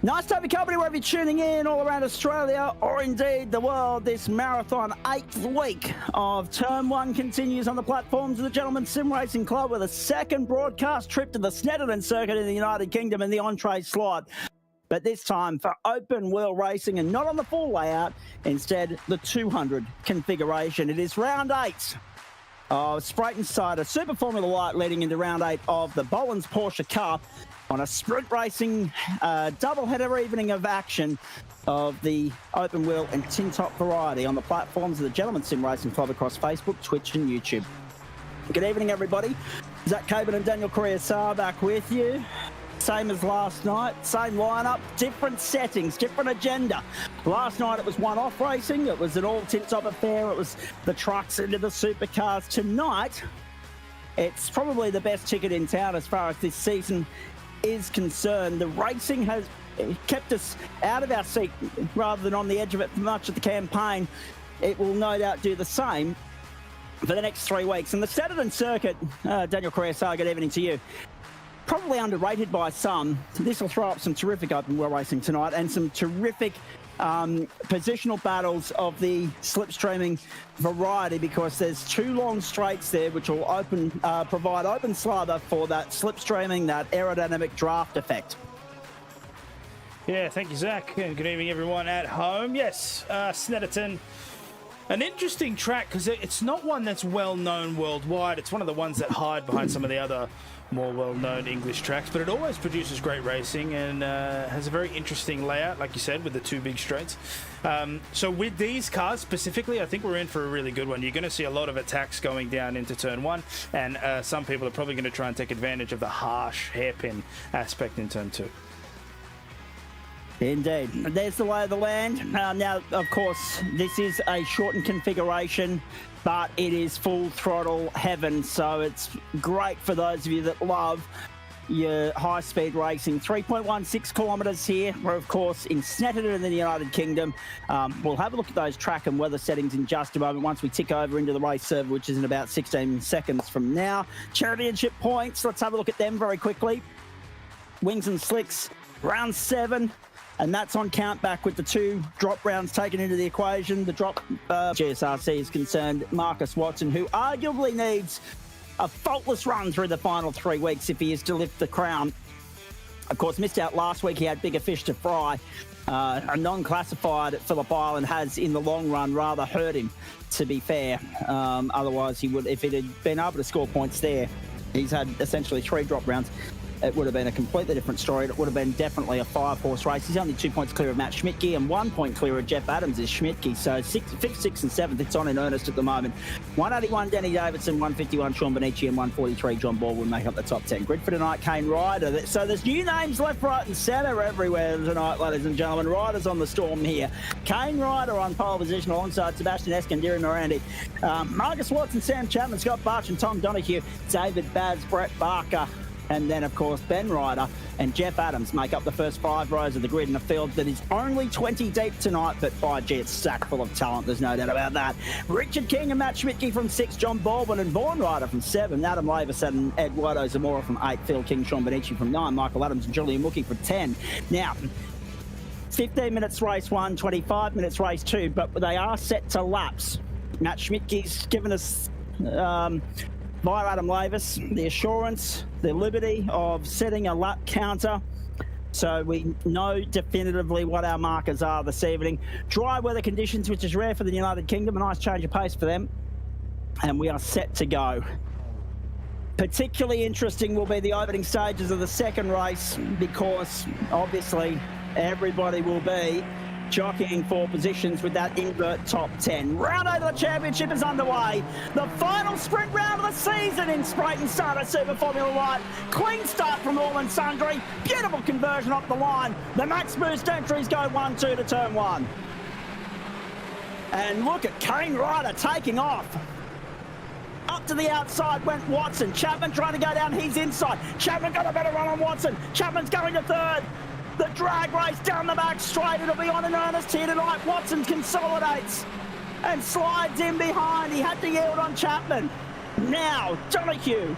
Nice to have your company wherever you're tuning in all around Australia or indeed the world. This marathon 8th week of Turn 1 continues on the platforms of the Gentleman Sim Racing Club with a second broadcast trip to the Snetterton circuit in the United Kingdom in the entree slot. But this time for open wheel racing and not on the full layout, instead the 200 configuration. It is round 8 of Spreyton Ciders Super Formula Light leading into round 8 of the Bowens Porsche Cup on a sprint racing double-header evening of action of the open wheel and tin top variety on the platforms of the Gentleman Sim Racing Club across Facebook, Twitch and YouTube. Good evening, everybody. Zach Cabin and Daniel Correa-Sar back with you. Same as last night, same lineup, different settings, different agenda. Last night it was one-off racing. It was an all tin top affair. It was the trucks into the supercars. Tonight, it's probably the best ticket in town as far as this season is concerned. The racing has kept us out of our seat rather than on the edge of it for much of the campaign. It will no doubt do the same for the next 3 weeks. And the Snetterton circuit, Daniel Correa-Sar, good evening to you. Probably underrated by some. This will throw up some terrific open wheel racing tonight and some terrific positional battles of the slipstreaming variety, because there's 2 long straights there which will provide open slather for that slipstreaming, that aerodynamic draft effect. Yeah, thank you, Zach. And good evening, everyone at home. Yes, Snetterton, an interesting track because it's not one that's well known worldwide. It's one of the ones that hide behind some of the other more well-known English tracks, but it always produces great racing and has a very interesting layout, like you said, with the 2 big straights. So with these cars specifically, I think we're in for a really good one. You're going to see a lot of attacks going down into turn 1, and some people are probably going to try and take advantage of the harsh hairpin aspect in turn 2. Indeed. There's the lay of the land. Now, of course, this is a shortened configuration, but it is full throttle heaven, so it's great for those of you that love your high-speed racing. 3.16 kilometres here. We're, of course, in Snetterton in the United Kingdom. We'll have a look at those track and weather settings in just a moment once we tick over into the race server, which is in about 16 seconds from now. Championship points, let's have a look at them very quickly. Wings and Slicks, round 7. And that's on count back with the 2 drop rounds taken into the equation. The drop GSRC is concerned, Marcus Watson, who arguably needs a faultless run through the final 3 weeks if he is to lift the crown. Of course, missed out last week. He had bigger fish to fry. A non-classified at Phillip Island has, in the long run, rather hurt him, to be fair. Otherwise, he would, if he'd had been able to score points there, he's had essentially 3 drop rounds. It would have been a completely different story. It would have been definitely a 5-horse race. He's only 2 points clear of Matt Schmidtke and 1 point clear of Jeff Adams is Schmidtke. So 5th, 6th and 7th, it's on in earnest at the moment. 181, Danny Davidson, 151, Sean Bonici, and 143, John Baldwin make up the top 10. Grid for tonight, Kane Ryder. So there's new names left, right and centre everywhere tonight, ladies and gentlemen. Riders on the storm here. Kane Ryder on pole position alongside Sebastian Escondero, Norandi. Marcus Watson, Sam Chapman, Scott Barch and Tom Donahue. David Bads, Brett Barker And then, of course, Ben Ryder and Jeff Adams make up the first 5 rows of the grid in a field that is only 20 deep tonight, but by gee, it's stacked full of talent. There's no doubt about that. Richard King and Matt Schmidtke from 6, John Baldwin and Vaughan Ryder from 7, Adam Lavis and Eduardo Zamora from 8, Phil King, Sean Benici from 9, Michael Adams and Julian Mookie from 10. Now, 15 minutes race 1, 25 minutes race 2, but they are set to laps. Matt Schmidtke's given us... via Adam Lavis, the assurance, the liberty of setting a lap counter, so we know definitively what our markers are this evening. Dry weather conditions, which is rare for the United Kingdom, a nice change of pace for them, and we are set to go. Particularly interesting will be the opening stages of the second race, because obviously everybody will be jockeying for positions with that invert top 10. Round 8 of the championship is underway. The final sprint round of the season in Spreyton Ciders Super Formula Light. Clean start from all and sundry. Beautiful conversion off the line. The max boost entries go 1-2 to turn 1. And look at Kane Ryder taking off. Up to the outside went Watson. Chapman trying to go down. He's inside. Chapman got a better run on Watson. Chapman's going to third. The drag race down the back straight. It'll be on in earnest here tonight. Watson consolidates and slides in behind. He had to yield on Chapman. Now, Donahue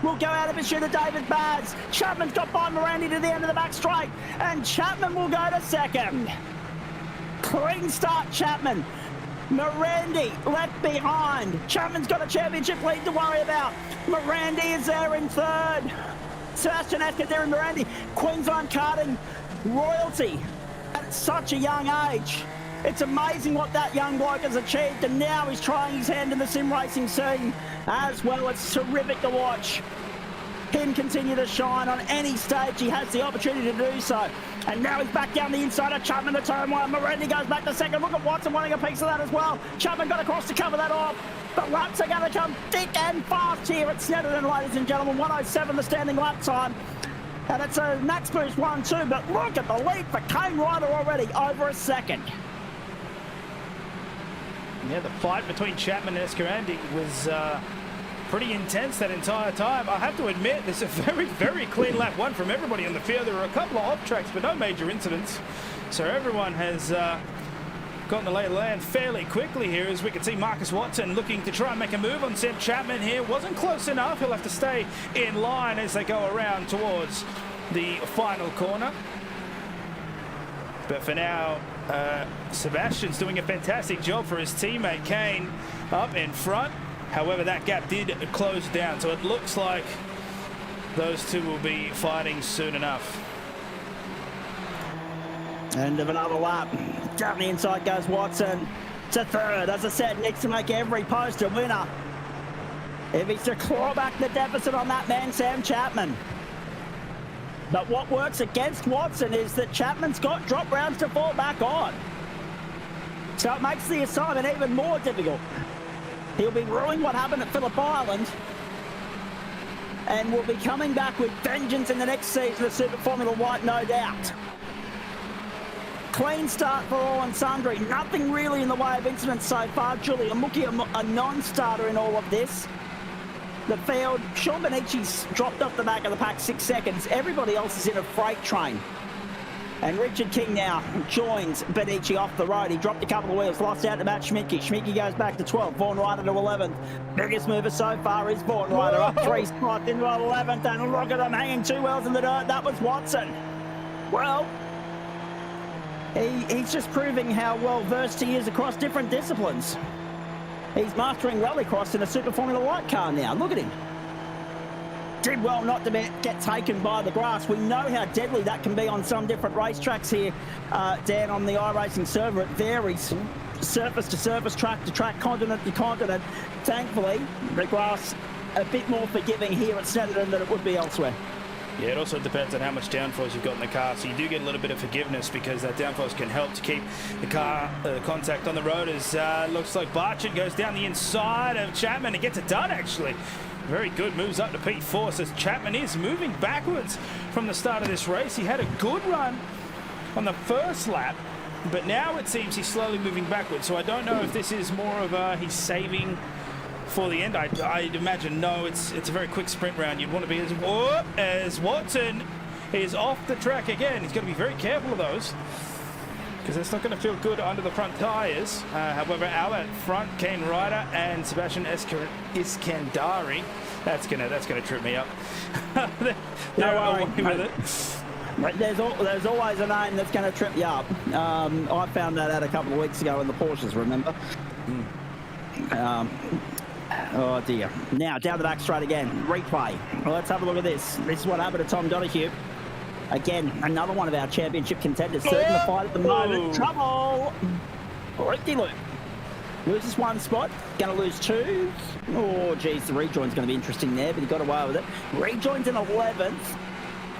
will go out of pursuit of David Bads. Chapman's got by Morandi to the end of the back straight, and Chapman will go to second. Clean start, Chapman. Morandi left behind. Chapman's got a championship lead to worry about. Morandi is there in third. Sebastian Escudero and Morandi, Queensland karting royalty at such a young age. It's amazing what that young bloke has achieved, and now he's trying his hand in the sim racing scene as well. It's terrific to watch him continue to shine on any stage he has the opportunity to do so. And now he's back down the inside of Chapman to turn 1. Morandi goes back to second. Look at Watson wanting a piece of that as well. Chapman got across to cover that off. But laps are going to come thick and fast here at Snetterton, ladies and gentlemen. 1:07 the standing lap time. And it's a max boost 1-2. But look at the lead for Kane Ryder already, over a second. Yeah, the fight between Chapman and Escurandi was pretty intense that entire time. I have to admit, there's a very, very clean lap 1 from everybody on the field. There were a couple of off tracks, but no major incidents. So everyone has gotten the lay of the land fairly quickly here, as we can see Marcus Watson looking to try and make a move on Seb Chapman here. Wasn't close enough. He'll have to stay in line as they go around towards the final corner. But for now, Sebastian's doing a fantastic job for his teammate Kane up in front. However, that gap did close down, so it looks like those two will be fighting soon enough. End of another lap. Down the inside goes Watson to third. As I said, needs to make every post a winner if he's to claw back the deficit on that man, Sam Chapman. But what works against Watson is that Chapman's got drop rounds to fall back on. So it makes the assignment even more difficult. He'll be ruining what happened at Phillip Island, and will be coming back with vengeance in the next season of Super Formula White, no doubt. Clean start for all and sundry. Nothing really in the way of incidents so far. Julian Mookie, a non-starter in all of this. The field, Sean Bonici's dropped off the back of the pack 6 seconds. Everybody else is in a freight train. And Richard King now joins Benici off the road. He dropped a couple of wheels, lost out to Matt Schmidtke. Schmidtke goes back to 12th, Vaughan Ryder to 11th. Biggest mover so far is Vaughan Ryder, up 3 spots into 11th. And look at them hanging 2 wheels in the dirt. That was Watson. Well, he's just proving how well versed he is across different disciplines. He's mastering rallycross in a Super Formula Light car now. Look at him. Did well not to get taken by the grass. We know how deadly that can be on some different racetracks here, Dan, on the iRacing server. It varies surface to surface, track to track, continent to continent. Thankfully, the grass a bit more forgiving here at Snetterton than it would be elsewhere. Yeah, it also depends on how much downforce you've got in the car, so you do get a little bit of forgiveness because that downforce can help to keep the car contact on the road. As looks like Barchett goes down the inside of Chapman and gets it done, actually. Very good, moves up to P4, says Chapman is moving backwards from the start of this race. He had a good run on the first lap, but now it seems he's slowly moving backwards. So I don't know if this is more of he's saving for the end? I'd imagine no. It's a very quick sprint round. You'd want to be as Watson is off the track again. He's got to be very careful of those, because it's not going to feel good under the front tyres. However, out at front, Kane Ryder and Sebastian Iskandari. That's gonna trip me up. They're away with it. There's always a name that's going to trip you up. I found that out a couple of weeks ago in the Porsches, remember? Oh dear. Now down the back straight again. Replay. Well, let's have a look at this. This is what happened to Tom Donahue. Again, another one of our championship contenders. Certainly the fight at the moment. Trouble! Loop-de-loop. Loses one spot. Going to lose two. Oh, geez, the rejoin's going to be interesting there, but he got away with it. Rejoins in 11th.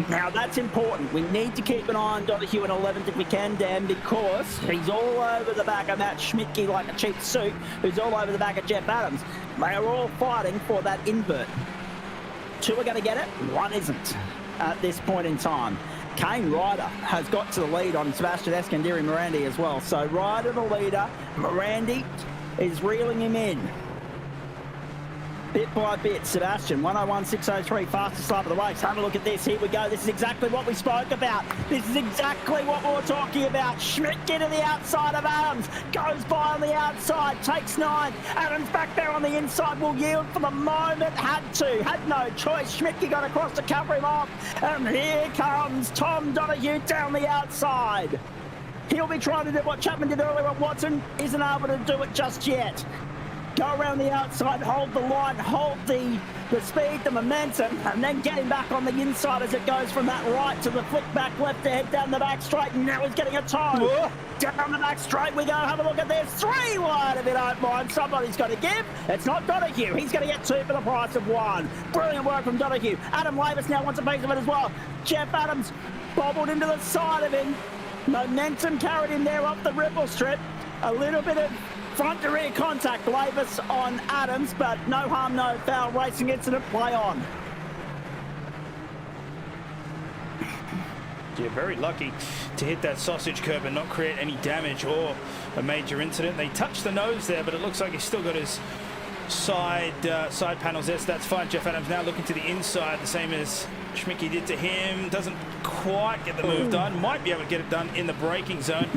Now, that's important. We need to keep an eye on Donahue in 11th if we can, Dan, because he's all over the back of Matt Schmidtke like a cheap suit, who's all over the back of Jeff Adams. They are all fighting for that invert. Two are going to get it. One isn't at this point in time. Kane Ryder has got to the lead on Sebastian Eskandari-Morandi as well. So Ryder the leader, Morandi is reeling him in. Bit by bit, Sebastian, 101.603, fastest lap of the race. Have a look at this. Here we go. This is exactly what we spoke about. This is exactly what we were talking about. Schmidt to the outside of Adams. Goes by on the outside. Takes 9. Adams back there on the inside. Will yield for the moment. Had no choice. Schmidt got across to cover him off. And here comes Tom Donahue down the outside. He'll be trying to do what Chapman did earlier on Watson. Isn't able to do it just yet. Go around the outside, hold the line, hold the speed, the momentum, and then get him back on the inside as it goes from that right to the flick back left to head down the back straight. And now he's getting a toe. Whoa. Down the back straight we go. Have a look at this. 3 wide if you don't mind. Somebody's got to give. It's not Donahue. He's going to get 2 for the price of 1. Brilliant work from Donahue. Adam Lavis now wants a piece of it as well. Jeff Adams bobbled into the side of him. Momentum carried him there off the ripple strip. A little bit of front to rear contact, Lavis on Adams, but no harm, no foul. Racing incident, play on. Yeah, very lucky to hit that sausage curb and not create any damage or a major incident. They touched the nose there, but it looks like he's still got his side panels there, so that's fine. Jeff Adams now looking to the inside, the same as Schmidtke did to him. Doesn't quite get the move done. Might be able to get it done in the braking zone.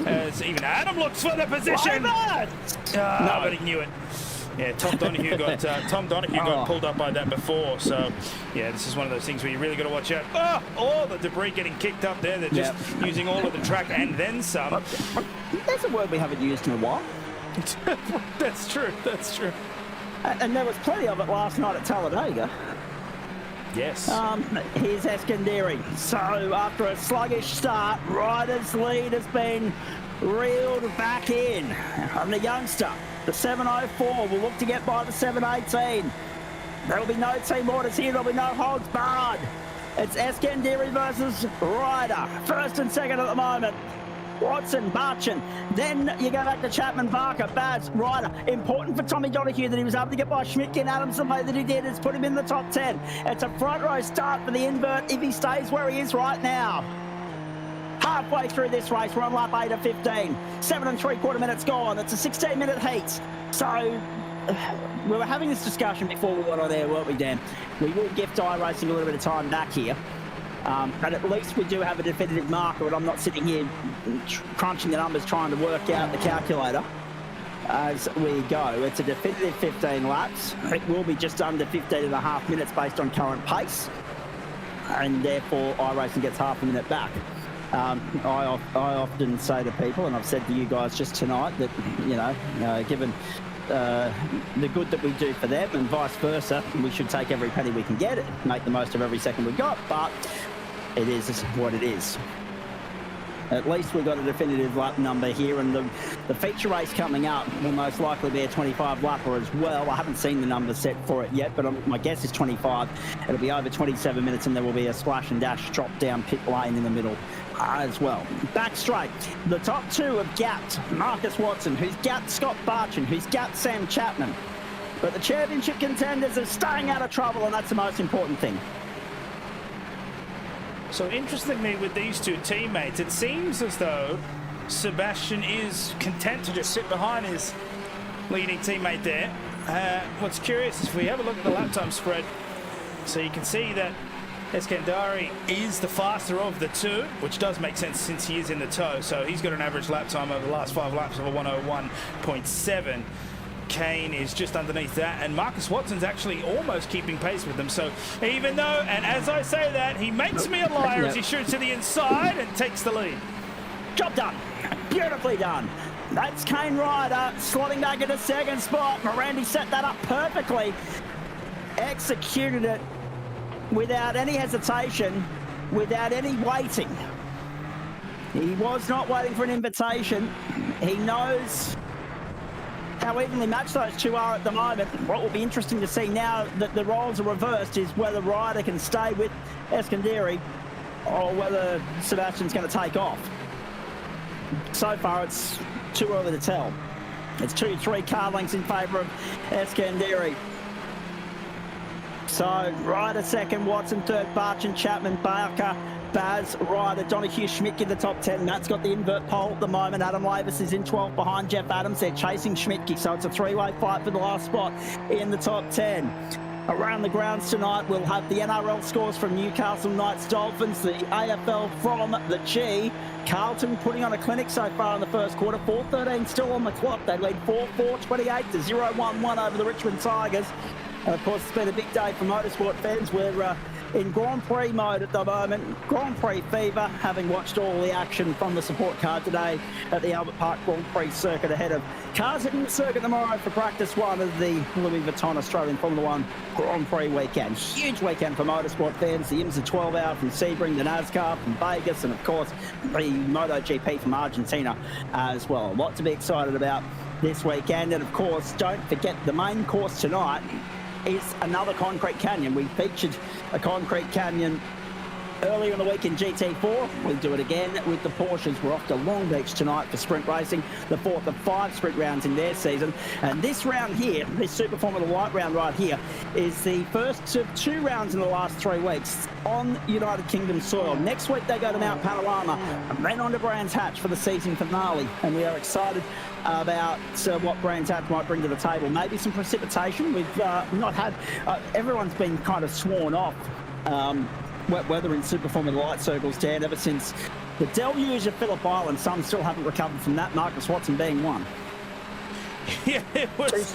As even Adam looks for the position. No, but he knew it. Yeah, Tom Donahue got pulled up by that before. So, yeah, this is one of those things where you really got to watch out. Oh, all the debris getting kicked up there. They're just using all of the track and then some. That's a word we haven't used in a while. That's true. That's true. And there was plenty of it last night at Talladega. Yes. Here's Eskandari. So after a sluggish start, Ryder's lead has been reeled back in. And the youngster, the 704, will look to get by the 718. There will be no team orders here. There will be no holds barred. It's Eskandari versus Ryder. First and second at the moment. Watson, Barchin. Then you go back to Chapman, Barker, Baz, Ryder. Important for Tommy Donahue that he was able to get by Schmidt and Adams the way that he did. It's put him in the top 10. It's a front row start for the invert if he stays where he is right now. Halfway through this race, we're on lap 8 of 15. 7 3/4 minutes gone. It's a 16-minute heat. So we were having this discussion before we went on air, weren't we, Dan? We will give iRacing a little bit of time back here. But at least we do have a definitive marker, and I'm not sitting here crunching the numbers trying to work out the calculator as we go. It's a definitive 15 laps. It will be just under 15.5 minutes based on current pace, and therefore iRacing gets half a minute back. I often say to people, and I've said to you guys just tonight, that, given the good that we do for them and vice versa, we should take every penny we can get, make the most of every second we've got, but it is what it is. At least we've got a definitive lap number here, and the feature race coming up will most likely be a 25 lapper as well. I haven't seen the number set for it yet, but my guess is 25. It'll be over 27 minutes, and there will be a splash and dash drop down pit lane in the middle as well. Back straight, the top 2 have gapped Marcus Watson, who's gapped Scott Barchin, who's gapped Sam Chapman. But the championship contenders are staying out of trouble, and that's the most important thing. So interestingly, with these two teammates, it seems as though Sebastian is content to just sit behind his leading teammate there. what's curious is if we have a look at the lap time spread, so you can see that Eskandari is the faster of the two, which does make sense since he is in the tow. So he's got an average lap time over the last 5 laps of a 101.7. Kane is just underneath that, and Marcus Watson's actually almost keeping pace with them. So even though, and as I say that, he makes me a liar as he shoots to the inside and takes the lead. Job done. Beautifully done. That's Kane Ryder slotting back into second spot. Morandi set that up perfectly. Executed it without any hesitation, without any waiting. He was not waiting for an invitation. He knows how evenly matched those two are at the moment. What will be interesting to see now that the roles are reversed is whether Ryder can stay with Eskandari or whether Sebastian's going to take off. So far, it's too early to tell. It's 2-3 car lengths in favour of Eskandari. So Ryder second, Watson third, Barchin, Chapman, Barker, Baz, Ryder, Donahue, Schmidt in the top 10. Matt's got the invert pole at the moment. Adam Lavis is in 12 behind Jeff Adams. They're chasing Schmidt, so it's a three-way fight for the last spot in the top 10. Around the grounds tonight, we'll have the NRL scores from Newcastle Knights Dolphins, the AFL from the G. Carlton putting on a clinic so far in the first quarter. 4:13 still on the clock. They lead 4-4, 28 to 0-1-1 over the Richmond Tigers. And of course, it's been a big day for motorsport fans. We're in Grand Prix mode at the moment. Grand Prix fever, having watched all the action from the support car today at the Albert Park Grand Prix circuit ahead of cars hitting the circuit tomorrow for practice one of the Louis Vuitton Australian Formula One Grand Prix weekend. Huge weekend for motorsport fans. The IMSA 12-hour from Sebring, the NASCAR from Vegas, and of course the MotoGP from Argentina as well. A lot to be excited about this weekend. And of course, don't forget the main course tonight is another concrete canyon. We featured a concrete canyon earlier in the week in GT4. We'll do it again with the Porsches. We're off to Long Beach tonight for sprint racing, the fourth of 5 sprint rounds in their season. And this round here, this Super Formula Light round right here, is the first of 2 rounds in the last 3 weeks on United Kingdom soil. Next week they go to Mount Panorama and then on to Brands Hatch for the season finale. And we are excited about what Brands Hatch might bring to the table. Maybe some precipitation. We've not had, everyone's been kind of sworn off wet weather in Super Formula Light circles, Dan, ever since the deluge of Phillip Island. Some still haven't recovered from that, Marcus Watson being one. Yeah, it was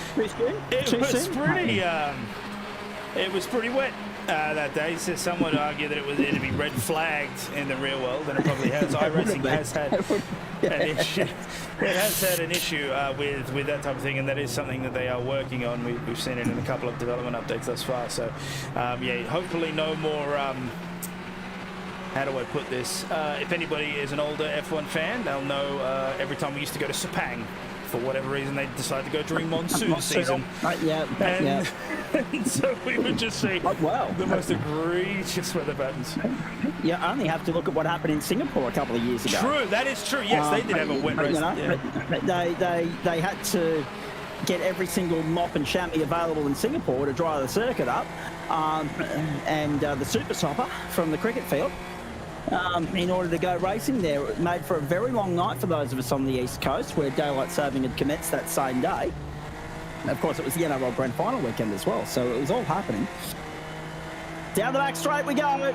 pretty wet that day. So some would argue that it'd be red flagged in the real world, and it probably has. iRacing has had an issue. It has had an issue with that type of thing, and that is something that they are working on. We've seen it in a couple of development updates thus far. So yeah, hopefully no more. How do I put this? If anybody is an older F1 fan, they'll know every time we used to go to Sepang, for whatever reason, they decided to go during monsoon season. And so we would just see the most egregious weather patterns. You only have to look at what happened in Singapore a couple of years ago. True, that is true. Yes, they did have a wet race. They had to get every single mop and chamois available in Singapore to dry the circuit up, and the super sopper from the cricket field. In order to go racing there. It made for a very long night for those of us on the East Coast, where daylight saving had commenced that same day. And of course, it was the NRL Grand Final weekend as well, so it was all happening. Down the back straight we go.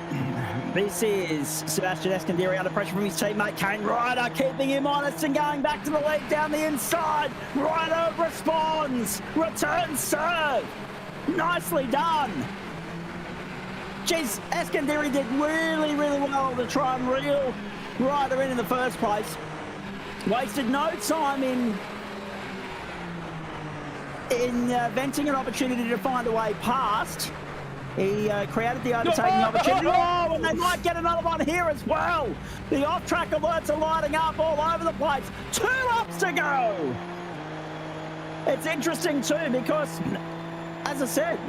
This is Sebastian Eskandari under pressure from his teammate Kane Ryder, keeping him honest and going back to the lead down the inside. Ryder responds, returns serve. Nicely done. Geez, Eskandari did really, really well to try and reel Ryder in the first place. Wasted no time in venting an opportunity to find a way past. He created the overtaking opportunity. Oh, and they might get another one here as well. The off-track alerts are lighting up all over the place. 2 laps to go. It's interesting too because, as I said,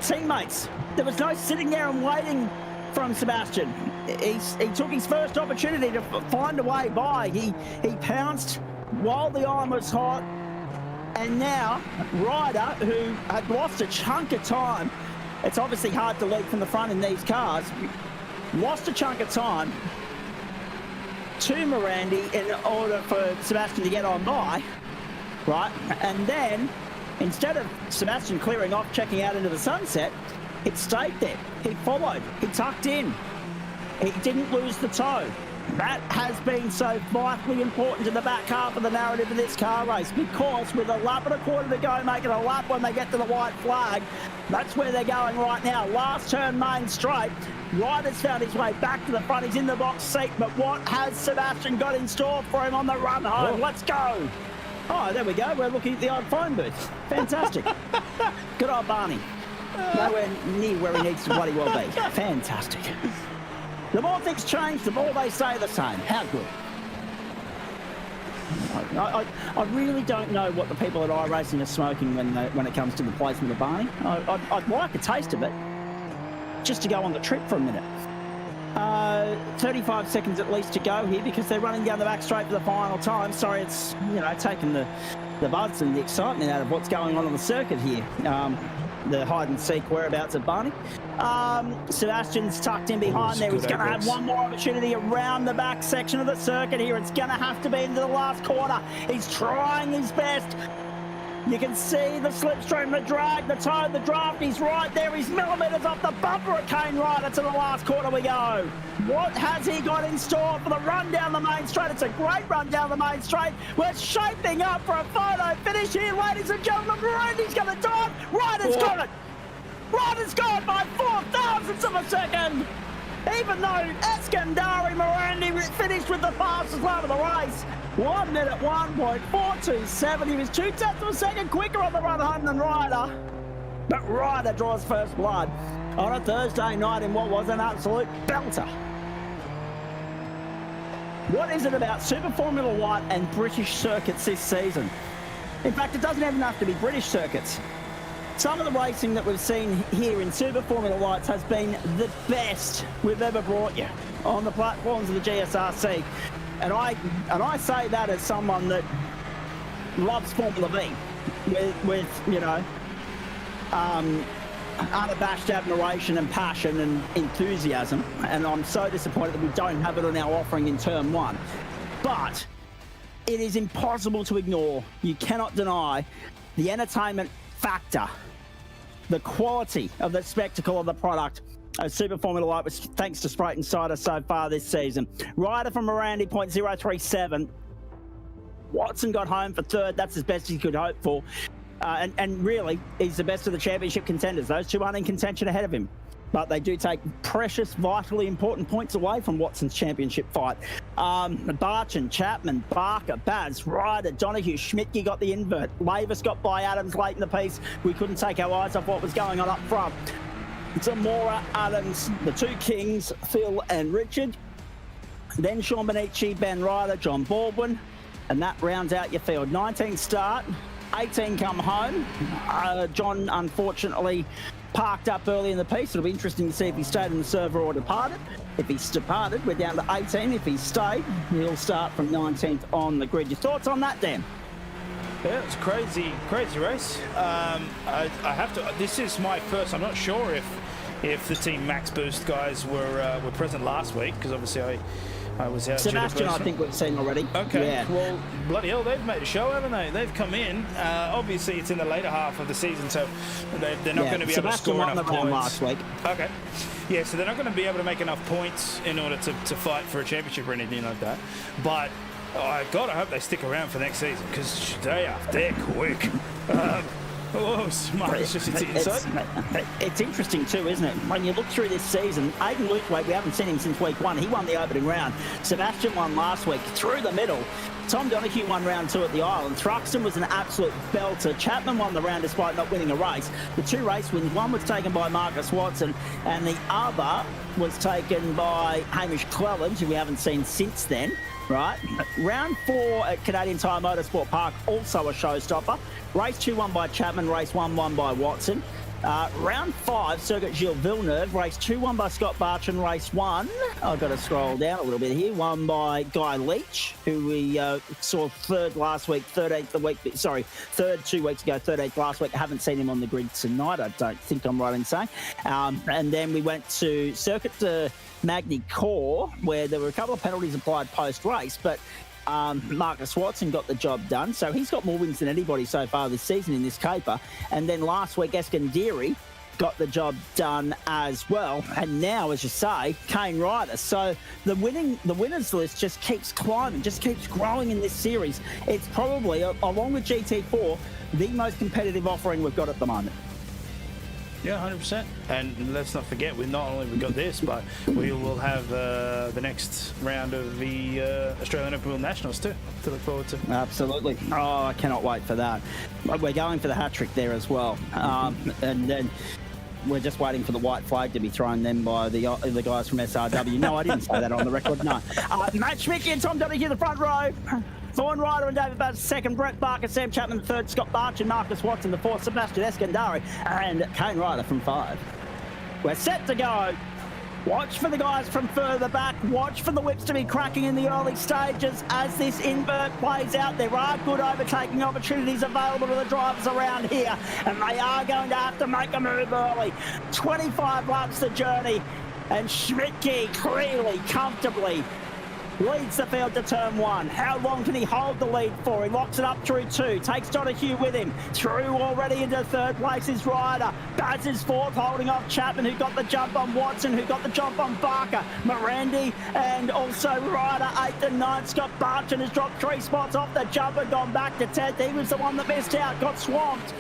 teammates, there was no sitting there and waiting from Sebastian. He took his first opportunity to find a way by. He pounced while the iron was hot. And now Ryder, who had lost a chunk of time, it's obviously hard to lead from the front in these cars, lost a chunk of time to Morandi in order for Sebastian to get on by, right? And then Instead of Sebastian clearing off, checking out into the sunset, it stayed there. He followed. He tucked in. He didn't lose the toe. That has been so vitally important to the back half of the narrative of this car race, because with a lap and a quarter to go, making a lap when they get to the white flag, that's where they're going right now. Last turn, main straight. Ryder's found his way back to the front. He's in the box seat, but what has Sebastian got in store for him on the run home? Let's go. Oh, there we go. We're looking at the old phone booth. Fantastic. Good old Barney. Nowhere near where he needs to bloody well be. Fantastic. The more things change, the more they stay the same. How good. I really don't know what the people at iRacing are smoking when it comes to the placement of Barney. I'd like a taste of it, just to go on the trip for a minute. 35 seconds at least to go here, because they're running down the back straight for the final time. Sorry, it's, taking the buzz and the excitement out of what's going on the circuit here. The hide and seek whereabouts of Barney. Sebastian's tucked in behind there. He's going to have one more opportunity around the back section of the circuit here. It's going to have to be into the last corner. He's trying his best. You can see the slipstream, the drag, the toe, the draft. He's right there. He's millimetres off the bumper at Kane Ryder. To the last corner we go. What has he got in store for the run down the main straight? It's a great run down the main straight. We're shaping up for a photo finish here, ladies and gentlemen. Randy's going to dive. Ryder's got it. Ryder's got it by 4,000ths of a second. Even though Eskandari Morandi finished with the fastest lap of the race. 1 minute 1.427. He was 2/10 of a second quicker on the run home than Ryder. But Ryder draws first blood on a Thursday night in what was an absolute belter. What is it about Super Formula White and British circuits this season? In fact, it doesn't even have to be British circuits. Some of the racing that we've seen here in Super Formula Lights has been the best we've ever brought you on the platforms of the GSRC. And I say that as someone that loves Formula V with unabashed admiration and passion and enthusiasm. And I'm so disappointed that we don't have it on our offering in Turn 1. But it is impossible to ignore. You cannot deny the entertainment factor, the quality of the spectacle of the product of Super Formula Light, which thanks to Spreyton Ciders so far this season. Ryder from Morandi, 0.037. Watson got home for third. That's as best he could hope for. And really, he's the best of the championship contenders. Those two aren't in contention ahead of him. But they do take precious, vitally important points away from Watson's championship fight. Barchin, Chapman, Barker, Baz, Ryder, Donahue, Schmidtke got the invert. Lavis got by Adams late in the piece. We couldn't take our eyes off what was going on up front. Zamora, Adams, the two Kings, Phil and Richard. Then Sean Benici, Ben Ryder, John Baldwin. And that rounds out your field. 19 start, 18 come home. John, unfortunately, parked up early in the piece. It'll be interesting to see if he stayed in the server or departed. If he's departed, we're down to 18. If he stayed, he'll start from 19th on the grid. Your thoughts on that, Dan? Yeah, it's a crazy race. I have to. This is my first. I'm not sure if the Team Max Boost guys were present last week, because obviously I was out. Sebastian, I think we've seen already. Okay. Yeah. Well, bloody hell, they've made a show, haven't they? They've come in. Obviously, it's in the later half of the season, so they're not going to be able to score enough points. Last week. Okay. Yeah, so they're not going to be able to make enough points in order to fight for a championship or anything like that. But I hope they stick around for next season, because they're quick. Oh, smart. It's interesting too, isn't it? When you look through this season, Aiden Luthwaite, we haven't seen him since week 1. He won the opening round. Sebastian won last week through the middle. Tom Donahue won round 2 at the Island. Thruxton was an absolute belter. Chapman won the round despite not winning a race. The 2 race wins, one was taken by Marcus Watson and the other was taken by Hamish Clelland, who we haven't seen since then. Right, round 4 at Canadian Tire Motorsport Park, also a showstopper. Race 2 won by Chapman, race 1 won by Watson. Round 5, Circuit Gilles Villeneuve, race 2 won by Scott Barchin, race 1, I've got to scroll down a little bit here, won by Guy Leach, who we saw third last week, 13th the week, sorry, third 2 weeks ago, 13th last week. I haven't seen him on the grid tonight, I don't think I'm right in saying. And then we went to Circuit de Magny Cours, where there were a couple of penalties applied post-race, but Marcus Watson got the job done, so he's got more wins than anybody so far this season in this caper. And then last week, Eskandari got the job done as well. And now, as you say, Kane Ryder. So the winners list just keeps climbing, just keeps growing in this series. It's probably, along with GT4, the most competitive offering we've got at the moment. Yeah, 100%. And let's not forget, we not only we got this, but we will have the next round of the Australian Open Wheel Nationals too to look forward to. Absolutely. Oh, I cannot wait for that. We're going for the hat trick there as well. And then we're just waiting for the white flag to be thrown then by the guys from SRW. No, I didn't say that on the record, no. Matt Schmidt and Tom Donahue, the front row. Thorn Ryder and David Baz second, Brett Barker, Sam Chapman the third, Scott Barch and Marcus Watson the fourth, Sebastian Eskandari and Kane Ryder from 5. We're set to go. Watch for the guys from further back. Watch for the whips to be cracking in the early stages as this invert plays out. There are good overtaking opportunities available to the drivers around here, and they are going to have to make a move early. 25 laps the journey, and Schmidtke clearly, comfortably leads the field to turn 1. How long can he hold the lead for? He locks it up through 2. Takes Donahue with him. Through already into third place is Ryder. Baz is fourth, holding off Chapman, who got the jump on Watson, who got the jump on Barker. Morandi and also Ryder 8th and 9th. Scott Barchin has dropped 3 spots off the jump and gone back to 10th. He was the one that missed out, got swamped.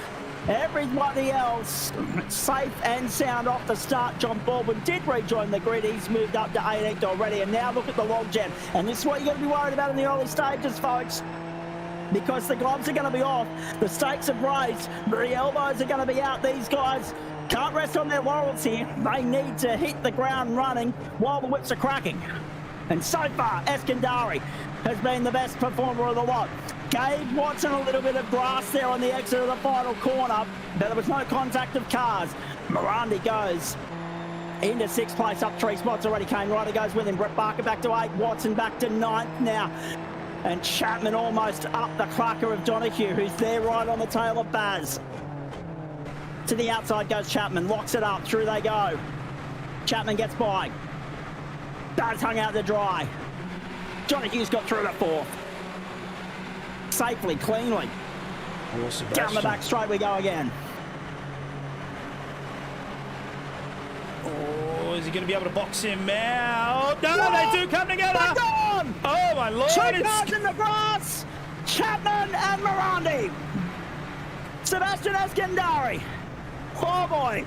Everybody else safe and sound off the start. John Baldwin did rejoin the grid. He's moved up to 18th already. And now look at the logjam. And this is what you're going to be worried about in the early stages, folks. Because the gloves are going to be off. The stakes have raised. The elbows are going to be out. These guys can't rest on their laurels here. They need to hit the ground running while the whips are cracking. And so far, Eskandari has been the best performer of the lot. Gave Watson a little bit of grass there on the exit of the final corner, but there was no contact of cars. Morandi goes into 6th place, up 3 spots already. Kane Ryder goes with him. Brett Barker back to 8. Watson back to 9th now. And Chapman almost up the clucker of Donahue, who's there right on the tail of Baz. To the outside goes Chapman, locks it up, through they go. Chapman gets by. Baz hung out to dry. Donahue's got through to 4th. Safely, cleanly. Down the back straight we go again. Oh, is he going to be able to box him now? No, whoa, they do come together. Oh, my Lord. 2 cars in the grass. Chapman and Morandi. Sebastian Eskandari. Oh, boy.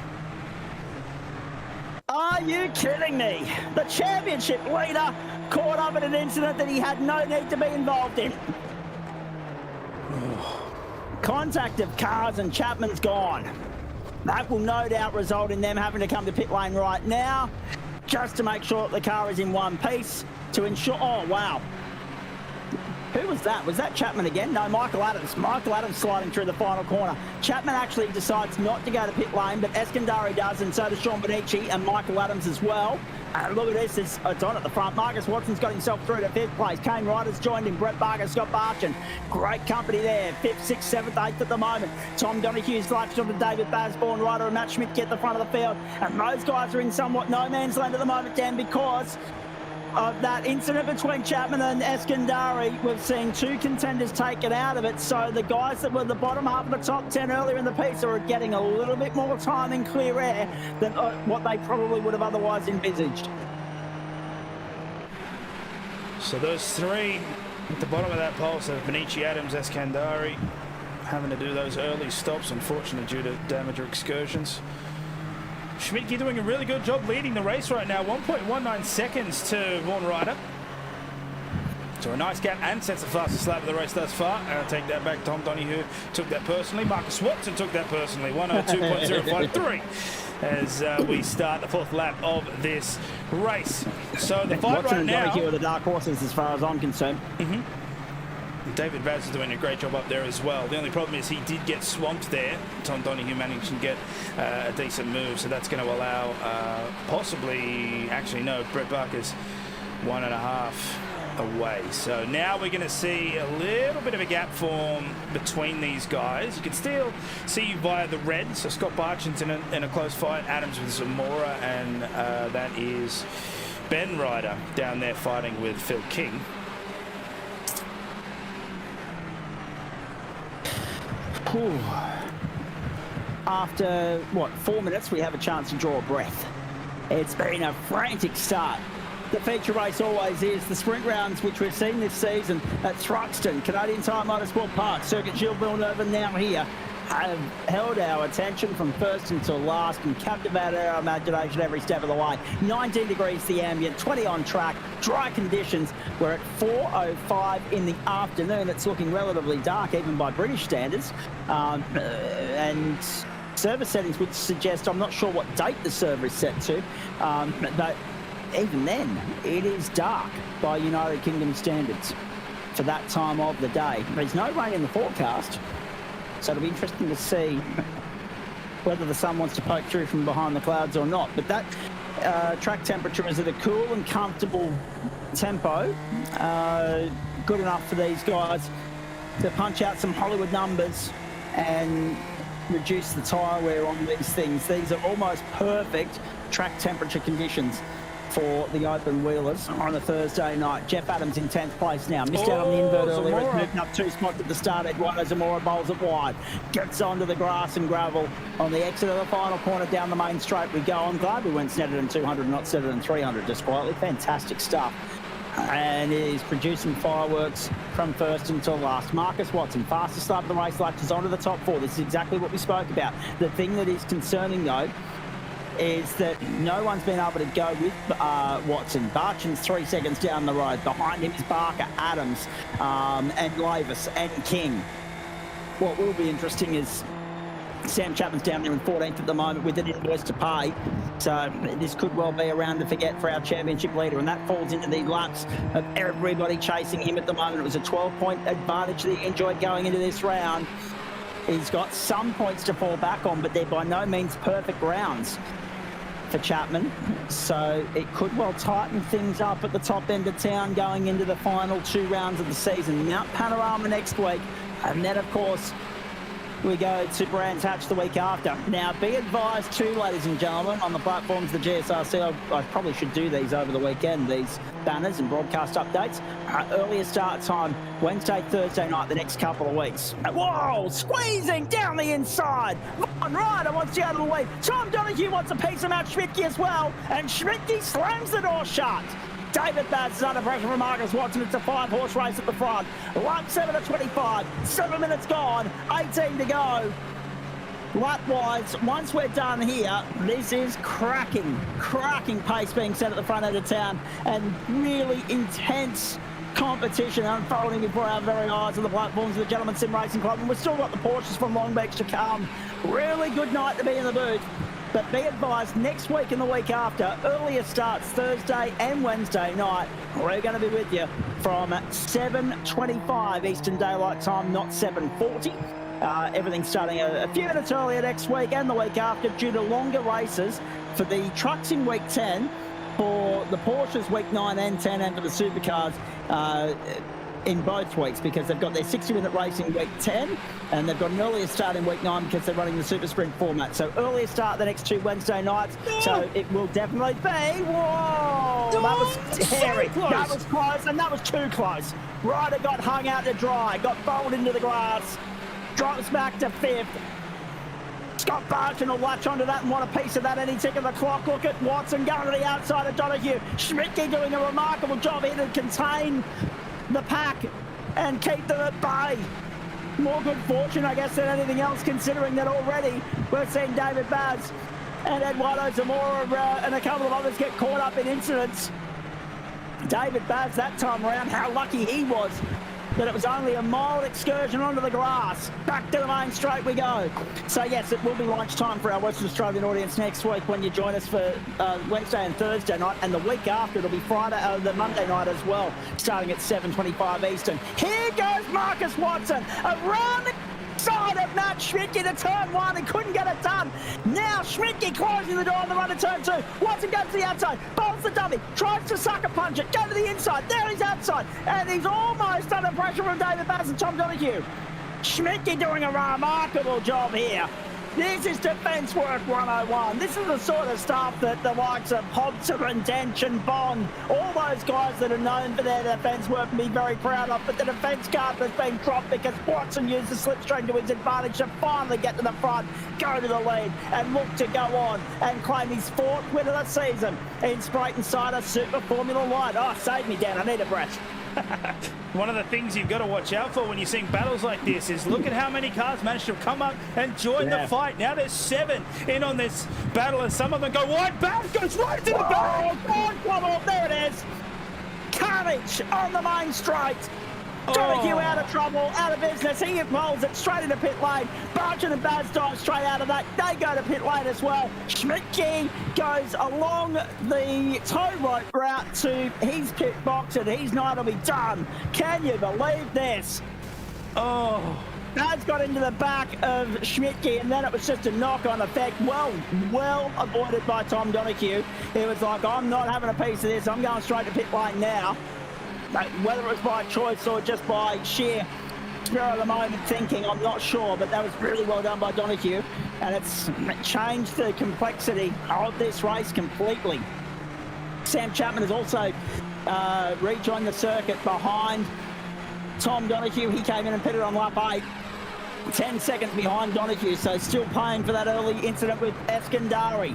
Are you kidding me? The championship leader caught up in an incident that he had no need to be involved in. Contact of cars and Chapman's gone. That will no doubt result in them having to come to pit lane right now, just to make sure that the car is in one piece, to ensure... Oh, wow. Who was that? Was that Chapman again? No, Michael Adams. Michael Adams sliding through the final corner. Chapman actually decides not to go to pit lane, but Eskandari does, and so does Sean Bonici and Michael Adams as well. And look at this, it's on at the front. Marcus Watson's got himself through to 5th place. Kane Ryder's joined him. Brett Barker, Scott Barchin. Great company there. 5th, 6th, 7th, 8th at the moment. Tom Donahue's latched onto David Basborn. Ryder and Matt Schmidt get the front of the field. And those guys are in somewhat no man's land at the moment, Dan, because of that incident between Chapman and Eskandari. We've seen 2 contenders taken out of it, so the guys that were the bottom half of the top 10 earlier in the piece are getting a little bit more time in clear air than what they probably would have otherwise envisaged. So those 3 at the bottom of that pole, so Bonici, Adams, Eskandari, having to do those early stops, unfortunately due to damage or excursions. Schmidtke doing a really good job leading the race right now. 1.19 seconds to Vaughn Ryder. So a nice gap, and sets the fastest lap of the race thus far. And I'll take that back. Tom Donohue took that personally. Marcus Watson took that personally. 102.053 as we start the 4th lap of this race. So the fight Watson right now... Watson and are the dark horses as far as I'm concerned. David Vaz is doing a great job up there as well. The only problem is he did get swamped there. Tom Donohue managed to get a decent move, so that's going to allow possibly... Actually, no, Brett Barker's 1.5 away. So now we're going to see a little bit of a gap form between these guys. You can still see via the red. So Scott Barchin's in a close fight. Adams with Zamora, and that is Ben Ryder down there fighting with Phil King. Whew. After, 4 minutes, we have a chance to draw a breath. It's been a frantic start. The feature race always is. The sprint rounds, which we've seen this season at Thruxton, Canadian Tire Motorsport Park, Circuit Gilles Villeneuve, and now here, have held our attention from first until last and captivated our imagination every step of the way. 19 degrees the ambient, 20 on track, dry conditions. We're at 4:05 in the afternoon. It's looking relatively dark, even by British standards. And service settings would suggest, I'm not sure what date the server is set to, but even then, it is dark by United Kingdom standards for that time of the day. There's no rain in the forecast, so it'll be interesting to see whether the sun wants to poke through from behind the clouds or not. But that track temperature is at a cool and comfortable tempo, good enough for these guys to punch out some Hollywood numbers and reduce the tyre wear on these things. These are almost perfect track temperature conditions for the open wheelers on a Thursday night. Jeff Adams in 10th place now. Missed out on the invert earlier. It's moved up 2 spots at the start. Eduardo Zamora bowls it wide. Gets onto the grass and gravel. On the exit of the final corner down the main straight we go. I'm glad we went Snetterton 200, not Snetterton 300 just quietly. Fantastic stuff. And it is producing fireworks from first until last. Marcus Watson, fastest start of the race, latches onto the top 4. This is exactly what we spoke about. The thing that is concerning, though, is that no one's been able to go with Watson. Barchan's 3 seconds down the road. Behind him is Barker, Adams, and Lavis, and King. What will be interesting is Sam Chapman's down there in 14th at the moment with an invoice to pay. So this could well be a round to forget for our championship leader, and that falls into the laps of everybody chasing him at the moment. It was a 12-point advantage that he enjoyed going into this round. He's got some points to fall back on, but they're by no means perfect rounds for Chapman, so it could well tighten things up at the top end of town going into the final 2 rounds of the season. Mount Panorama next week, and then of course we go to Brands Hatch the week after. Now be advised too, ladies and gentlemen, on the platforms of the GSRC, I probably should do these over the weekend, these banners and broadcast updates. Earlier start time Wednesday, Thursday night, the next couple of weeks. Whoa, squeezing down the inside. Von Ryder wants to go to the lead. Tom Donahue wants a piece of Matt Schmidtke as well, and Schmidtke slams the door shut. David Bass is under pressure from Marcus Watson. It's a 5-horse race at the front. Lap 7 to 25. 7 minutes gone. 18 to go. Lap-wise, once we're done here, this is cracking pace being set at the front end of town, and really intense competition unfolding before our very eyes on the platforms of the Gentleman Sim Racing Club. And we've still got the Porsches from Long Beach to come. Really good night to be in the booth. But be advised, next week and the week after, earlier starts Thursday and Wednesday night. We're going to be with you from 7:25 Eastern Daylight Time, not 7:40. Everything's starting a few minutes earlier next week and the week after due to longer races for the trucks in week 10, for the Porsches week 9 and 10, and for the supercars in both weeks, because they've got their 60-minute race in week 10 and they've got an earlier start in week 9 because they're running the super sprint format. So earlier start the next 2 Wednesday nights. So it will definitely be, whoa, that was hairy, so that was close, and that was too close. Ryder got hung out to dry, got bowled into the grass, drops back to 5th. Scott Barton will latch onto that and want a piece of that any tick of the clock. Look at Watson going to the outside of Donahue. Schmidtke doing a remarkable job here to contain the pack and keep them at bay. More good fortune, I guess, than anything else, considering that already we're seeing David Baz and Eduardo Zamora and a couple of others get caught up in incidents. David Baz that time around, how lucky he was that it was only a mild excursion onto the grass. Back to the main straight we go. So yes, it will be lunchtime for our Western Australian audience next week when you join us for Wednesday and Thursday night, and the week after it'll be Friday, the Monday night as well, starting at 7:25 Eastern. Here goes Marcus Watson around the side of Matt Schmidtke to turn 1 and couldn't get it done. Now Schmidtke closing the door on the run to turn 2. Watson goes to the outside, bowls the dummy, tries to sucker punch it, go to the inside. There he's outside, and he's almost under pressure from David Bass and Tom Donahue. Schmidtke doing a remarkable job here. This is Defence Work 101. This is the sort of stuff that the likes of Hobson and Dench and Bond, all those guys that are known for their defence work, can be very proud of. But the defence card has been dropped because Watson used the slipstream to his advantage to finally get to the front, go to the lead, and look to go on and claim his 4th win of the season in Spreyton Ciders Super Formula Light. Oh, save me, Dan. I need a breath. One of the things you've got to watch out for when you're seeing battles like this is look at how many cars managed to come up and join the fight. Now there's 7 in on this battle, and some of them go wide back, goes right to the back. Come on, there it is. Carnage on the main straight. Donahue out of trouble, out of business. He rolls it straight into pit lane. Barton and Baz dive straight out of that. They go to pit lane as well. Schmidtke goes along the tow rope route to his pit box, and he's not going to be done. Can you believe this? Oh. Baz got into the back of Schmidtke, and then it was just a knock-on effect. Well avoided by Tom Donahue. He was like, I'm not having a piece of this. I'm going straight to pit lane now. Whether it was by choice or just by sheer spirit of the moment thinking, I'm not sure, but that was really well done by Donahue, and it's changed the complexity of this race completely. Sam Chapman has also rejoined the circuit behind Tom Donahue. He came in and pitted on lap 8, 10 seconds behind Donahue, so still paying for that early incident with Eskandari.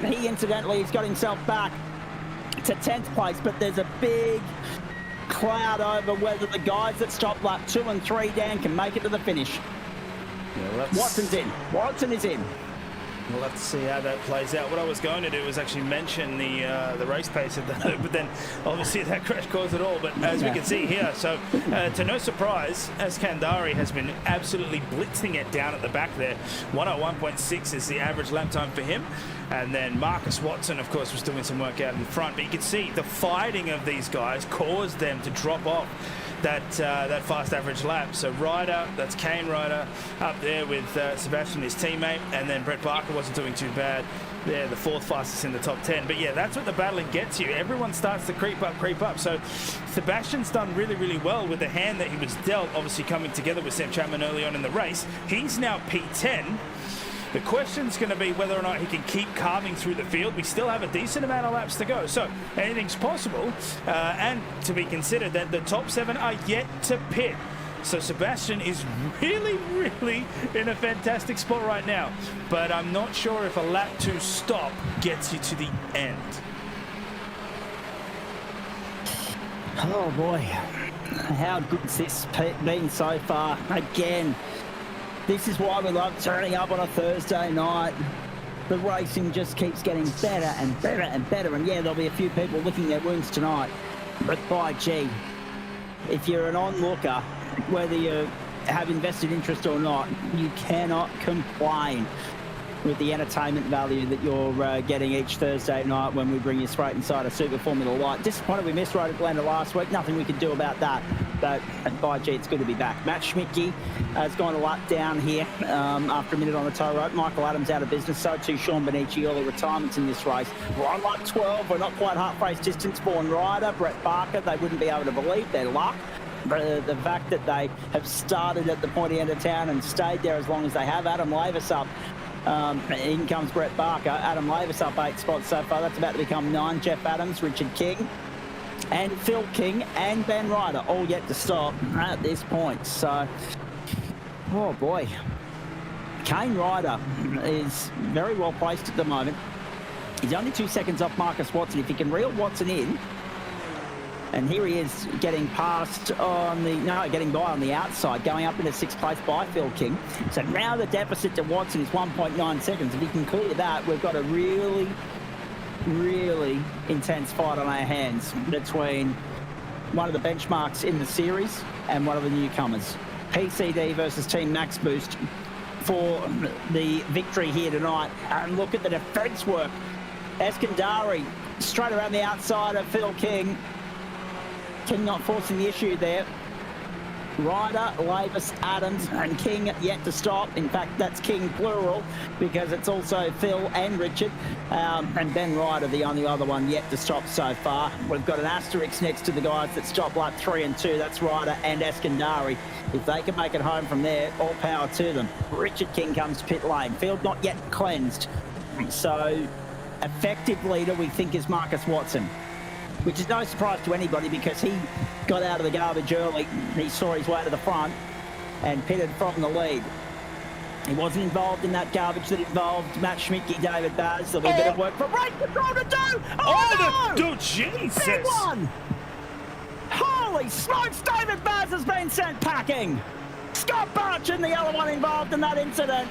He incidentally has got himself back to 10th place, but there's a big cloud over whether the guys that stopped lap 2 and 3, Dan, can make it to the finish. Yeah, Watson's in. Watson is in. We'll have to see how that plays out. What I was going to do was actually mention the race pace of the but then obviously that crash caused it all. But as we can see here, so to no surprise, Eskandari has been absolutely blitzing it down at the back there. 101.6 is the average lap time for him. And then Marcus Watson, of course, was doing some work out in front. But you can see the fighting of these guys caused them to drop off that fast average lap. So Ryder, that's Kane Ryder, up there with Sebastian, his teammate, and then Brett Barker wasn't doing too bad. They're the 4th fastest in the top 10. But yeah, that's what the battling gets you. Everyone starts to creep up. So Sebastian's done really, really well with the hand that he was dealt, obviously coming together with Sam Chapman early on in the race. He's now P10. The question's going to be whether or not he can keep carving through the field. We still have a decent amount of laps to go, so anything's possible. And to be considered that the top 7 are yet to pit. So Sebastian is really, really in a fantastic spot right now. But I'm not sure if a lap 2 stop gets you to the end. Oh boy, how good's this been so far? Again, this is why we love turning up on a Thursday night. The racing just keeps getting better and better and better. And yeah, there'll be a few people licking their wounds tonight. But by gee, if you're an onlooker, whether you have invested interest or not, you cannot complain with the entertainment value that you're getting each Thursday night when we bring you Spreyton Ciders Super Formula Light. Disappointed we missed Road Atlanta last week. Nothing we could do about that. But by gee, it's good to be back. Matt Schmidtke has gone a lap down here after a minute on the tow rope. Michael Adams out of business. So too Sean Benici. Early retirements in this race. We're on lap 12. We're not quite half race distance. Born Ryder, Brett Barker. They wouldn't be able to believe their luck. But the fact that they have started at the pointy end of town and stayed there as long as they have. Adam Lavis up. In comes Brett Barker. Adam Lavis up 8 spots so far. That's about to become 9. Jeff Adams, Richard King, and Phil King and Ben Ryder all yet to stop at this point. So, oh boy. Kane Ryder is very well placed at the moment. He's only 2 seconds off Marcus Watson. If he can reel Watson in, and here he is getting past on the, no, getting by on the outside, going up into 6th place by Phil King. So now the deficit to Watson is 1.9 seconds. If he can clear that, we've got a really, really intense fight on our hands between one of the benchmarks in the series and one of the newcomers. PCD versus Team Max Boost for the victory here tonight. And look at the defence work. Eskandari straight around the outside of Phil King. King not forcing the issue there. Ryder, Lavis, Adams, and King yet to stop. In fact, that's King plural because it's also Phil and Richard. And Ben Ryder, the only other one yet to stop so far. We've got an asterisk next to the guys that stop lap 3 and 2. That's Ryder and Eskandari. If they can make it home from there, all power to them. Richard King comes to pit lane. Field not yet cleansed. So effective leader we think is Marcus Watson, which is no surprise to anybody because he got out of the garbage early. He saw his way to the front and pitted from the lead. He wasn't involved in that garbage that involved Matt Schmidtke, David Baz. There'll be a bit of work for race control to do. Oh, no! Jesus! Big one! Holy smokes, David Baz has been sent packing. Scott Barchin, the other one involved in that incident,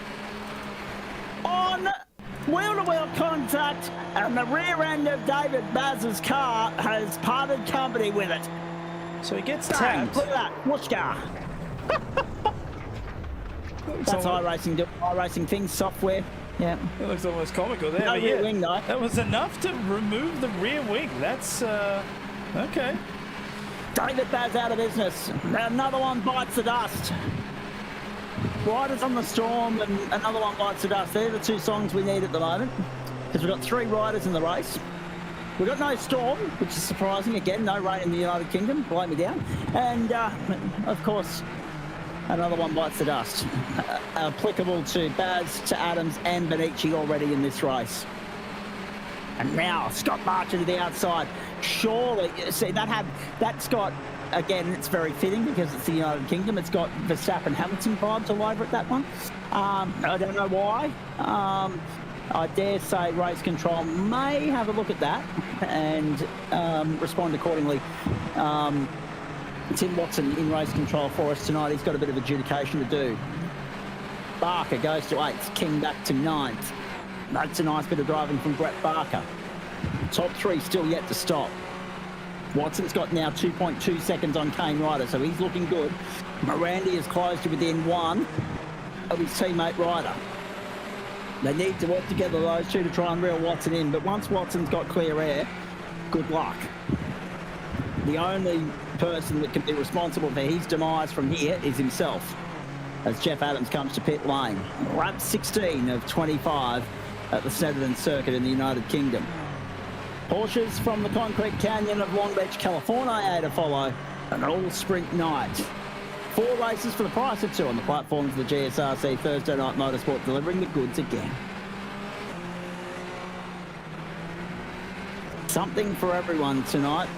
on wheel-to-wheel contact, and the rear end of David Baz's car has parted company with it. So he gets tagged. Look at that, whooshka. That's iRacing things, software. Yeah. It looks almost comical there. No rear wing, though. That was enough to remove the rear wing. That's, okay. David Baz out of business. Another one bites the dust. Riders on the Storm and another one bites the dust. They're the two songs we need at the moment because we've got 3 riders in the race. We've got no Storm, which is surprising. Again, no rain in the United Kingdom. Blow me down. And, of course, another one bites the dust. Applicable to Baz, to Adams and Benici already in this race. And now Scott Barcher to the outside. Surely, see, that's got, again, it's very fitting because it's the United Kingdom. It's got Verstappen Hamilton vibes all over it, that one. I don't know why. I dare say race control may have a look at that and respond accordingly. Tim Watson in race control for us tonight. He's got a bit of adjudication to do. Barker goes to 8th, King back to 9th. That's a nice bit of driving from Brett Barker. Top 3 still yet to stop. Watson's got now 2.2 seconds on Kane Ryder, so he's looking good. Morandi is close to within 1 of his teammate Ryder. They need to work together, those two, to try and reel Watson in, but once Watson's got clear air, good luck. The only person that can be responsible for his demise from here is himself, as Jeff Adams comes to pit lane. Lap 16 of 25 at the Snetterton circuit in the United Kingdom. Porsches from the concrete canyon of Long Beach, California to follow, an all-sprint night. 4 races for the price of 2 on the platforms of the GSRC Thursday Night Motorsport, delivering the goods again. Something for everyone tonight.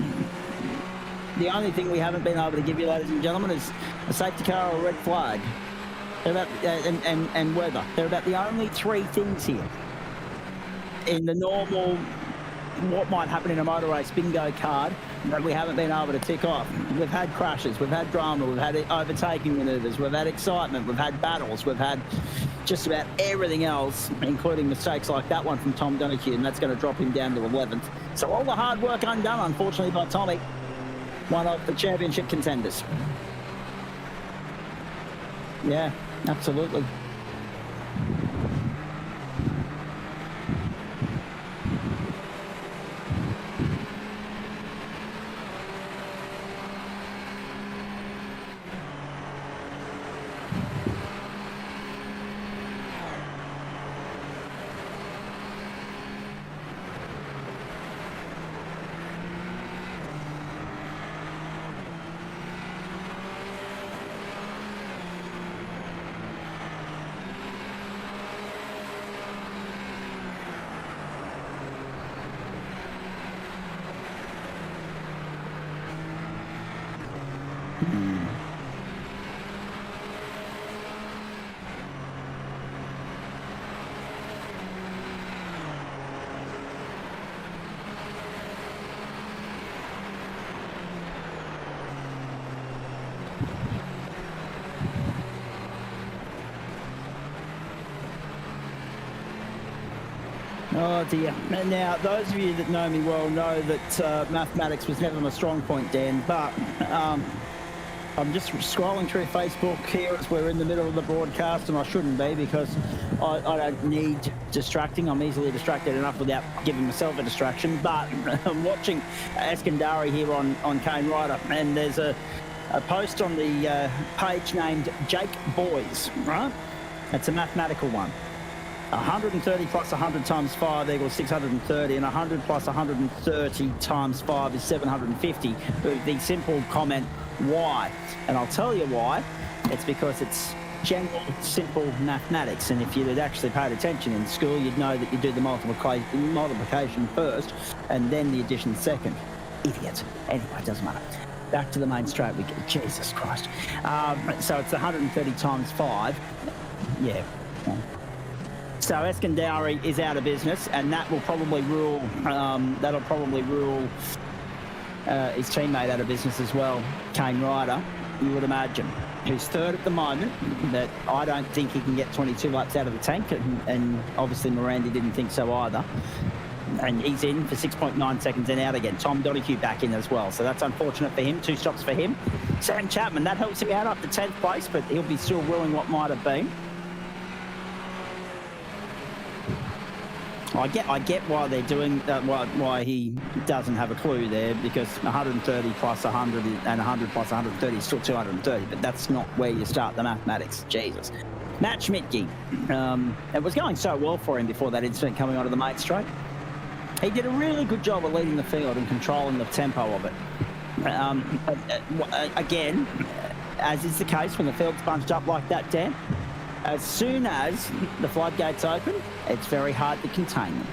The only thing we haven't been able to give you, ladies and gentlemen, is a safety car or a red flag. They're about, and weather. They're about the only 3 things here. In the normal, what might happen in a motor race bingo card that we haven't been able to tick off. We've had crashes, we've had drama, we've had overtaking manoeuvres, we've had excitement, we've had battles, we've had just about everything else, including mistakes like that one from Tom Donahue, and that's going to drop him down to 11th. So all the hard work undone, unfortunately, by Tommy, one of the championship contenders. Yeah, absolutely. Oh dear. Now, those of you that know me well know that mathematics was never my strong point, Dan, but I'm just scrolling through Facebook here as we're in the middle of the broadcast, and I shouldn't be because I don't need distracting. I'm easily distracted enough without giving myself a distraction, but I'm watching Eskandari here on Kane Ryder, and there's a a post on the page named Jake Boys, right? It's a mathematical one. 130 plus 100 times 5 equals 630, and 100 plus 130 times 5 is 750. With the simple comment, why? And I'll tell you why. It's because it's general, simple mathematics, and if you'd actually paid attention in school, you'd know that you do the multiplication first and then the addition second. Idiot. Anyway, it doesn't matter. Back to the main straight. Jesus Christ. So it's 130 times 5. Yeah. So Eskandari is out of business, and that will probably rule. That'll probably rule his teammate out of business as well, Kane Ryder. You would imagine, who's third at the moment. That I don't think he can get 22 laps out of the tank, and obviously Morandi didn't think so either. And he's in for 6.9 seconds and out again. Tom Donahue back in as well, so that's unfortunate for him. 2 stops for him. Sam Chapman, that helps him out up to 10th place, but he'll be still ruling what might have been. I get why they're doing why he doesn't have a clue there, because 130 plus 100 and 100 plus 130 is still 230, but that's not where you start the mathematics. Jesus. Matt Schmidtke, it was going so well for him before that incident coming onto the main straight. He did a really good job of leading the field and controlling the tempo of it. Again, as is the case when the field's bunched up like that, Dan, as soon as the floodgates open, it's very hard to contain them.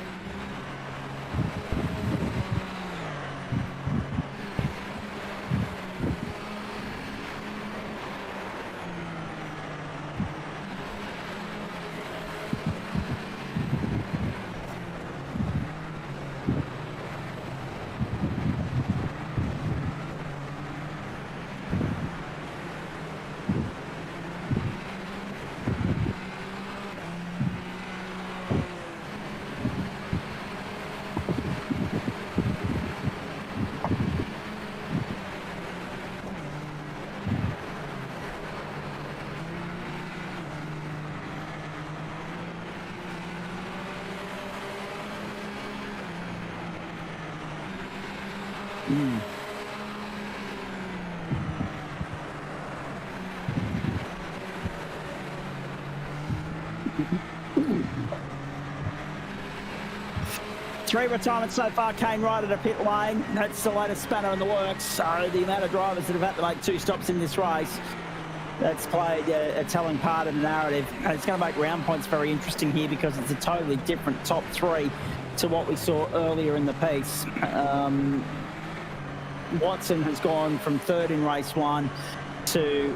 Three retirements so far. Kane Ryder to pit lane. That's the latest spanner in the works. So the amount of drivers that have had to make 2 stops in this race, that's played a telling part of the narrative. And it's going to make round points very interesting here, because it's a totally different top 3 to what we saw earlier in the piece. Watson has gone from 3rd in race 1 to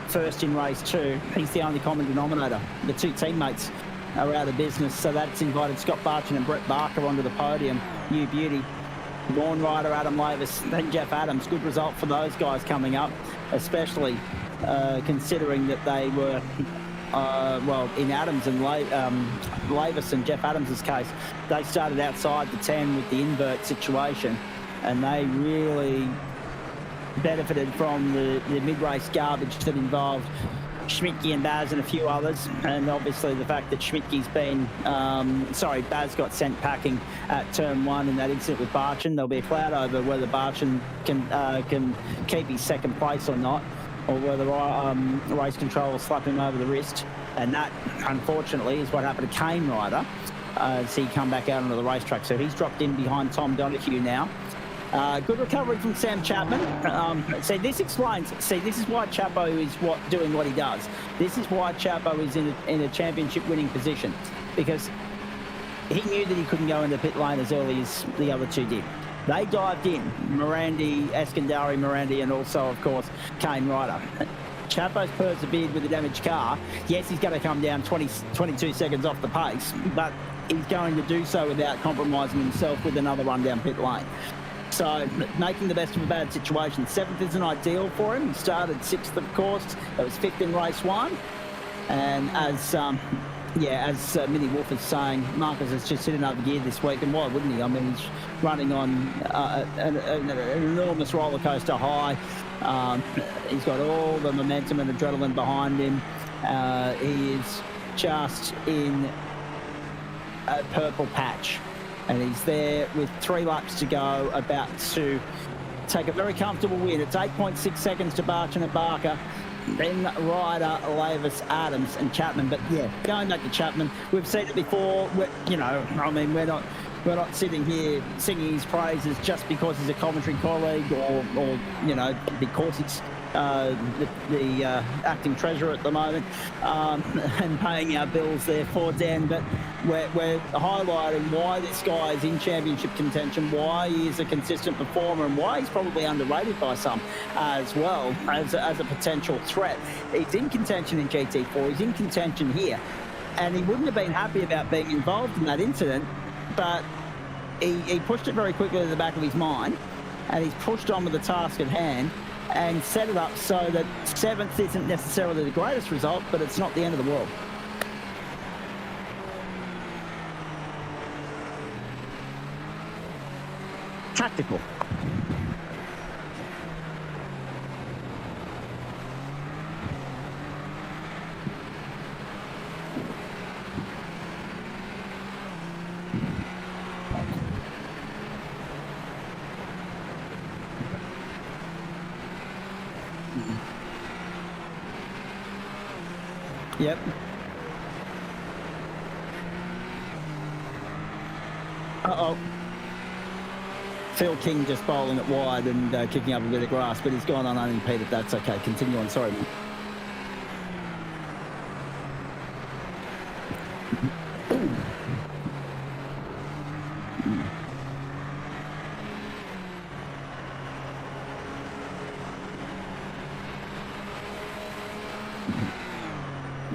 1st in race 2. He's the only common denominator. The 2 teammates are out of business, so that's invited Scott Barchin and Brett Barker onto the podium. New beauty. Vaughan Ryder, Adam Lavis, then Jeff Adams. Good result for those guys coming up, especially considering that they were, well, in Adams and Lavis and Jeff Adams' case, they started outside the 10 with the invert situation, and they really benefited from the mid-race garbage that involved Schmidtke and Baz and a few others, and obviously the fact that Schmidtke's been, Baz got sent packing at turn 1 in that incident with Barchin. There'll be a cloud over whether Barchin can keep his 2nd place or not, or whether race control will slap him over the wrist. And that, unfortunately, is what happened to Kane Ryder as he come back out onto the racetrack. So he's dropped in behind Tom Donahue now. Good recovery from Sam Chapman. This explains. This is why Chapo is doing what he does. This is why Chapo is in a championship-winning position, because he knew that he couldn't go into pit lane as early as the other 2 did. They dived in. Morandi, and also, of course, Kane Ryder. Chapo's persevered with a damaged car. Yes, he's going to come down 22 seconds off the pace, but he's going to do so without compromising himself with another run down pit lane. So, making the best of a bad situation. 7th isn't ideal for him. He started 6th, of course. It was 5th in race 1. And as Minnie Wolf is saying, Marcus has just hit another gear this week, and why wouldn't he? I mean, he's running on an enormous roller coaster high. He's got all the momentum and adrenaline behind him. He is just in a purple patch, and he's there with 3 laps to go, about to take a very comfortable win. It's 8.6 seconds to Barchin and Barker. Then Ryder, Lavis, Adams and Chapman. But yeah, going back to Chapman, we've seen it before. We're not sitting here singing his praises just because he's a commentary colleague or because he's the acting treasurer at the moment and paying our bills there for Dan. But we're highlighting why this guy is in championship contention, why he is a consistent performer, and why he's probably underrated by some as well as a potential threat. He's in contention in GT4, he's in contention here, and he wouldn't have been happy about being involved in that incident, but he pushed it very quickly to the back of his mind, and he's pushed on with the task at hand and set it up so that 7th isn't necessarily the greatest result, but it's not the end of the world. Tactical. Yep. Uh-oh. Phil King just bowling it wide and kicking up a bit of grass, but he's gone on unimpeded. That's okay. Continue on. Sorry, man.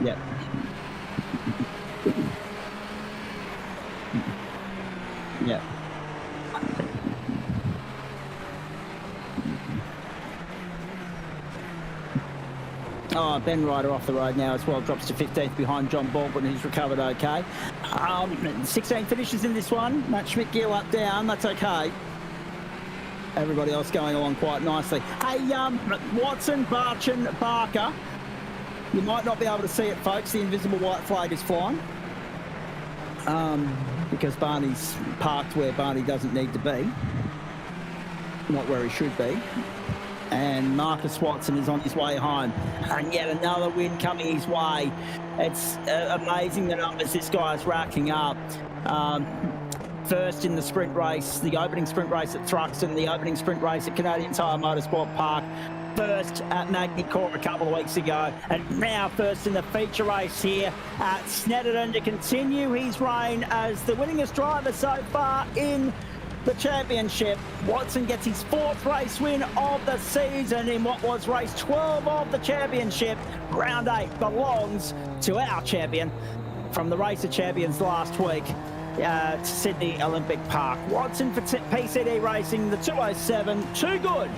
Yep. Yep. Oh, Ben Ryder off the road now as well, drops to 15th behind John Baldwin, who's recovered okay. 16 finishes in this one. Matt Schmidt gear up down, that's okay. Everybody else going along quite nicely. Hey, Watson, Barchin, Barker. You might not be able to see it, folks. The invisible white flag is flying. Because Barney's parked where Barney doesn't need to be. Not where he should be. And Marcus Watson is on his way home. And yet another win coming his way. It's amazing the numbers this guy's racking up. First in the sprint race, the opening sprint race at Thruxton, the opening sprint race at Canadian Tire Motorsport Park, first at Magny Court a couple of weeks ago, and now first in the feature race here at Snetterton to continue his reign as the winningest driver so far in the championship. Watson gets his 4th race win of the season in what was race 12 of the championship. Round 8 belongs to our champion from the Race of Champions last week. To Sydney Olympic Park. Watson for PCD Racing, the 207, too good.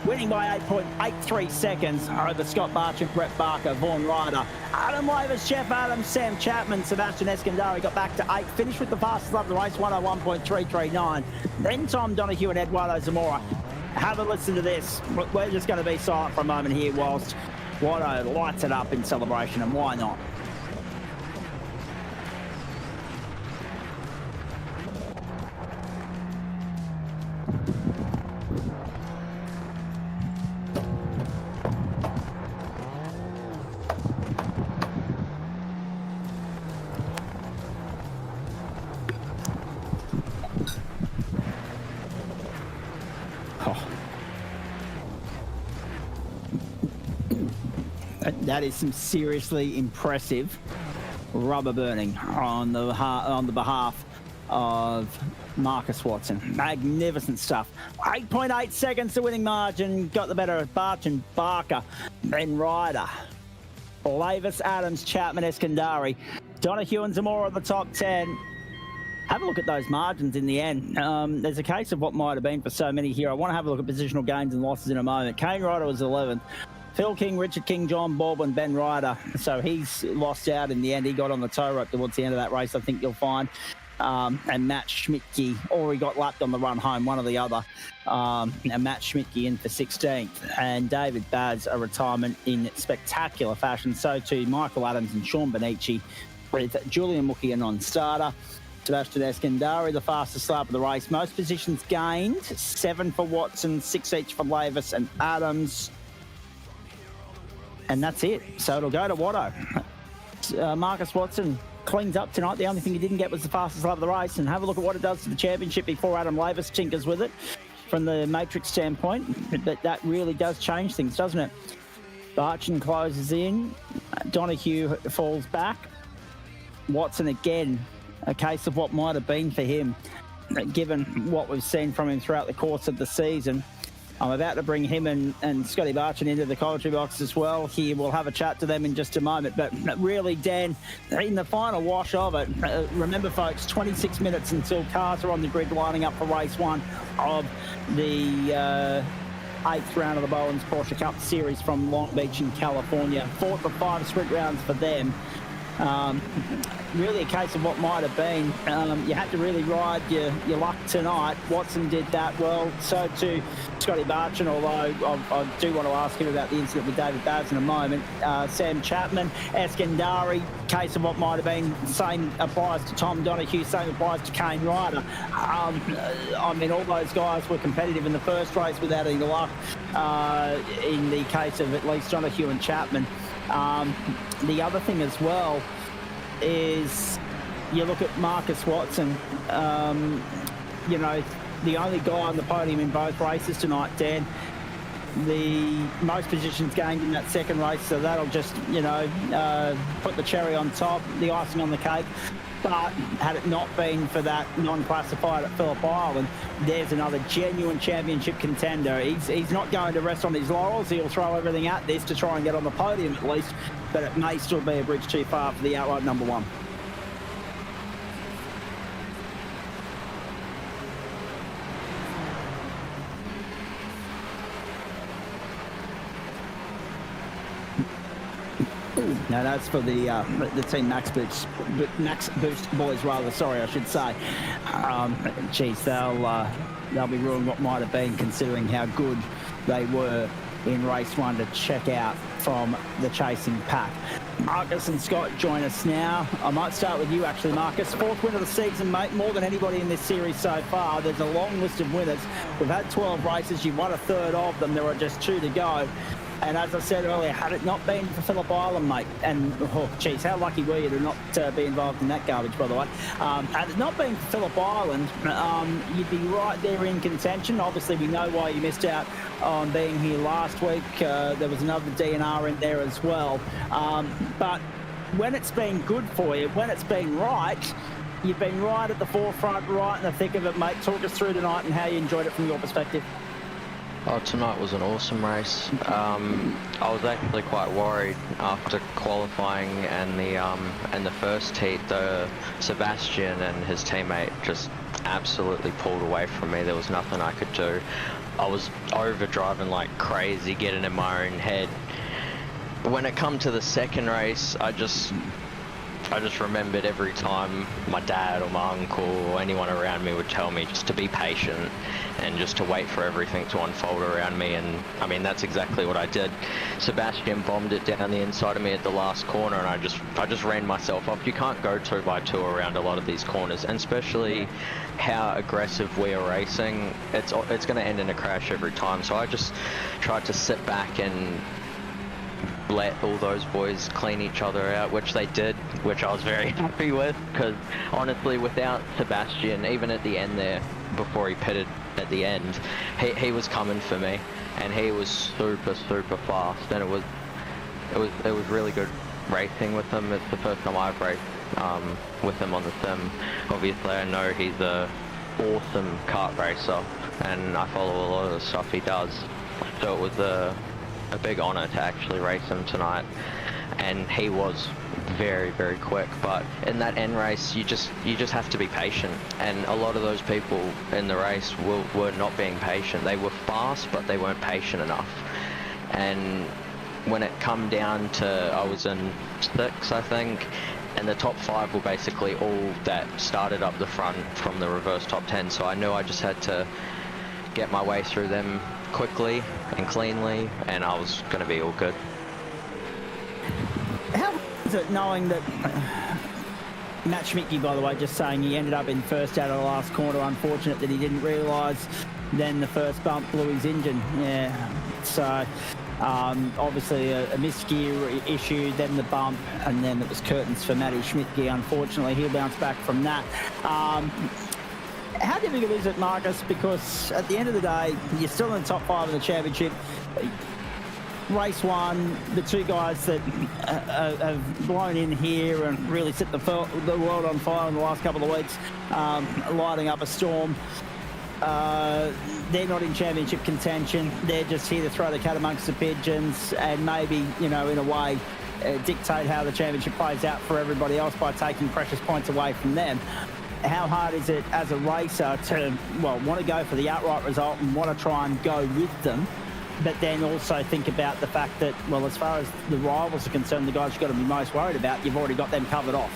Winning by 8.83 seconds over Scott Barchin, Brett Barker, Vaughan Ryder, Adam Lavis, Jeff Adams, Sam Chapman, Sebastian Eskandari got back to 8th, finished with the fastest lap of the race, 101.339. Then Tom Donoghue and Eduardo Zamora. Have a listen to this. We're just going to be silent for a moment here whilst Watto lights it up in celebration, and why not? That is some seriously impressive rubber burning on the behalf of Marcus Watson. Magnificent stuff. 8.8 seconds to winning margin. Got the better of Barchin, Barker, Ben Ryder, Lavis, Adams, Chapman, Eskandari, Donoghue and Zamora at the top 10. Have a look at those margins in the end. There's a case of what might have been for so many here. I want to have a look at positional gains and losses in a moment. Kane Ryder was 11th. Phil King, Richard King, John Baldwin, Ben Ryder. So he's lost out in the end. He got on the tow rope towards the end of that race, I think you'll find. And Matt Schmidtke, or he got lapped on the run home, one or the other. And Matt Schmidtke in for 16th. And David Baz, a retirement in spectacular fashion. So too Michael Adams and Sean Benici, with Julian Mookie a non-starter. Sebastian Eskandari, the fastest lap of the race. Most positions gained, 7 for Watson, 6 each for Lavis and Adams. And that's it. So it'll go to Watto. Marcus Watson cleans up tonight. The only thing he didn't get was the fastest lap of the race. And have a look at what it does to the championship before Adam Lavis tinkers with it from the matrix standpoint. But that really does change things, doesn't it? Barchin closes in. Donahue falls back. Watson again, a case of what might have been for him, given what we've seen from him throughout the course of the season. I'm about to bring him and Scotty Barchin into the commentary box as well here. We'll have a chat to them in just a moment. But really, Dan, in the final wash of it, remember, folks, 26 minutes until cars are on the grid lining up for race 1 of the 8th round of the Bowens Porsche Cup Series from Long Beach in California. 4th of 5 sprint rounds for them. Really a case of what might have been. You had to really ride your luck tonight. Watson did that well. So too Scotty Barchin, although I do want to ask him about the incident with David Baz in a moment. Sam Chapman, Eskandari, case of what might have been. Same applies to Tom Donahue, same applies to Kane Ryder. I mean, all those guys were competitive in the first race without any luck, in the case of at least Donahue and Chapman. The other thing as well is you look at Marcus Watson, you know, the only guy on the podium in both races tonight, Dan. The most positions gained in that second race, so that'll just, you know, put the cherry on top, the icing on the cake. But had it not been for that non-classified at Phillip Island, there's another genuine championship contender. He's not going to rest on his laurels. He'll throw everything at this to try and get on the podium at least, but it may still be a bridge too far for the outright number 1. No, that's for the Team Max Boost boys, rather. Sorry, I should say. Geez, they'll be ruining what might have been, considering how good they were in race 1 to check out from the chasing pack. Marcus and Scott join us now. I might start with you, actually, Marcus. 4th win of the season, mate. More than anybody in this series so far. There's a long list of winners. We've had 12 races. You've won a third of them. There are just 2 to go. And as I said earlier, had it not been for Phillip Island, mate, and, oh, geez, how lucky were you to not be involved in that garbage, by the way. Had it not been for Phillip Island, you'd be right there in contention. Obviously, we know why you missed out on being here last week. There was another DNR in there as well. But when it's been good for you, when it's been right, you've been right at the forefront, right in the thick of it, mate. Talk us through tonight and how you enjoyed it from your perspective. Oh, tonight was an awesome race. I was actually quite worried after qualifying and the first heat. Sebastian and his teammate just absolutely pulled away from me. There was nothing I could do. I was overdriving like crazy, getting in my own head. When it come to the second race, I just remembered every time my dad or my uncle or anyone around me would tell me just to be patient and just to wait for everything to unfold around me. And I mean, that's exactly what I did. Sebastian bombed it down the inside of me at the last corner, and I just ran myself off. You can't go 2x2 around a lot of these corners, and especially how aggressive we are racing. It's going to end in a crash every time. So I just tried to sit back and let all those boys clean each other out, which they did, which I was very happy with, because honestly, without Sebastian, even at the end there, before he pitted at the end, he was coming for me, and he was super fast, and it was really good racing with him. It's the first time I've raced with him on the sim. Obviously, I know he's a awesome kart racer, and I follow a lot of the stuff he does, so it was a big honor to actually race him tonight. And he was very quick, but in that end race you just have to be patient, and a lot of those people in the race were not being patient. They were fast, but they weren't patient enough. And when it come down to, I was in 6th, I think, and the top 5 were basically all that started up the front from the reverse top 10, so I knew I just had to get my way through them quickly and cleanly, and I was going to be all good. How is it knowing that Matt Schmidtke, by the way, just saying he ended up in first out of the last corner. Unfortunate that he didn't realise then the first bump blew his engine. Yeah, so obviously a misgear issue, then the bump, and then it was curtains for Matty Schmidtke. Unfortunately, he'll bounce back from that. How difficult is it, Marcus? Because at the end of the day, you're still in the top 5 of the championship. Race 1, the two guys that have blown in here and really set the world on fire in the last couple of weeks, lighting up a storm. They're not in championship contention. They're just here to throw the cat amongst the pigeons and maybe, in a way, dictate how the championship plays out for everybody else by taking precious points away from them. How hard is it as a racer to, want to go for the outright result and want to try and go with them, but then also think about the fact that, as far as the rivals are concerned, the guys you've got to be most worried about, you've already got them covered off.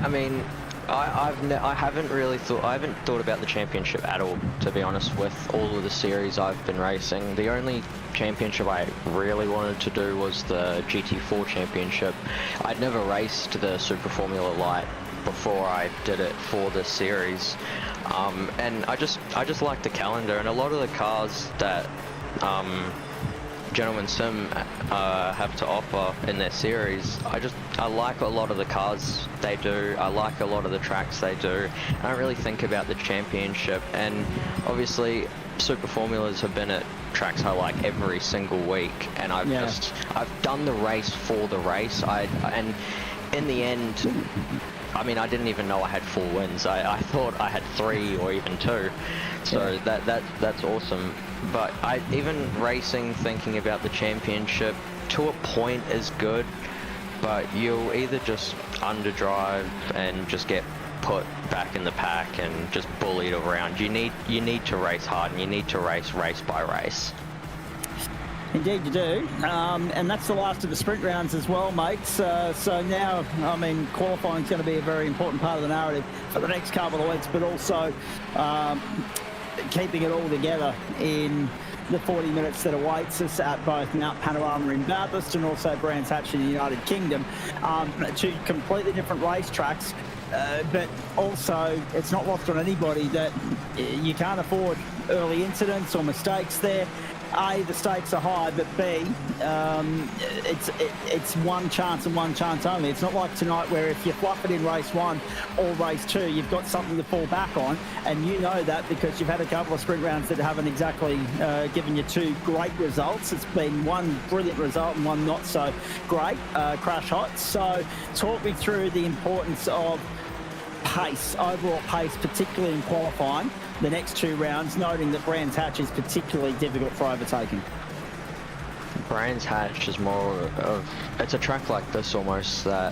I mean, I haven't thought about the championship at all, to be honest. With all of the series I've been racing, the only championship I really wanted to do was the GT4 championship. I'd never raced the Super Formula Light before I did it for this series, and I just like the calendar, and a lot of the cars that Gentleman Sim have to offer in their series, I like a lot of the cars they do. I like a lot of the tracks they do. I don't really think about the championship, and obviously Super Formulas have been at tracks I like every single week, and I've done the race for the race. And in the end, I mean, I didn't even know I had 4 wins. I thought I had 3 or even 2. So that's awesome. But even racing, thinking about the championship, to a point is good, but you'll either just underdrive and just get put back in the pack and just bullied around. You need to race hard, and you need to race by race. Indeed you do, and that's the last of the sprint rounds as well, mates. So now, qualifying is going to be a very important part of the narrative for the next couple of weeks, but also keeping it all together in the 40 minutes that awaits us at both Mount Panorama in Bathurst and also Brands Hatch in the United Kingdom. 2 completely different racetracks, but also it's not lost on anybody that you can't afford early incidents or mistakes there. A, the stakes are high, but B, it's one chance and one chance only. It's not like tonight where if you fluff it in race 1 or race 2, you've got something to fall back on, and you know that because you've had a couple of sprint rounds that haven't exactly given you 2 great results. It's been one brilliant result and one not so great, crash hot. So talk me through the importance of pace, overall pace, particularly in qualifying the next 2 rounds, noting that Brands Hatch is particularly difficult for overtaking. Brands Hatch is more of, it's a track like this almost that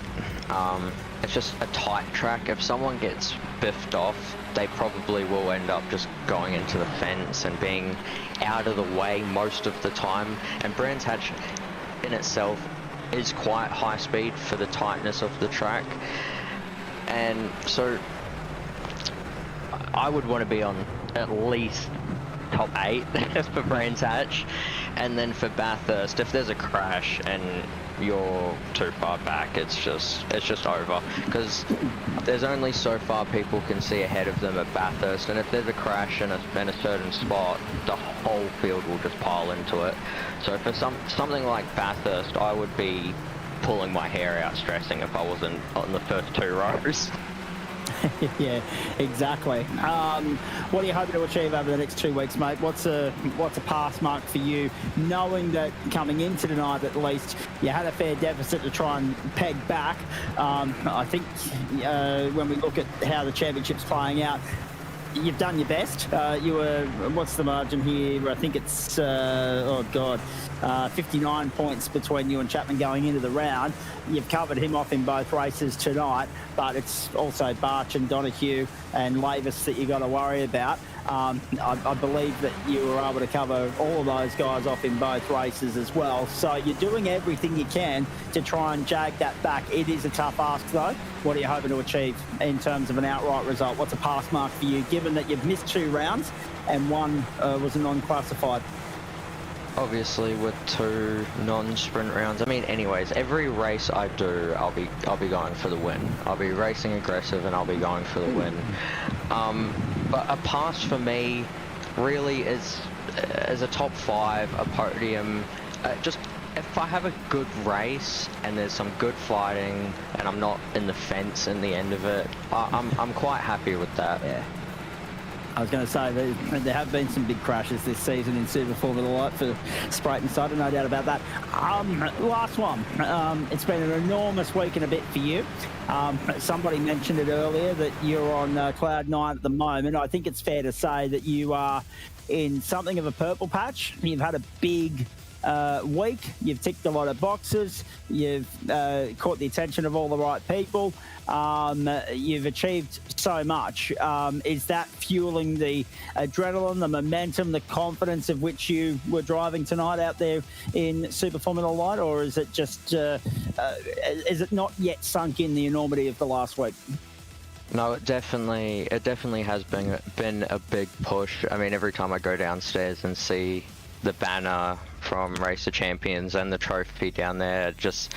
it's just a tight track. If someone gets biffed off, they probably will end up just going into the fence and being out of the way most of the time. And Brands Hatch in itself is quite high speed for the tightness of the track. And so I would want to be on at least top 8 for Brands Hatch, and then for Bathurst, if there's a crash and you're too far back, it's just over, because there's only so far people can see ahead of them at Bathurst, and if there's a crash in a certain spot, the whole field will just pile into it. So for something like Bathurst, I would be pulling my hair out stressing if I wasn't on the first 2 rows. Yeah, exactly. What are you hoping to achieve over the next 2 weeks, mate? What's a pass mark for you, knowing that coming into tonight at least you had a fair deficit to try and peg back? I think when we look at how the championship's playing out, you've done your best. You were, what's the margin here? I think it's 59 points between you and Chapman going into the round. You've covered him off in both races tonight, but it's also Barch and Donahue and Lavis that you got to worry about. I believe that you were able to cover all of those guys off in both races as well. So you're doing everything you can to try and jag that back. It is a tough ask though. What are you hoping to achieve in terms of an outright result? What's a pass mark for you, given that you've missed 2 rounds and 1 was a non-classified? obviously with 2 non-sprint rounds. I mean, anyways, every race I do, I'll be going for the win. I'll be racing aggressive and I'll be going for the win. But a pass for me really is a top 5, a podium. Just if I have a good race and there's some good fighting and I'm not in the fence in the end of it, I'm quite happy with that. Yeah. I was going to say, there have been some big crashes this season in Super Formula Light for Spreyton Cider, no doubt about that. Last one. It's been an enormous week and a bit for you. Somebody mentioned it earlier that you're on cloud 9 at the moment. I think it's fair to say that you are in something of a purple patch. You've had a big week. You've ticked a lot of boxes. You've caught the attention of all the right people. You've achieved so much. Is that fueling the adrenaline, the momentum, the confidence of which you were driving tonight out there in Super Formula Light, or is it just is it not yet sunk in the enormity of the last week? No, it definitely has been a big push. I mean, every time I go downstairs and see the banner from Race of Champions and the trophy down there, just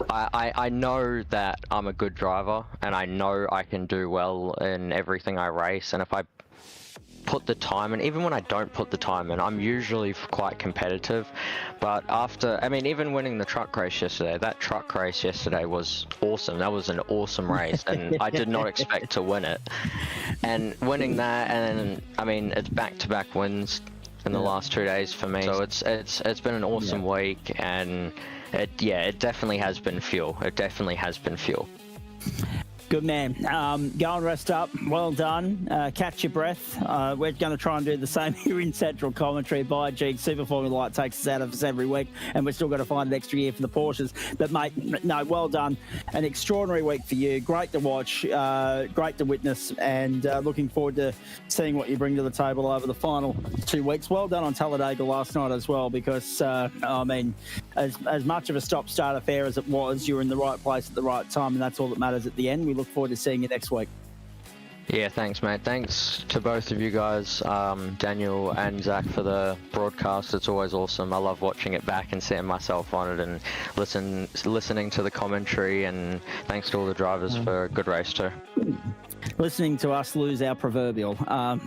I know that I'm a good driver and I know I can do well in everything I race, and if I put the time in, even when I don't put the time in, I'm usually quite competitive. But after, I mean, even winning the truck race yesterday, that truck race yesterday was awesome. That was an awesome race and I did not expect to win it, and winning that, and I mean, it's back-to-back wins in the last 2 days for me, so it's been an awesome week, and it definitely has been fuel. It definitely has been fuel. Good man. Go and rest up. Well done. Catch your breath. We're going to try and do the same here in Central Commentary. By G, Super Formula Light takes us out of us every week, and we're still going to find an extra year for the Porsches. But, mate, no, well done. An extraordinary week for you. Great to watch, great to witness, and looking forward to seeing what you bring to the table over the final 2 weeks. Well done on Talladega last night as well, because, I mean, as much of a stop-start affair as it was, you were in the right place at the right time, and that's all that matters at the end. We look forward to seeing you next week. Yeah, thanks, mate. Thanks to both of you guys, Daniel and Zach, for the broadcast. It's always awesome. I love watching it back and seeing myself on it and listening to the commentary, and thanks to all the drivers for a good race too. Listening to us lose our proverbial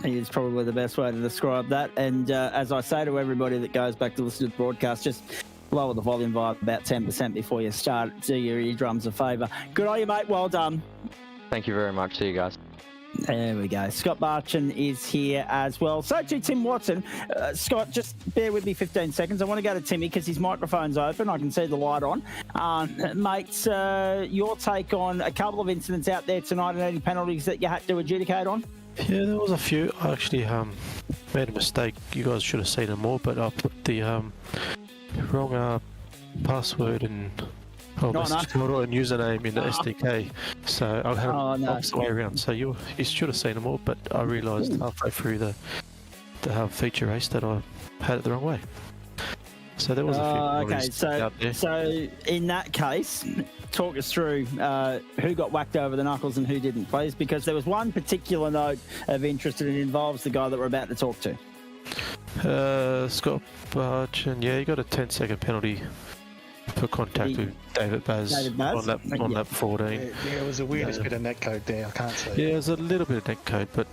is probably the best way to describe that. And as I say to everybody that goes back to listen to the broadcast, just lower the volume by about 10% before you start. Do your eardrums a favour. Good on you, mate. Well done. Thank you very much. See you guys. There we go. Scott Barchin is here as well. So too Tim Watson. Scott, just bear with me 15 seconds. I want to go to Timmy because his microphone's open. I can see the light on. Mates, your take on a couple of incidents out there tonight and any penalties that you had to adjudicate on? Yeah, there was a few. I actually made a mistake. You guys should have seen them more, but I put the wrong password and username in the SDK, so I had it the way around. So you should have seen them all, but I realised halfway through the feature race that I had it the wrong way. So there was a few. Okay, out there. So in that case, talk us through who got whacked over the knuckles and who didn't, please, because there was one particular note of interest and it involves the guy that we're about to talk to. Scott Barchin, yeah, he got a 10-second penalty for contact with David Baz on lap 14. Yeah, it was the weirdest bit of netcode there, I can't say. Yeah, it was a little bit of netcode, but...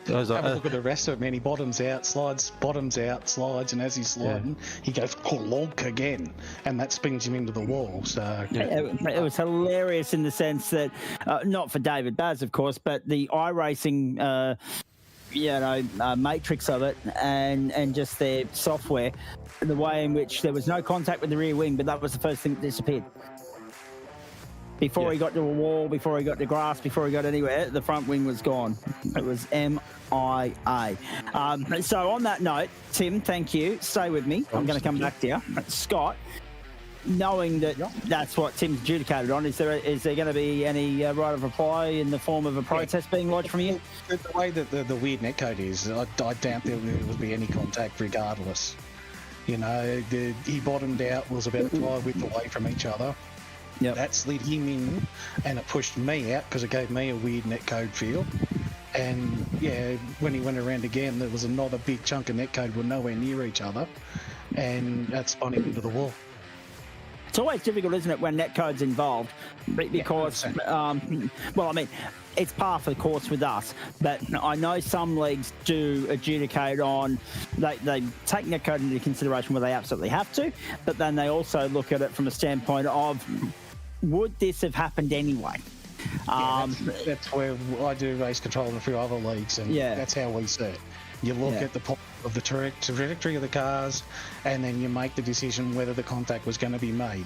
Have a look at the rest of him, and he bottoms out, slides, and as he's sliding, he goes clonk again, and that spins him into the wall, so... Yeah. It was hilarious in the sense that, not for David Baz, of course, but the iRacing... matrix of it and just their software, the way in which there was no contact with the rear wing, but that was the first thing that disappeared. Before he got to a wall, before he got to grass, before he got anywhere, the front wing was gone. It was MIA. So on that note, Tim, thank you. Stay with me. I'm going to come back to you. Scott, knowing that that's what Tim's adjudicated on, is there going to be any right of reply in the form of a protest being lodged from you? The way that the weird netcode is, I doubt there would be any contact regardless. You know, he bottomed out, was about a tire width away from each other. Yep. That slid him in, and it pushed me out because it gave me a weird netcode feel. And yeah, when he went around again, there was another big chunk of netcode. We're nowhere near each other. and that spun him into the wall. It's always difficult, isn't it, when netcode's involved? Because, well, I mean, it's par for the course with us, but I know some leagues do adjudicate on, they take netcode into consideration where they absolutely have to, but then they also look at it from a standpoint of, would this have happened anyway? That's where I do race control in a few other leagues, and that's how we see it. You look at the point of the trajectory of the cars, and then you make the decision whether the contact was going to be made.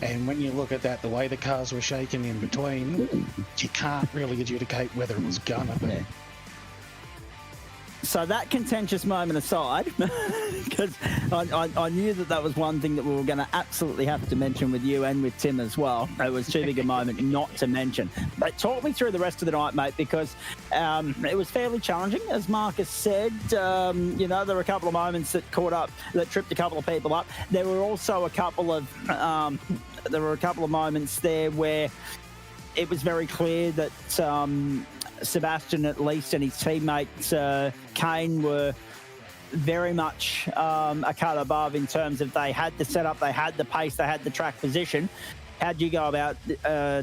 And when you look at that, the way the cars were shaking in between, you can't really adjudicate whether it was going to be. So that contentious moment aside, because I knew that was one thing that we were going to absolutely have to mention with you and with Tim as well. It was too big a moment not to mention. But talk me through the rest of the night, mate, because it was fairly challenging, as Marcus said. You know, there were a couple of moments that tripped a couple of people up. There were also a couple of moments there where it was very clear that Sebastian, at least, and his teammate Kane were very much a cut above in terms of they had the setup, they had the pace, they had the track position. How'd you go about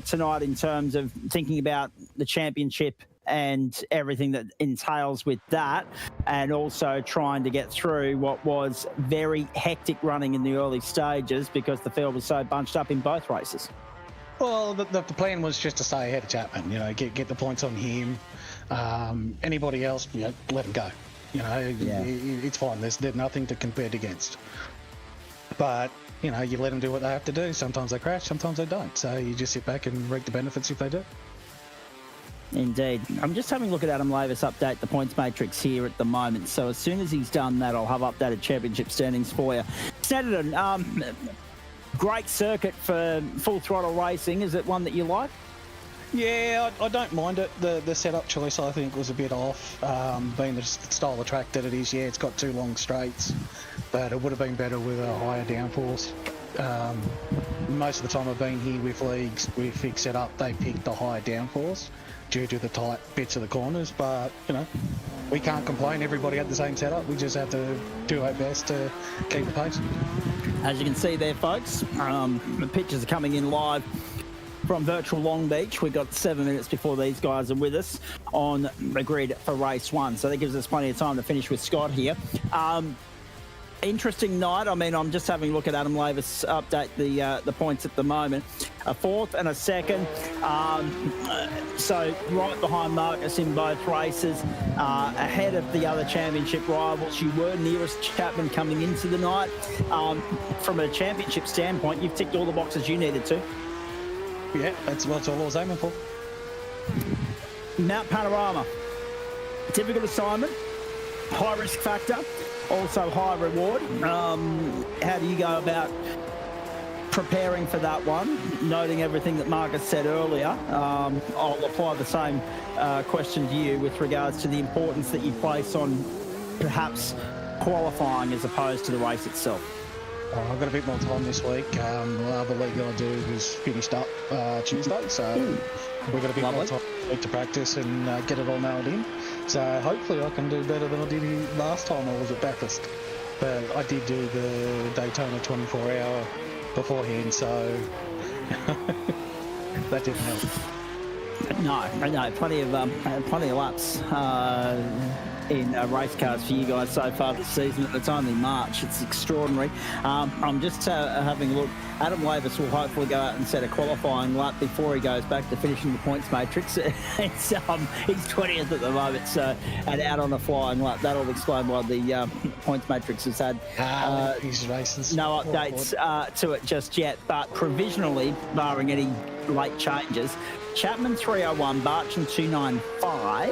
tonight in terms of thinking about the championship and everything that entails with that, and also trying to get through what was very hectic running in the early stages because the field was so bunched up in both races? Well, the plan was just to stay ahead of Chapman, you know, get the points on him. Anybody else, you know, let him go. You know, it's fine. There's nothing to compare against. But, you know, you let them do what they have to do. Sometimes they crash, sometimes they don't. So you just sit back and reap the benefits if they do. Indeed. I'm just having a look at Adam Lavis update the points matrix here at the moment. So as soon as he's done that, I'll have updated championship standings for you. Snetterton, great circuit for full throttle racing. Is it one that you like? Yeah, I don't mind it. The setup choice, I think, was a bit off. Being the style of track that it is, it's got 2 long straights, but it would have been better with a higher downforce. Most of the time I've been here with leagues with fixed setup, they pick the higher downforce due to the tight bits of the corners, but, you know, we can't complain. Everybody had the same setup. We just have to do our best to keep the pace. As you can see there, folks, the pictures are coming in live from virtual Long Beach. We've got 7 minutes before these guys are with us on the grid for race 1. So that gives us plenty of time to finish with Scott here. Interesting night. I mean, I'm just having a look at Adam Lavis update the points at the moment. A 4th and a 2nd. So right behind Marcus in both races, ahead of the other championship rivals. You were nearest Chapman coming into the night. From a championship standpoint, you've ticked all the boxes you needed to. Yeah, that's all I was aiming for. Mount Panorama. Difficult assignment. High risk factor. Also high reward. How do you go about preparing for that one? Noting everything that Marcus said earlier, I'll apply the same question to you with regards to the importance that you place on perhaps qualifying as opposed to the race itself. I've got a bit more time this week. The other league that I do was finished up Tuesday, so we've got a bit more time to practice and get it all nailed in. So hopefully I can do better than I did last time I was at Bathurst. But I did do the Daytona 24-hour beforehand, so that didn't help. No, plenty of laps in race cars for you guys so far this season. It's only March. It's extraordinary. I'm just having a look. Adam Lavis will hopefully go out and set a qualifying lap before he goes back to finishing the points matrix. He's 20th at the moment, so and out on a flying lap. That'll explain why the points matrix has had no updates to it just yet. But provisionally, barring any late changes, Chapman 301, Barchin 295.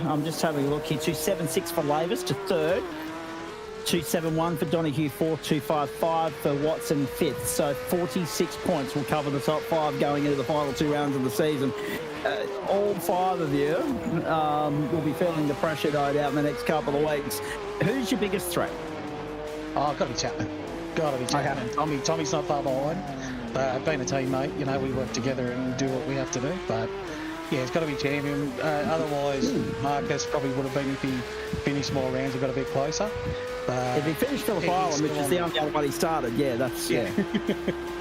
I'm just having a look here. 276 for Lavis to 3rd. 271 for Donahue, 4,255 for Watson, 5th. So 46 points will cover the top 5 going into the final 2 rounds of the season. All 5 of you will be feeling the pressure, no doubt, in the next couple of weeks. Who's your biggest threat? Got to be Chapman. Got to be Chapman. Tommy's not far behind. Being a teammate, you know, we work together and do what we have to do. But Yeah, it's got to be champion. Otherwise, Marcus probably would have been if he finished more rounds and got a bit closer. But if he finished Phillip Island, which is the only other one he started, that's yeah,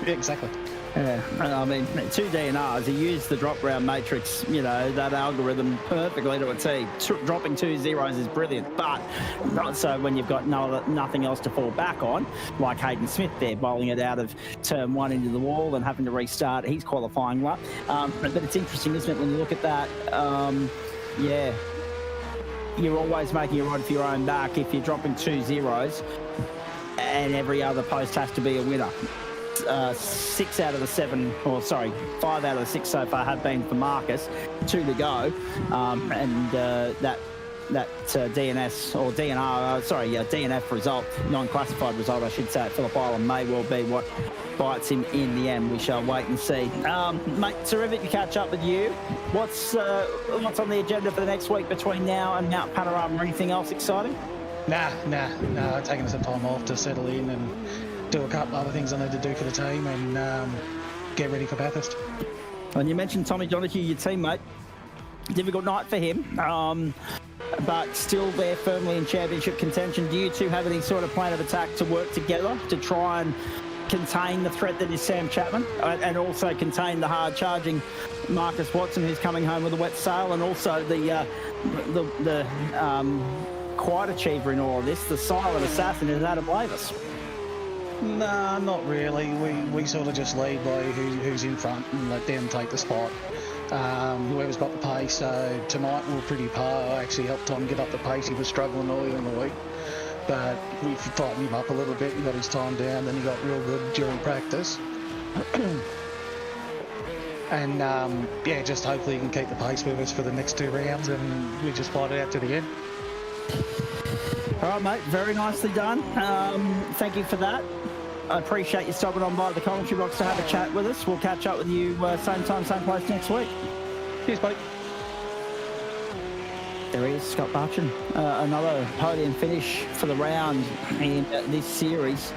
exactly. Yeah, I mean, 2 DNRs, he used the drop round matrix, that algorithm perfectly to a T. Dropping 2 zeros is brilliant, but not so when you've got nothing else to fall back on, like Hayden Smith there, bowling it out of turn 1 into the wall and having to restart his qualifying lap. But it's interesting, isn't it, when you look at that, you're always making a rod for your own back if you're dropping 2 zeros and every other post has to be a winner. 5 out of the 6 so far have been for Marcus, 2 to go, and that DNS or DNF result, non-classified result I should say, at Phillip Island may well be what bites him in the end. We shall wait and see. Mate, terrific to catch up with you. What's on the agenda for the next week between now and Mount Panorama? Anything else exciting? Nah, taking some time off to settle in and do a couple other things I need to do for the team and get ready for Bathurst. And you mentioned Tommy Donahue, your teammate. Difficult night for him, but still there firmly in championship contention. Do you two have any sort of plan of attack to work together to try and contain the threat that is Sam Chapman and also contain the hard-charging Marcus Watson, who's coming home with a wet sail, and also the quiet achiever in all of this, the silent assassin, is Adam Lavis? Nah, not really. We sort of just lead by who's in front and let them take the spot. Whoever's got the pace. So tonight we were pretty par. I actually helped Tom get up the pace. He was struggling earlier in the week, but we tightened him up a little bit. He got his time down. Then he got real good during practice. And just hopefully he can keep the pace with us for the next 2 rounds, and we just fight it out to the end. All right, mate. Very nicely done. Thank you for that. I appreciate you stopping on by the commentary box to have a chat with us. We'll catch up with you same time, same place next week. Cheers, buddy. There he is, Scott Barchin. Another podium finish for the round in this series.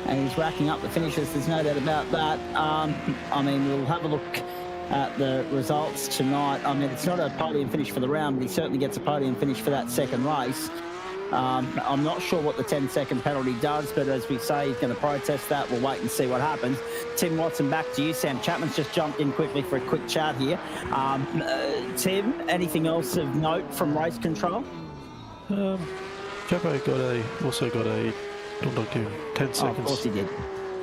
And he's racking up the finishes, there's no doubt about that. We'll have a look at the results tonight. It's not a podium finish for the round, but he certainly gets a podium finish for that second race. I'm not sure what the 10-second penalty does, but as we say, he's going to protest that. We'll wait and see what happens. Tim Watson, back to you. Sam Chapman's just jumped in quickly for a quick chat here. Tim, anything else of note from race control? Jabbo also got a 10 seconds. Of course he did.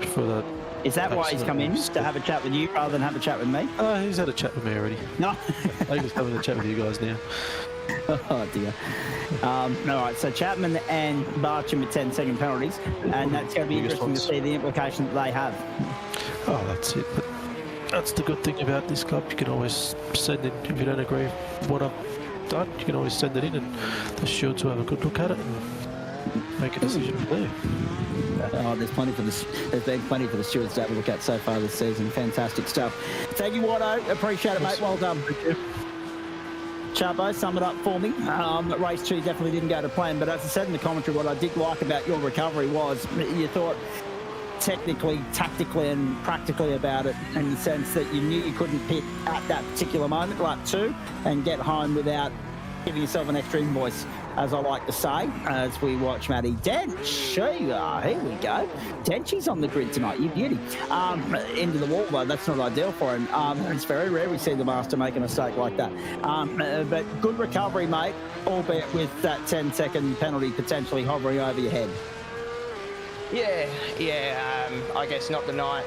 For that. Is that why he's come in, to have a chat with you rather than have a chat with me? He's had a chat with me already. No. I think he's having a chat with you guys now. Oh dear. All right, so Chapman and Barcham with 10-second penalties, and that's going to be interesting to see the implications that they have. Oh, that's it. But that's the good thing about this club. You can always send in, if you don't agree with what I've done, you can always send it in, and the stewards will have a good look at it and make a decision from there. There's been plenty for the stewards to have a look at so far this season. Fantastic stuff. Thank you, Watto. Appreciate it, mate. Well done. Thank you. Charbo, sum it up for me. Race 2 definitely didn't go to plan, but as I said in the commentary, what I did like about your recovery was you thought technically, tactically and practically about it, in the sense that you knew you couldn't pit at that particular moment, lap 2, and get home without giving yourself an extra invoice, as I like to say, as we watch Matty Dench. Here we go. Denchi's on the grid tonight, you beauty. Into the wall, though, that's not ideal for him. It's very rare we see the master make a mistake like that. But good recovery, mate, albeit with that 10-second penalty potentially hovering over your head. I guess not the night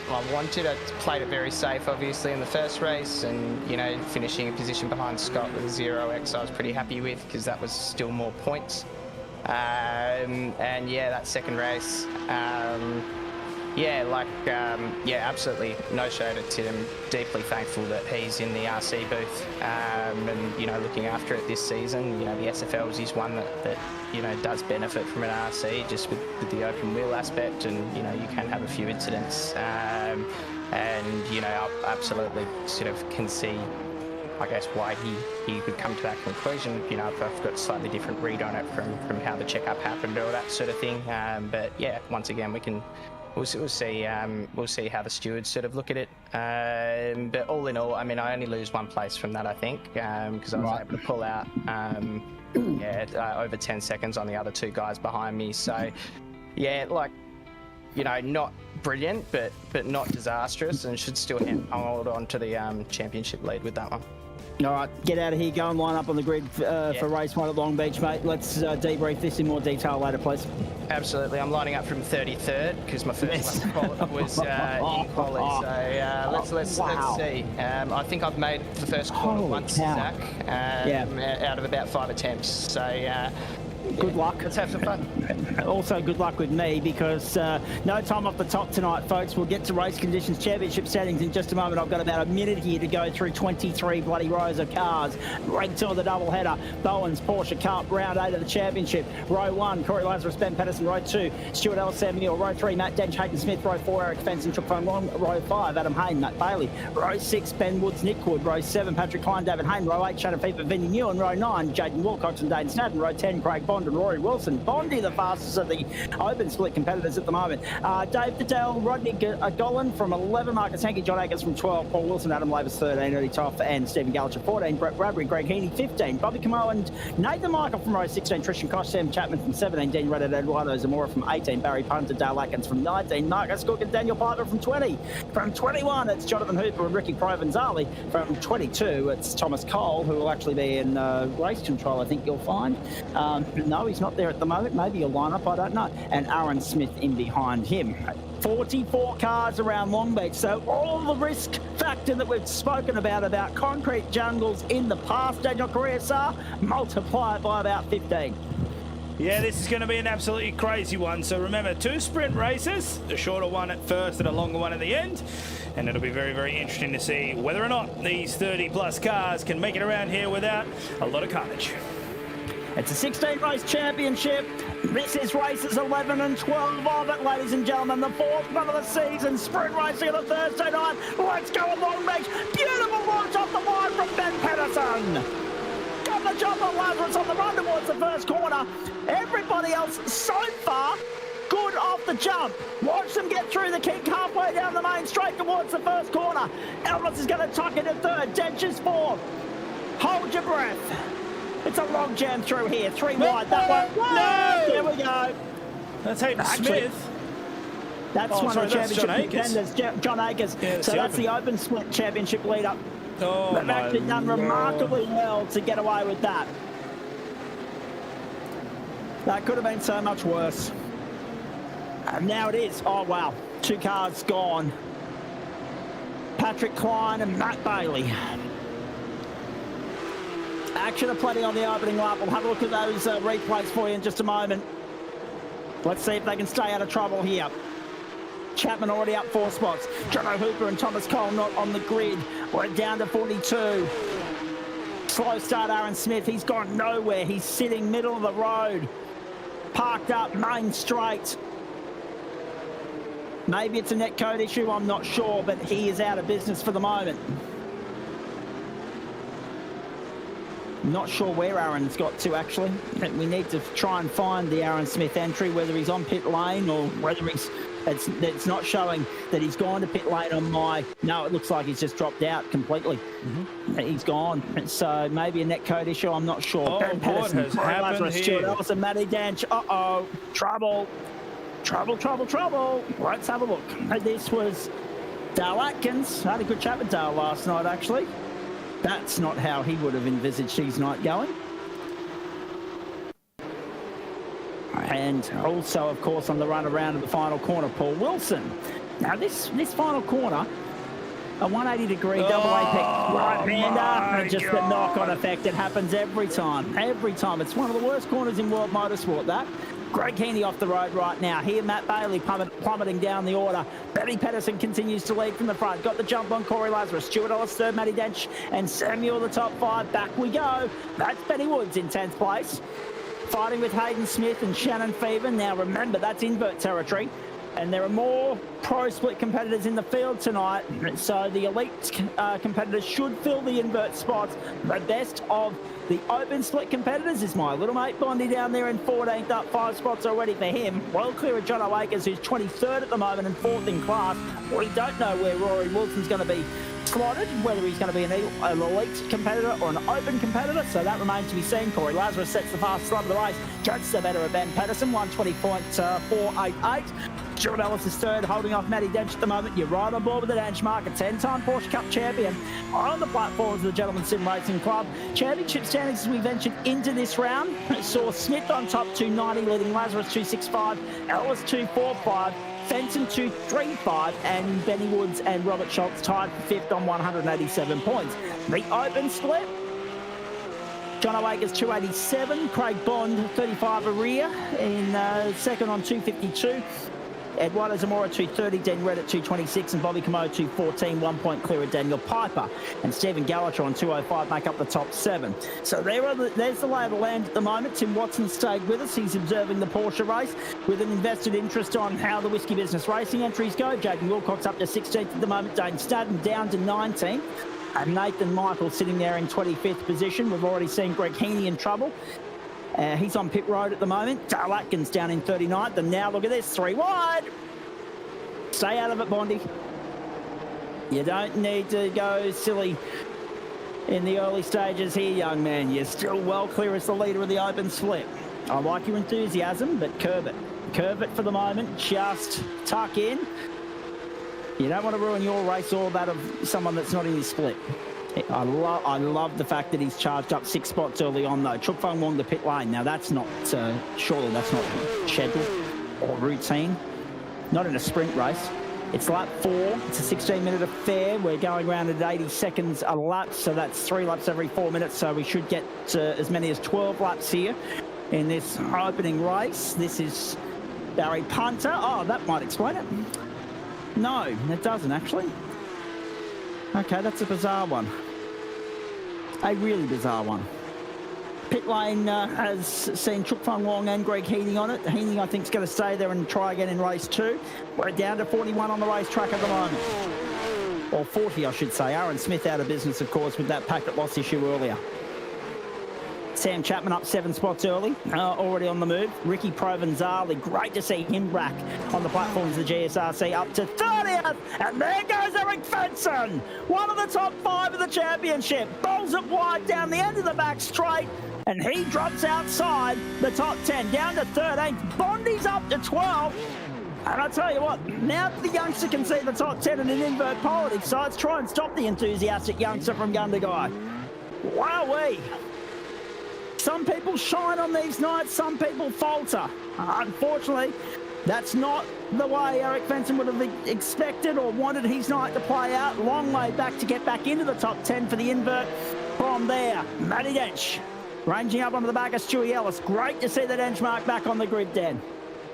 I wanted. I played it very safe, obviously, in the first race, and finishing a position behind Scott with a 0x I was pretty happy with, because that was still more points. That second race, absolutely no show to Tim. Deeply thankful that he's in the RC booth and looking after it this season. The SFLs is one that does benefit from an RC, just with the open wheel aspect, and you can have a few incidents, I absolutely sort of can see, I guess, why he could come to that conclusion. I've got a slightly different read on it from how the checkup happened, all that sort of thing. Once again, we can we'll see how the stewards sort of look at it. But all in all, I mean, I only lose one place from that, I think, because I was able to pull out over 10 seconds on the other two guys behind me. So, yeah, like, you know, not brilliant, but not disastrous, and should still hold on to the championship lead with that one. All right, get out of here, go and line up on the grid for race 1 at Long Beach, mate. Let's debrief this in more detail later, please. Absolutely. I'm lining up from 33rd because my first lap was in Quali. So let's see. I think I've made the first corner once, Zach, out of about 5 attempts. So good luck. Let's have some fun. Also, good luck with me, because no time off the top tonight, folks. We'll get to race conditions, championship settings in just a moment. I've got about a minute here to go through 23 bloody rows of cars. Ranked to the double header. Bowens, Porsche Cup, round 8 of the championship. Row 1, Corey Lazarus, Ben Patterson. Row 2, Stuart Ellis, Samuel. Row 3, Matt Dench, Hayden Smith. Row 4, Eric Fenton, Chuck Phone Long. Row 5, Adam Hayne, Matt Bailey. Row 6, Ben Woods, Nick Wood. Row 7, Patrick Klein, David Hayne. Row 8, Shannon Fever, Vinnie Newen. Row 9, Jaden Wilcox and Dane Snetterton. Row 10, Craig Bond and Rory Wilson. Bondy, the fastest of the open split competitors at the moment. Dave Patel, Rodney Golan from 11, Marcus Hankey, John Akers from 12, Paul Wilson, Adam Lavis 13, Eddie Toff and Stephen Gallacher 14, Brett Bradbury, Greg Heaney 15, Bobby Camo and Nathan Michael from row 16, Tristan Koch, Sam Chapman from 17, Dean Reddit, Eduardo Zamora from 18, Barry Punter, Dale Atkins from 19, Marcus Cook and Daniel Piper from 20. From 21, it's Jonathan Hooper and Ricky Provenzali. From 22, it's Thomas Cole, who will actually be in race control, I think you'll find. No, he's not there at the moment. Maybe he'll line up, I don't know. And Aaron Smith in behind him. 44 cars around Long Beach, so all the risk factor that we've spoken about concrete jungles in the past, Daniel Correa, multiply it by about 15. Yeah, this is going to be an absolutely crazy one. So remember, 2 sprint races, a shorter one at first and a longer one at the end. And it'll be very, very interesting to see whether or not these 30-plus cars can make it around here without a lot of carnage. It's a 16-race championship. This is races 11 and 12 of it, ladies and gentlemen. The 4th one of the season, sprint racing on a Thursday night. Let's go at Long Beach. Beautiful launch off the line from Ben Patterson. Got the jump on Lazarus on the run towards the first corner. Everybody else so far good off the jump. Watch them get through the kink halfway down the main straight towards the first corner. Elvis is going to tuck into 3rd. Dench is 4th. Hold your breath. It's a log jam through here. 3 wide. That one. No! There we go. That's Hayden Smith. That's one of the championship contenders, John Akers. Yeah, so that's the open split championship lead-up. Oh, they've actually done remarkably well to get away with that. That could have been so much worse. And now it is. Oh, wow. 2 cars gone. Patrick Klein and Matt Bailey. Action aplenty on the opening lap. We'll have a look at those replays for you in just a moment. Let's see if they can stay out of trouble here. Chapman already up 4 spots. Jono Hooper and Thomas Cole not on the grid. We're down to 42. Slow start, Aaron Smith. He's gone nowhere. He's sitting middle of the road. Parked up, main straight. Maybe it's a net code issue, I'm not sure, but he is out of business for the moment. Not sure where Aaron's got to, actually. We need to try and find the Aaron Smith entry, whether he's on pit lane or whether he's... It's not showing that he's gone to pit lane on my... No, it looks like he's just dropped out completely. He's gone. So maybe a net code issue, I'm not sure. Oh, what has happened here? Stuart Ellis and Matty Dench. Uh-oh. Trouble. Trouble. Let's have a look. This was Dale Atkins. I had a good chat with Dale last night, actually. That's not how he would have envisaged his night going. And also, of course, on the run around to the final corner, Paul Wilson. Now, this final corner, a 180-degree double apex right-hander, just the knock-on effect. It happens every time. Every time. It's one of the worst corners in world motorsport, that. Greg Heaney off the road right now. Here, Matt Bailey plummeting down the order. Benny Pedersen continues to lead from the front. Got the jump on Corey Lazarus. Stuart Ellis third, Matty Dench and Samuel the top 5. Back we go. That's Benny Woods in 10th place. Fighting with Hayden Smith and Shannon Fever. Now remember, that's invert territory. And there are more pro split competitors in the field tonight, so the elite competitors should fill the invert spots. The best of the open split competitors is my little mate Bondi down there in 14th, up 5 spots already for him. Well clear of John O'Akers, who's 23rd at the moment and 4th in class. We don't know where Rory Wilson's going to be slotted, whether he's going to be an elite competitor or an open competitor, so that remains to be seen. Corey Lazarus sets the fastest run of the race, just the better of Ben Pedersen, 120.488. Stuart Ellis is third, holding off Matty Dench at the moment. You're right on board with the Dench mark, a 10-time Porsche Cup champion on the platforms of the Gentleman Sim Racing Club. Championship standings as we ventured into this round saw Smith on top 290, leading Lazarus 265, Ellis 245, Fenton 235, and Benny Woods and Robert Schultz tied for 5th on 187 points. The open split, John O'Akers 287, Craig Bond 35 a rear in second on 252. Eduardo Zamora 230, Dan Red at 226, and Bobby Camo 214, 1 point clear of Daniel Piper. And Stephen Gallacher on 205 make up the top 7. So there's the lay of the land at the moment. Tim Watson stayed with us. He's observing the Porsche race with an invested interest on how the Whiskey Business Racing entries go. Jaden Wilcox up to 16th at the moment, Dane Snetterton down to 19th. And Nathan Michael sitting there in 25th position. We've already seen Greg Heaney in trouble. He's on pit road at the moment. Dale Atkins down in 39th. And now look at this, 3 wide. Stay out of it, Bondi. You don't need to go silly in the early stages here, young man. You're still well clear as the leader of the open split. I like your enthusiasm, but curb it. Curb it for the moment. Just tuck in. You don't want to ruin your race or that of someone that's not in his split. I love the fact that he's charged up 6 spots early on, though. Chuk Fung Wong to pit lane. Now, that's not, surely that's not scheduled or routine. Not in a sprint race. It's lap 4. It's a 16-minute affair. We're going around at 80 seconds a lap, so that's 3 laps every 4 minutes, so we should get as many as 12 laps here in this opening race. This is Barry Punter. Oh, that might explain it. No, it doesn't, actually. Okay, that's a bizarre one. A really bizarre one. Pit lane has seen Chuk Fung Wong and Greg Heaney on it. Heaney, I think, is going to stay there and try again in race 2. We're down to 41 on the racetrack at the moment. Or 40, I should say. Aaron Smith out of business, of course, with that packet loss issue earlier. Sam Chapman up 7 spots early, already on the move. Ricky Provenzali, great to see him back on the platforms of the GSRC, up to 30th. And there goes Eric Fenton, one of the top 5 of the championship. Bowls it wide down the end of the back straight, and he drops outside the top 10, down to 13th. Bondi's up to 12. And I tell you what, now the youngster can see the top 10 in an invert pole, he decides to try and stop the enthusiastic youngster from Gundagai. Wowee. Some people shine on these nights, some people falter. Unfortunately, that's not the way Eric Fenton would have expected or wanted his night to play out. Long way back to get back into the top 10 for the invert. From there, Matty Dench ranging up onto the back of Stewie Ellis. Great to see the Dench mark back on the grid, Dan.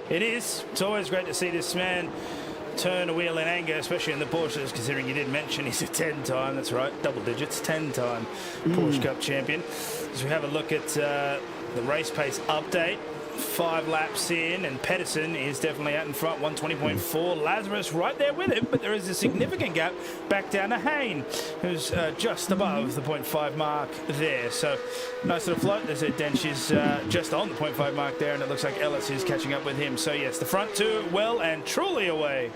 It is. It's always great to see this man turn a wheel in anger, especially in the Porsches, considering you did mention he's a 10-time, that's right, double digits, 10-time Porsche Cup champion. As we have a look at the race pace update, 5 laps in, and Pedersen is definitely out in front, 120.4. Lazarus right there with him, but there is a significant gap back down to Hayne, who's just above the 0.5 mark there. So nice little float. There's a Dench is just on the 0.5 mark there, and it looks like Ellis is catching up with him. So yes, the front 2 well and truly away.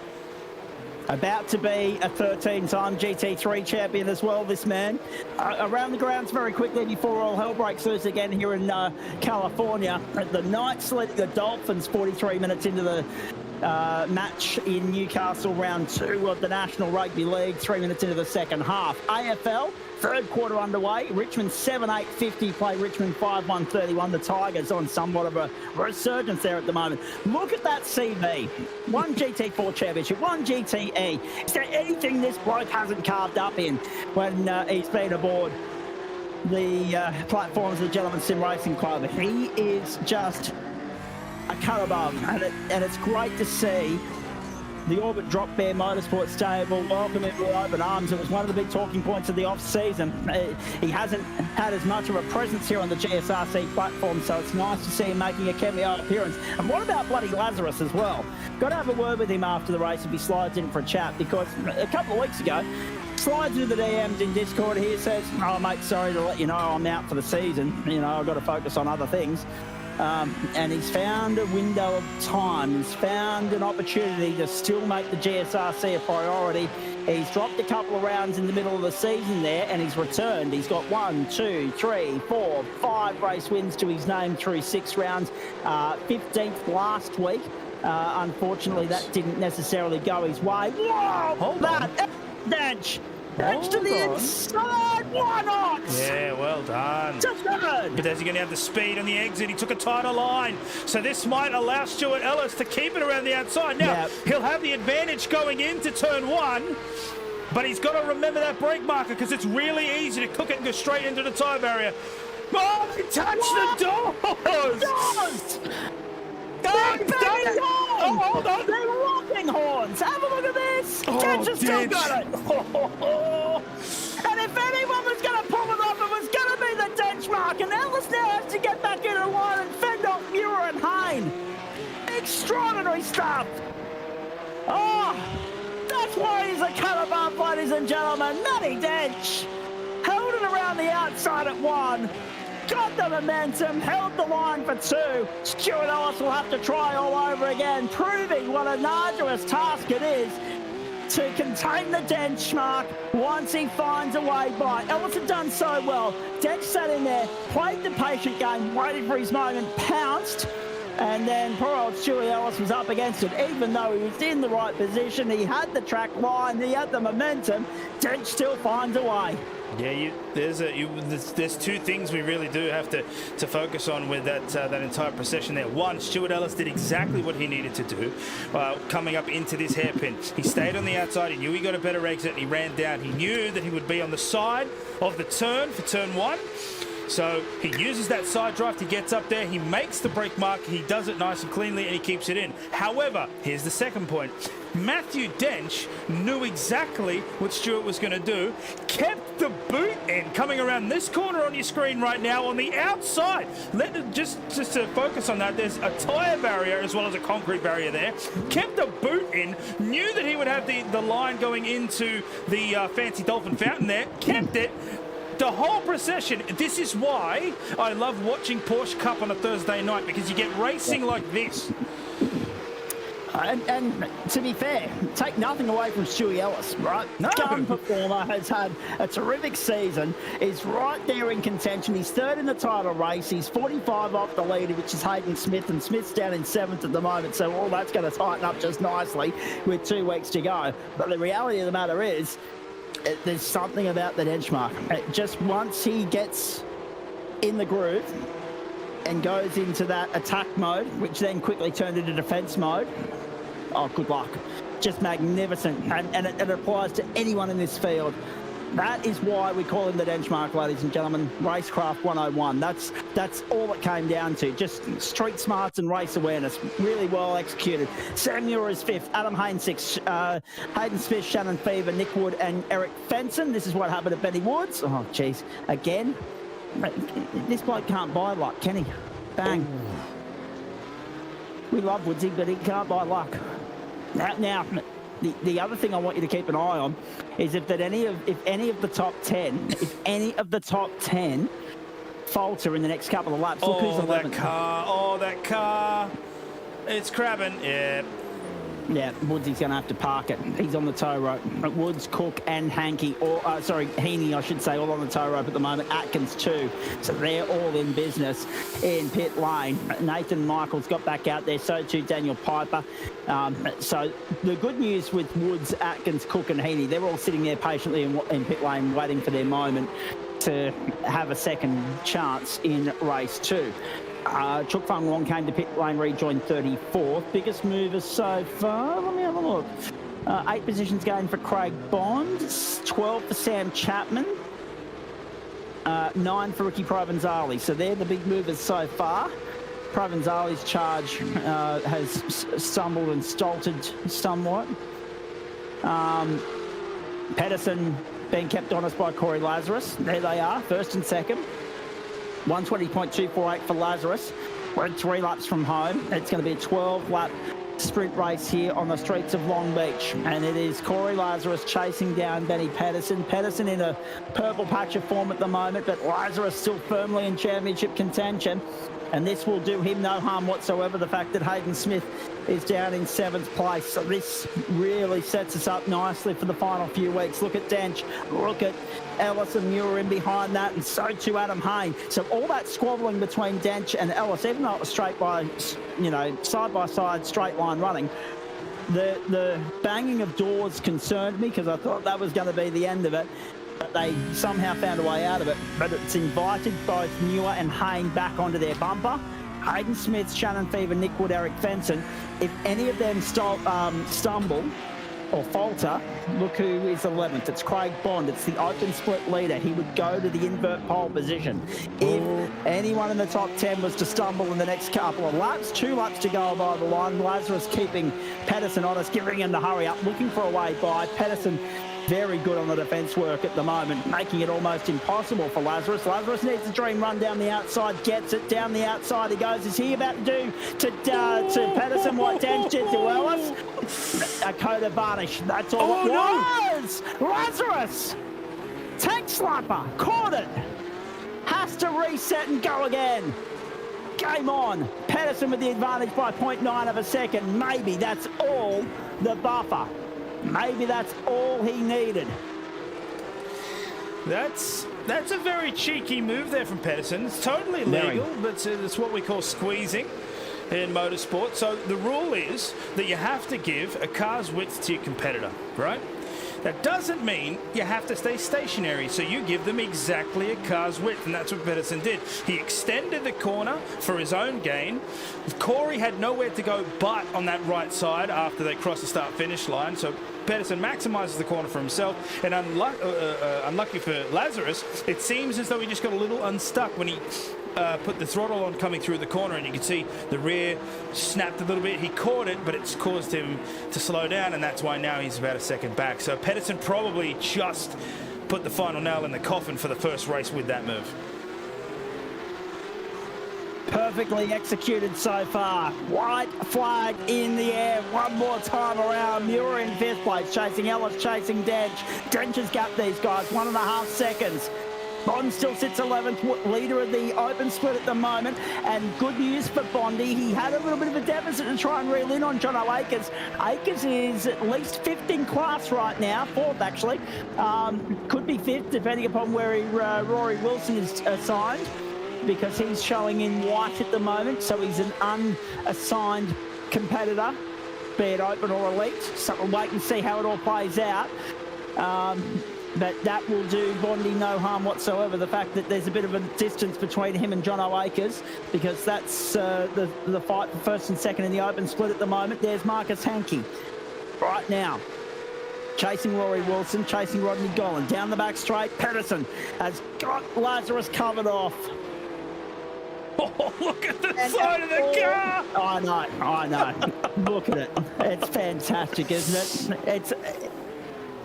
About to be a 13-time GT3 champion as well, this man. Around the grounds very quickly before all hell breaks loose again here in California. The Knights leading the Dolphins 43 minutes into the match in Newcastle, round 2 of the National Rugby League, 3 minutes into the second half. AFL, third quarter underway. Richmond 7-8-50 play Richmond 5-1-31. The Tigers on somewhat of a resurgence there at the moment. Look at that CV. 1 GT4 championship, 1 GTE. Is there anything this bloke hasn't carved up in when he's been aboard the platforms of the Gentleman Sim Racing Club? He is just a cut above, and it's great to see the Orbit Drop Bear Motorsport stable welcome him with open arms. It was one of the big talking points of the off-season. He hasn't had as much of a presence here on the GSRC platform, so it's nice to see him making a cameo appearance. And what about bloody Lazarus as well? Got to have a word with him after the race if he slides in for a chat, because a couple of weeks ago, slides into the DMs in Discord here, says, oh mate, sorry to let you know I'm out for the season. You know, I've got to focus on other things. And he's found a window of time. He's found an opportunity to still make the GSRC a priority. He's dropped a couple of rounds in the middle of the season there, and he's returned. He's got 1, 2, 3, 4, 5 race wins to his name through 6 rounds. 15th last week. Unfortunately, that didn't necessarily go his way. Whoa! Hold on. Dench! Dench to the inside! Why not? Yeah, well done. Just good! But is he going to have the speed on the exit? He took a tighter line. So this might allow Stuart Ellis to keep it around the outside. Now, he'll have the advantage going into turn 1, but he's got to remember that brake marker because it's really easy to cook it and go straight into the tyre barrier. Oh, he touched the doors! Oh, hold on. They're rocking horns. Have a look at this. Dench has still got it. And if anyone was going to pull it off, it was going to be the Dench mark. And Ellis now has to get back into the line and fend off Muir and Hayne. Extraordinary stuff. Oh, that's why he's a cut above, ladies and gentlemen. Matty Dench held it around the outside at 1. Got the momentum, held the line for 2. Stuart Ellis will have to try all over again, proving what an arduous task it is to contain the Dench mark once he finds a way by. Ellis had done so well. Dench sat in there, played the patient game, waited for his moment, pounced, and then poor old Stuart Ellis was up against it. Even though he was in the right position, he had the track line, he had the momentum, Dench still finds a way. Yeah, there's 2 things we really do have to focus on with that entire procession there. One, Stuart Ellis did exactly what he needed to do coming up into this hairpin. He stayed on the outside. He knew he got a better exit and he ran down. He knew that he would be on the side of the turn for turn 1. So he uses that side drive, he gets up there, he makes the brake mark, he does it nice and cleanly, and he keeps it in. However, here's the second point. Matthew Dench knew exactly what Stuart was going to do, kept the boot in, coming around this corner on your screen right now on the outside. Just to focus on that, there's a tyre barrier as well as a concrete barrier there. Kept the boot in, knew that he would have the line going into the Fancy Dolphin Fountain there, kept it. The whole procession, this is why I love watching Porsche Cup on a Thursday night, because you get racing like this. And to be fair, take nothing away from Stewie Ellis, right? No. Gun performer, has had a terrific season, is right there in contention. He's 3rd in the title race. He's 45 off the leader, which is Hayden Smith, and Smith's down in 7th at the moment, so all that's going to tighten up just nicely with 2 weeks to go. But the reality of the matter is, there's something about the Dench mark. Just once he gets in the groove and goes into that attack mode, which then quickly turned into defense mode, oh, good luck. Just magnificent. And it applies to anyone in this field. That is why we call him the Dench mark, ladies and gentlemen. Racecraft 101. That's all it came down to. Just street smarts and race awareness. Really well executed. Sam Muir is 5th. Adam Hayne 6th. Hayden Smith, Shannon Fever, Nick Wood, and Eric Fenson. This is what happened to Benny Woods. Oh, jeez. Again. This bloke can't buy luck, can he? Bang. We love Woodsy, but he can't buy luck. Now, the other thing I want you to keep an eye on is if any of the top 10 falter in the next couple of laps. Look who's 11th. That car. It's crabbing. Yeah, Woodsy's going to have to park it. He's on the tow rope. Woods, Cook, and Heaney, I should say, all on the tow rope at the moment. Atkins too. So they're all in business in pit lane. Nathan Michaels got back out there. So too Daniel Piper. So the good news with Woods, Atkins, Cook, and Heaney, they're all sitting there patiently in pit lane, waiting for their moment to have a second chance in race 2. Chuk Fung Wong came to pit lane, rejoined 34th. Biggest mover so far. Let me have a look. 8 positions gained for Craig Bond, 12 for Sam Chapman, 9 for Ricky Provenzali. So they're the big movers so far. Provenza's charge has stumbled and stolted somewhat. Pedersen being kept honest by Corey Lazarus. There they are, first and second. 120.248 for Lazarus. We're 3 laps from home. It's going to be a 12-lap sprint race here on the streets of Long Beach. And it is Corey Lazarus chasing down Benny Pedersen. Pedersen in a purple patch of form at the moment, but Lazarus still firmly in championship contention. And this will do him no harm whatsoever, the fact that Hayden Smith is down in 7th place. So this really sets us up nicely for the final few weeks. Look at Dench, look at Ellis and Muir in behind that, and so too Adam Hayne. So all that squabbling between Dench and Ellis, even though it was straight by, side-by-side straight line running, the banging of doors concerned me because I thought that was going to be the end of it. But they somehow found a way out of it. But it's invited both Muir and Hayne back onto their bumper. Hayden Smith, Shannon Fever, Nick Wood, Eric Fenson. If any of them stumble or falter, look who is 11th. It's Craig Bond. It's the open split leader. He would go to the invert pole position. If anyone in the top 10 was to stumble in the next couple of laps, 2 laps to go by the line, Lazarus keeping Pedersen honest, giving him to hurry up, looking for a way by. Pedersen very good on the defence work at the moment, making it almost impossible for Lazarus. Lazarus needs a dream run down the outside, gets it down the outside. He goes, is he about to do to Pedersen what Dench did to Ellis? A coat of varnish, that's all it was! No. Lazarus! Tank slapper, caught it! Has to reset and go again. Game on. Pedersen with the advantage by 0.9 of a second. Maybe that's all the buffer. Maybe that's all he needed. That's a very cheeky move there from Pedersen. It's totally legal, but it's what we call squeezing in motorsport. So the rule is that you have to give a car's width to your competitor, right? That doesn't mean you have to stay stationary, so you give them exactly a car's width, and that's what Pedersen did. He extended the corner for his own gain. Corey had nowhere to go but on that right side after they crossed the start-finish line, so Pedersen maximises the corner for himself, and unlucky for Lazarus, it seems as though he just got a little unstuck when he put the throttle on coming through the corner, and you can see the rear snapped a little bit. He caught it, but it's caused him to slow down, and that's why now he's about a second back. So Pedersen probably just put the final nail in the coffin for the first race with that move. Perfectly executed so far. White flag in the air. One more time around. Muir in 5th place, chasing Ellis, chasing Dench. Dench has got these guys, 1.5 seconds. Bond still sits 11th, leader of the open split at the moment. And good news for Bondy, he had a little bit of a deficit to try and reel in on Jono Akers. Akers is at least 5th in class right now, 4th actually. Could be 5th depending upon where Rory Wilson is assigned, because he's showing in white at the moment, so he's an unassigned competitor, be it open or elite. So we'll wait and see how it all plays out. But that will do Bondy no harm whatsoever, the fact that there's a bit of a distance between him and Jono Akers, because that's the fight for first and second in the open split at the moment. There's Marcus Hankey right now, chasing Rory Wilson, chasing Rodney Gollan. Down the back straight, Pedersen has got Lazarus covered off. Oh, look at the side of the car! I know. Look at it. It's fantastic, isn't it?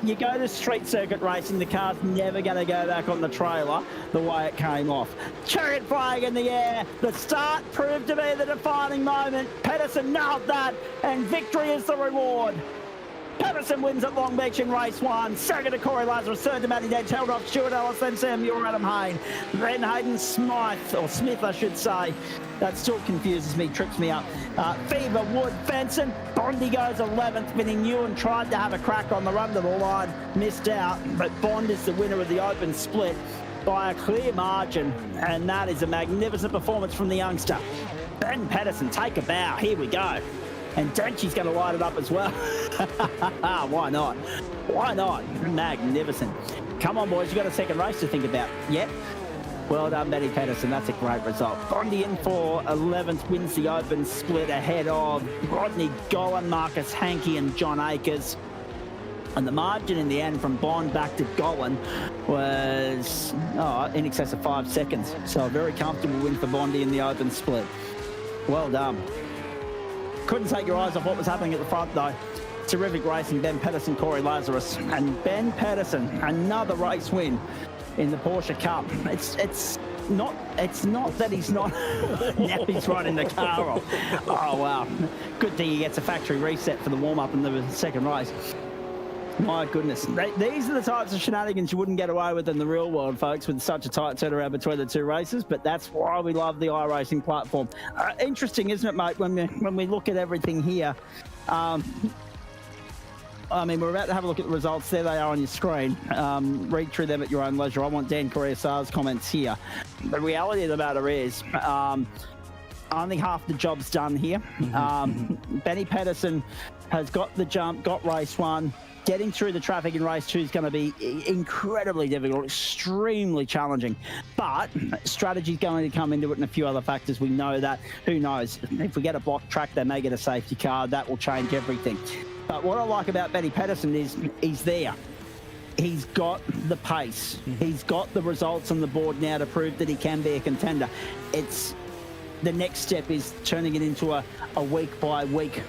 You go to street circuit racing, the car's never going to go back on the trailer the way it came off. Chariot flag in the air. The start proved to be the defining moment. Pedersen nailed that, and victory is the reward. Pedersen wins at Long Beach in race 1. Second to Corey Lazarus, third to Matty Dench, held off Stuart Ellis, then Sam Muir, Adam Hayne. Then Hayden Smith, or Smith I should say. That still confuses me, trips me up. Fever, Wood, Fenson. Bondy goes 11th, winning Ewan tried to have a crack on the run to the line, missed out, but Bond is the winner of the open split by a clear margin, and that is a magnificent performance from the youngster. Ben Pedersen, take a bow, here we go. And Denchy's going to light it up as well. Why not? Why not? Magnificent. Come on, boys, you've got a second race to think about. Yep. Well done, Benny Pedersen. That's a great result. Bondy in for 11th, wins the open split ahead of Rodney Gollan, Marcus Hankey and John Akers. And the margin in the end from Bond back to Gollan was in excess of 5 seconds. So a very comfortable win for Bondy in the open split. Well done. Couldn't take your eyes off what was happening at the front, though. Terrific racing, Ben Pedersen, Corey Lazarus. And Ben Pedersen, another race win in the Porsche Cup. It's not that he's not. Now he's riding the car off. Oh, wow. Good thing he gets a factory reset for the warm-up in the second race. My goodness. These are the types of shenanigans you wouldn't get away with in the real world, folks, with such a tight turnaround between the two races, but that's why we love the iRacing platform. Interesting, isn't it, mate, when we look at everything here. I mean, we're about to have a look at the results. There they are on your screen. Read through them at your own leisure. I want Dan Correa-Sar's comments here. The reality of the matter is only half the job's done here. Benny Pedersen has got the jump, got race one. Getting through the traffic in race two is going to be incredibly difficult, extremely challenging. But strategy's going to come into it and a few other factors. We know that. Who knows? If we get a block track, they may get a safety car. That will change everything. But what I like about Benny Pedersen is he's there. He's got the pace. He's got the results on the board now to prove that he can be a contender. It's the next step is turning it into a week-by-week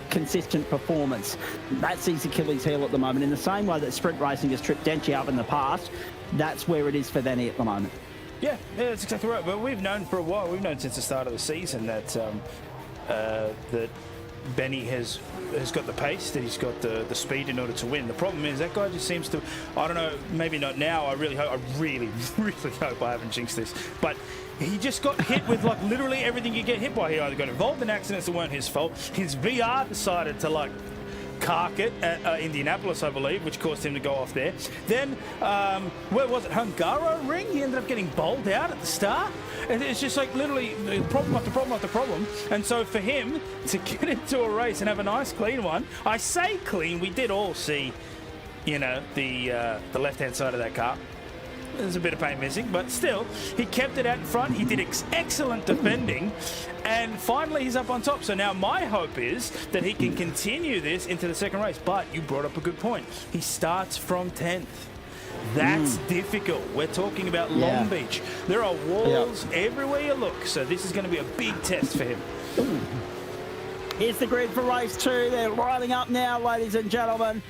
consistent performance. That's his Achilles heel at the moment. In the same way that sprint racing has tripped Denchi up in the past, that's where it is for Benny at the moment. Yeah, that's exactly right. But we've known for a while, we've known since the start of the season that that Benny has got the pace, that he's got the speed in order to win. The problem is that guy just seems to, I don't know, maybe not now. I really hope, I really hope I haven't jinxed this, but he just got hit with like literally everything you get hit by. He either got involved in accidents that weren't his fault. His VR decided to like cark it at Indianapolis, I believe, which caused him to go off there. Then, where was it? Hungaro Ring? He ended up getting bowled out at the start. And it's just like literally problem after problem after problem. And so for him to get into a race and have a nice clean one, I say clean, we did all see, you know, the left-hand side of that car. There's a bit of paint missing, but still, he kept it out in front. He did excellent defending, and finally he's up on top. So now my hope is that he can continue this into the second race. But you brought up a good point. He starts from 10th. That's difficult. We're talking about Long Beach. There are walls everywhere you look, so this is going to be a big test for him. Here's the grid for race two. They're lining up now, ladies and gentlemen.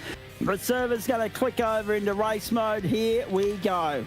The server's going to click over into race mode. Here we go.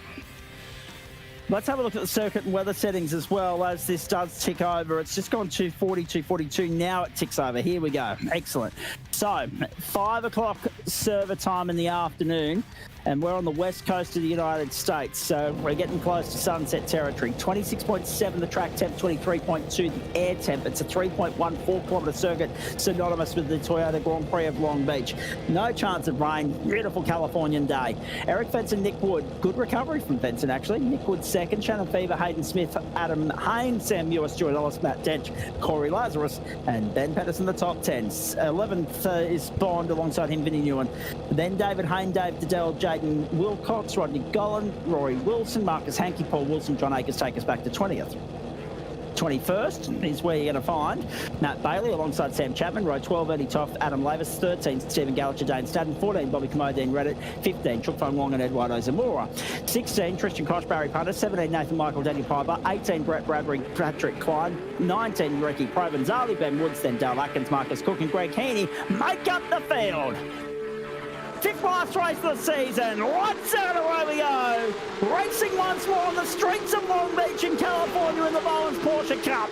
Let's have a look at the circuit and weather settings as well as this does tick over. It's just gone 240, 242. Now it ticks over. Here we go. Excellent. So, 5 o'clock server time in the afternoon, and we're on the west coast of the United States, so we're getting close to sunset territory. 26.7 the track temp, 23.2 the air temp. It's a 3.14 kilometre circuit, synonymous with the Toyota Grand Prix of Long Beach. No chance of rain. Beautiful Californian day. Eric Fenton, Nick Wood. Good recovery from Fenton, actually. Nick Wood second, Shannon Fever, Hayden Smith, Adam Haynes, Sam Ewis, Stuart Ellis, Matt Dench, Corey Lazarus, and Ben Pedersen, the top 10. 11th is Bond alongside him, Vinnie Newen. Then David Hayne, Dave Diddell, Jaden Wilcox, Rodney Gollan, Rory Wilson, Marcus Hankey, Paul Wilson, John Akers take us back to 20th. 21st is where you're going to find Matt Bailey alongside Sam Chapman, row 12, Ernie Toft, Adam Lavis, 13, Stephen Gallagher, Dane Stadden, 14, Bobby Commodine, Reddit, 15, Chook Fung Wong and Eduardo Zamora, 16, Tristan Koch, Barry Punter, 17, Nathan Michael, Daniel Piper, 18, Brett Bradbury, Patrick Klein, 19, Ricky Provenzali, Ben Woods, then Dale Atkins, Marcus Cook and Greg Heaney make up the field. 5th last race of the season. Lights out, away we go. Racing once more on the streets of Long Beach in California in the Bowens Porsche Cup.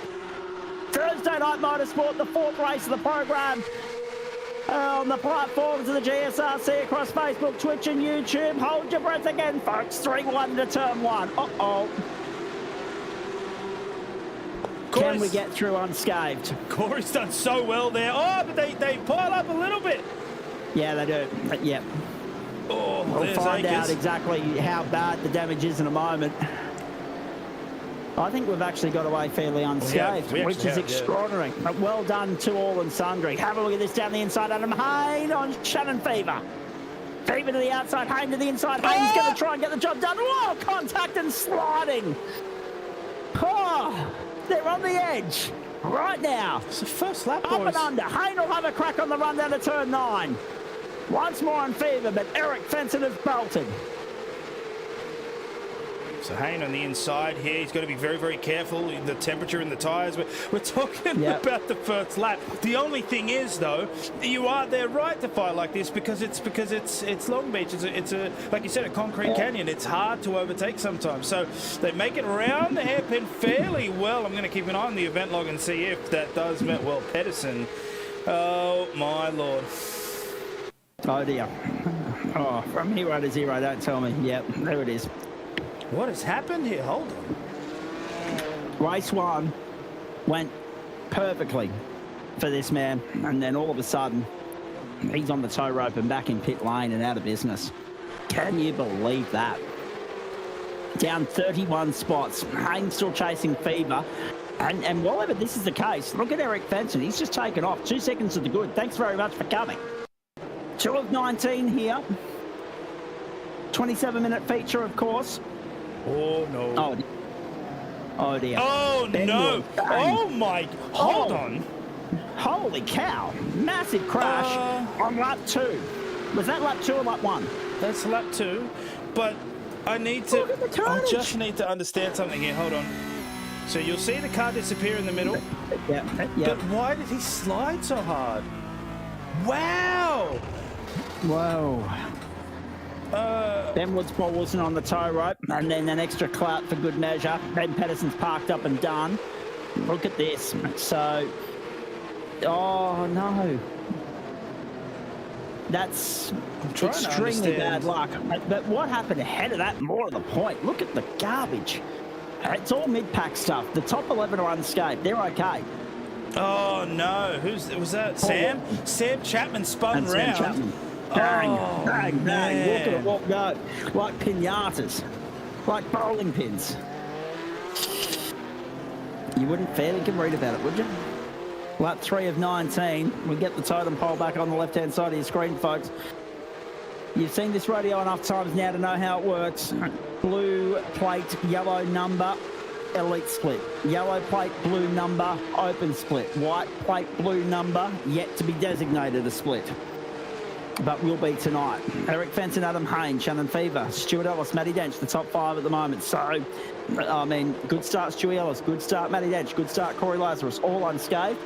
Thursday night motorsport, the 4th race of the program. On the platforms of the GSRC across Facebook, Twitch and YouTube. Hold your breath again, folks. 3-1 to turn 1. Uh-oh. Can we get through unscathed? Corey's done so well there. Oh, but they pile up a little bit. Yeah, they do. Yeah. Oh, we'll find out exactly how bad the damage is in a moment. I think we've actually got away fairly unscathed, which is extraordinary. But well done to all and sundry. Have a look at this down the inside. Adam Hayne on Shannon Fever. Fever to the outside, Hayne to the inside. Hayne's going to try and get the job done. Whoa, contact and sliding. Oh, they're on the edge right now. It's the first lap, boys. Up and under. Hayne will have a crack on the run down to turn 9. Once more on Fever, but Eric Fenton has bolted. So Hayne on the inside here. He's got to be very, very careful. The temperature in the tyres. We're talking about the first lap. The only thing is, though, they're right to fight like this because it's Long Beach. It's a like you said, a concrete canyon. It's hard to overtake sometimes. So they make it around the hairpin fairly well. I'm going to keep an eye on the event log and see if that does well. Pedersen. Oh my lord. Oh dear. Oh, from hero to zero. Don't tell me. Yep, there it is. What has happened here? Hold on. Race 1 went perfectly for this man, and then all of a sudden, he's on the tow rope and back in pit lane and out of business. Can you believe that? Down 31 spots. Haynes still chasing Fever. And while ever this is the case, look at Eric Fenton. He's just taken off. 2 seconds to the good. Thanks very much for coming. 2 of 19 here. 27-minute feature, of course. Oh, no. Oh, dear. Oh, no. Oh, my. Hold on. Holy cow. Massive crash on lap 2. Was that lap 2 or lap 1? That's lap 2. But I just need to understand something here. Hold on. So you'll see the car disappear in the middle. Yeah. But why did he slide so hard? Wow. Whoa. Ben Woods wasn't on the tow rope, and then an extra clout for good measure. Ben Pedersen's parked up and done. Look at this. So, oh no. That's extremely bad luck. But what happened ahead of that, more to the point, look at the garbage. It's all mid-pack stuff. The top 11 are unscathed. They're okay. Oh no. Was that? Sam? Sam Chapman spun round. Sam Chapman. Bang. Look at it walk go. Like pinatas. Like bowling pins. You wouldn't fairly can read about it, would you? Lap 3 of 19. We get the totem pole back on the left-hand side of your screen, folks. You've seen this radio enough times now to know how it works. Blue plate, yellow number, elite split. Yellow plate, blue number, open split. White plate, blue number, yet to be designated a split. But will be tonight. Eric Fenton, Adam Hayne, Shannon Fever, Stuart Ellis, Matty Dench, the top 5 at the moment. So, I mean, good start Stuart Ellis, good start Matty Dench, good start Corey Lazarus, all unscathed.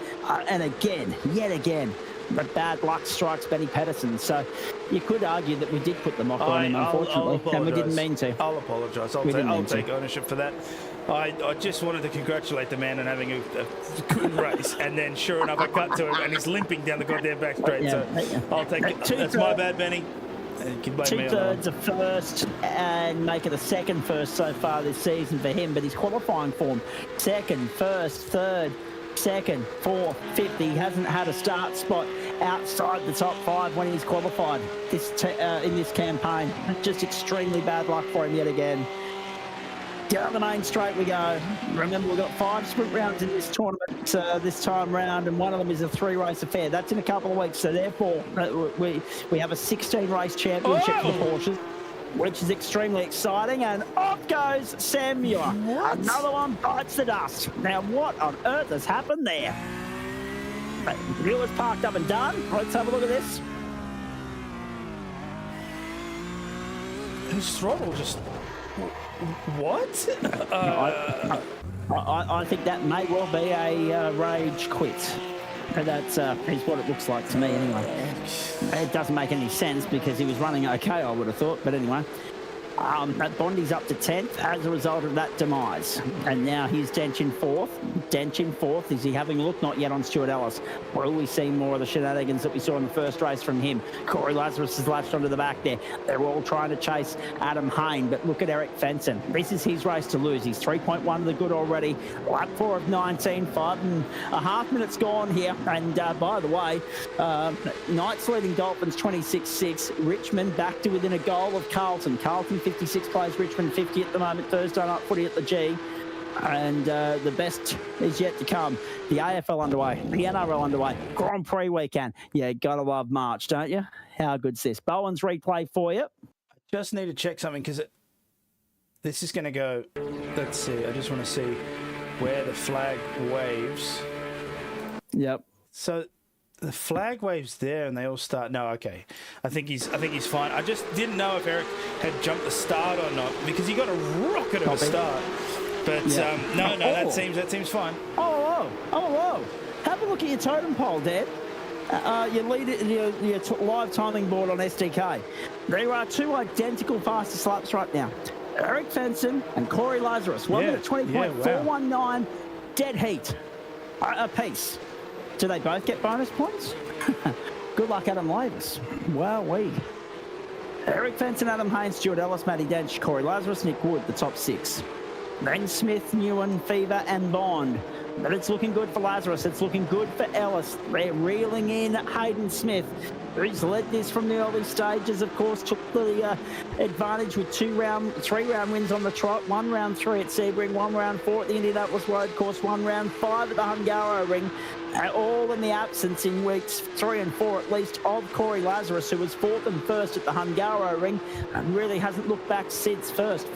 And again, yet again, the bad luck strikes Benny Pedersen. So you could argue that we did put the mock on him, unfortunately, and we didn't mean to. I'll apologise. I'll take ownership for that. I just wanted to congratulate the man on having a good race, and then sure enough, I cut to him, and he's limping down the goddamn back straight. So I'll take it. That's my bad, Benny. 2/3 of first, and make it a second first so far this season for him, but he's qualifying form. Second, first, third, second, fourth, fifth. He hasn't had a start spot outside the top 5 when he's qualified in this campaign. Just extremely bad luck for him yet again. Down the main straight we go. Remember, we've got 5 sprint rounds in this tournament this time round, and one of them is a 3-race affair. That's in a couple of weeks, so therefore we have a 16-race championship for the Porsches, which is extremely exciting, and off goes Sam Muir. What? Another one bites the dust. Now, what on earth has happened there? Muir's parked up and done. Let's have a look at this. His throttle just... What? I think that may well be a rage quit. That is what it looks like to me anyway. It doesn't make any sense because he was running okay, I would have thought. But anyway, Bondi's up to 10th as a result of that demise. And now he's Dench in 4th. Dench in 4th. Is he having a look? Not yet on Stuart Ellis. Will we see more of the shenanigans that we saw in the first race from him? Corey Lazarus has latched onto the back there. They're all trying to chase Adam Hayne, but look at Eric Fenton. This is his race to lose. He's 3.1 to the good already. Lap 4 of 19, 5.5 minutes gone here. And by the way, Knights leading Dolphins 26-6. Richmond back to within a goal of Carlton. Carlton 56 plays Richmond 50 at the moment. Thursday night footy at the G. And the best is yet to come. The AFL underway, the NRL underway, Grand Prix weekend. Yeah, gotta love March, don't you? How good's this? Bowens replay for you. I just need to check something because this is going to go. Let's see. I just want to see where the flag waves. Yep. So the flag waves there, and they all start. No, okay. I think he's fine. I just didn't know if Eric had jumped the start or not because he got a rocket of a start. But no, that seems fine. Oh. Have a look at your totem pole, Dad. Your live timing board on SDK. There are two identical fastest laps right now. Eric Fenson and Corey Lazarus. 1 minute 20.419 dead heat apiece. Do they both get bonus points? Good luck, Adam Lavis. Wowee. Eric Fenson, Adam Haynes, Stuart Ellis, Matty Dench, Corey Lazarus, Nick Wood, the top 6. Then Smith, Newen, Fever and Bond. But it's looking good for Lazarus. It's looking good for Ellis. They're reeling in Hayden Smith, who's led this from the early stages. Of course, took the advantage with 3-round wins on the trot. 1 round 3 at Sebring, 1 round 4 at the Indianapolis Road Course, 1 round 5 at the Hungaroring. All in the absence in weeks 3 and 4 at least of Corey Lazarus, who was 4th and 1st at the Hungaroring and really hasn't looked back since first.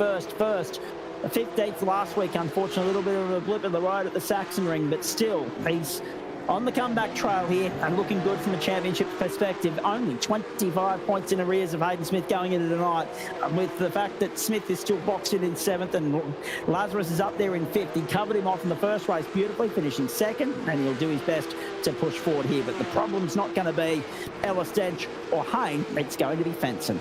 15th last week, unfortunately, a little bit of a blip in the road at the Saxon Ring, but still, he's on the comeback trail here and looking good from a championship perspective. Only 25 points in arrears of Hayden Smith going into tonight, with the fact that Smith is still boxed in 7th and Lazarus is up there in 5th. He covered him off in the first race beautifully, finishing 2nd, and he'll do his best to push forward here. But the problem's not going to be Ellis, Dench or Hayne, it's going to be Fenson.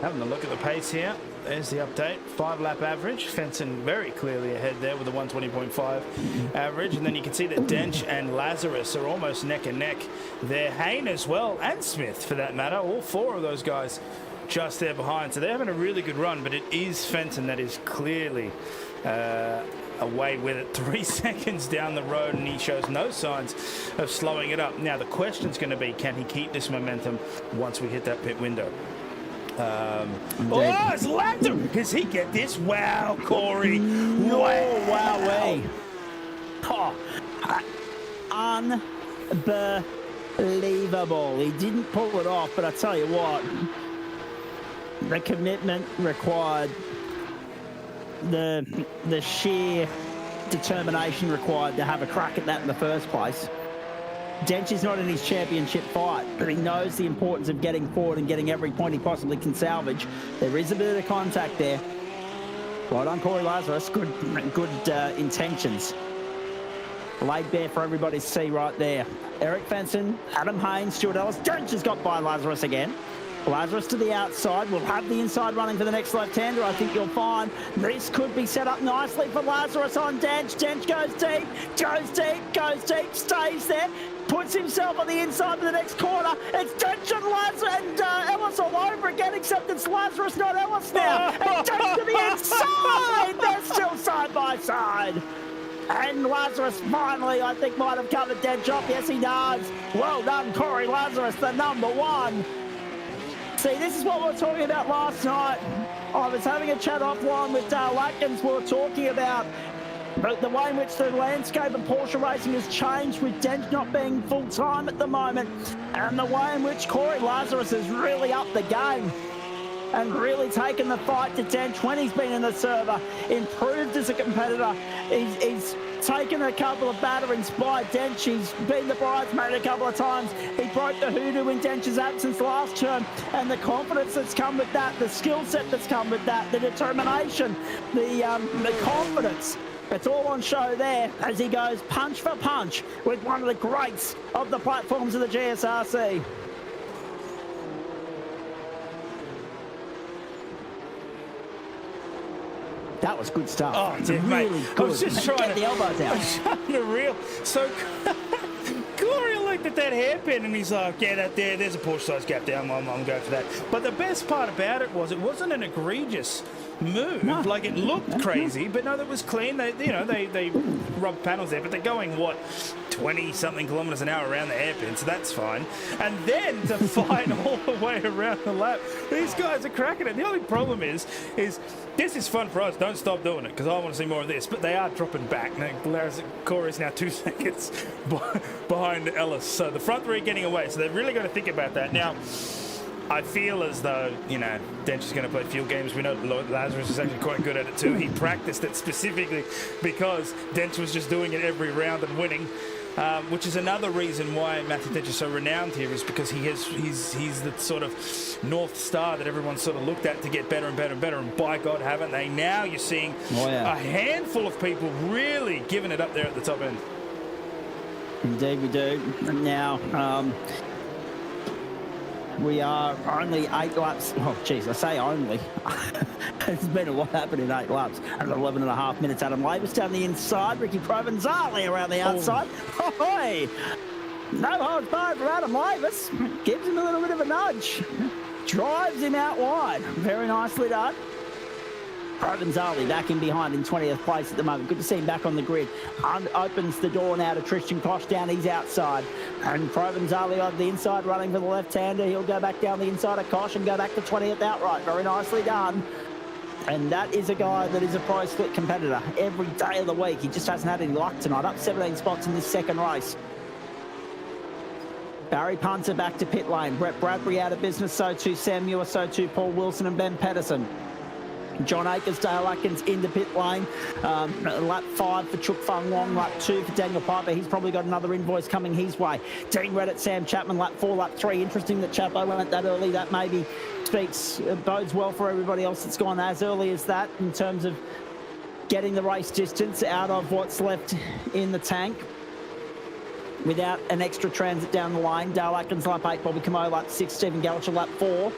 Having a look at the pace here. There's the update. 5-lap average. Fenson very clearly ahead there with a 120.5 average. And then you can see that Dench and Lazarus are almost neck and neck there. Hayne as well, and Smith for that matter. All 4 of those guys just there behind. So they're having a really good run, but it is Fenton that is clearly away with it. 3 seconds down the road, and he shows no signs of slowing it up. Now, the question's going to be, can he keep this momentum once we hit that pit window? It's Latham! Does he get this? Wow, Corey. Wow. Unbelievable. He didn't pull it off, but I tell you what, the commitment required, the sheer determination required to have a crack at that in the first place. Dench is not in his championship fight, but he knows the importance of getting forward and getting every point he possibly can salvage. There is a bit of contact there. Right on Corey Lazarus, good intentions. Laid bare for everybody to see right there. Eric Fenson, Adam Haynes, Stuart Ellis. Dench has got by Lazarus again. Lazarus to the outside. We'll have the inside running for the next left-hander. I think you'll find this could be set up nicely for Lazarus on Dench. Dench goes deep, stays there, puts himself on the inside for the next corner. It's Dench and Lazarus and Ellis all over again, except it's Lazarus, not Ellis now. And Dench to the inside. They're still side by side. And Lazarus finally, I think, might have covered Dench off. Yes, he does. Well done, Corey Lazarus, the number 1. See, this is what we were talking about last night. I was having a chat offline with Dale Atkins. We were talking about the way in which the landscape of Porsche racing has changed with Dench not being full-time at the moment, and the way in which Corey Lazarus has really upped the game and really taken the fight to Dench when he's been in the server, improved as a competitor. He's taken a couple of batterings by Dench. He's been the bridesmaid a couple of times. He broke the hoodoo in Dench's absence last term, and the confidence that's come with that, the skill set that's come with that, the determination, the confidence. It's all on show there as he goes punch for punch with one of the greats of the platforms of the GSRC. That was good stuff. Oh, dear, really mate. Good. I was just trying Get the elbows out. So Corey looked at that hairpin and he's like, yeah, there's a Porsche-sized gap there. I'm going for that. But the best part about it was it wasn't an egregious move. No. Like, it looked crazy, but no, that was clean. They rubbed panels there, but they're going, 20-something kilometres an hour around the hairpin, so that's fine. And then to fight all the way around the lap, these guys are cracking it. The only problem is this is fun for us. Don't stop doing it, because I want to see more of this. But they are dropping back. Now, Corey's now 2 seconds behind Ellis. So the front 3 are getting away. So they've really got to think about that. Now, I feel as though, Dench is going to play field games. We know Lazarus is actually quite good at it too. He practiced it specifically because Dench was just doing it every round and winning. which is another reason why Matthew Dench is so renowned here, is because he's the sort of North Star that everyone's sort of looked at to get better and better and better, and by God, haven't they? Now you're seeing a handful of people really giving it up there at the top end. Indeed we do. Now, we are only 8 laps. Oh, geez, I say only. There's been a lot happened in 8 laps. And 11 and a half minutes. Adam Lavis down the inside. Ricky Provenzale around the outside. Oh, hey. No holds barred for Adam Lavis. Gives him a little bit of a nudge. Drives him out wide. Very nicely done. Provenzale back in behind in 20th place at the moment. Good to see him back on the grid. Opens the door now to Tristan Koch down his outside. And Provenzale on the inside running for the left-hander. He'll go back down the inside of Koch and go back to 20th outright. Very nicely done. And that is a guy that is a pro split competitor every day of the week. He just hasn't had any luck tonight. Up 17 spots in this second race. Barry Punter back to pit lane. Brett Bradbury out of business. So too Sam Muir. So too Paul Wilson and Ben Pedersen. John Akers, Dale Atkins into pit lane. Lap 5 for Chook Fung Wong. Lap 2 for Daniel Piper. He's probably got another invoice coming his way. Dean Reddit, Sam Chapman, lap 4, lap 3. Interesting that Chapo went that early. That maybe bodes well for everybody else that's gone as early as that in terms of getting the race distance out of what's left in the tank without an extra transit down the lane. Dale Atkins, lap 8. Bobby Camo, lap 6. Stephen Gallagher, lap 4.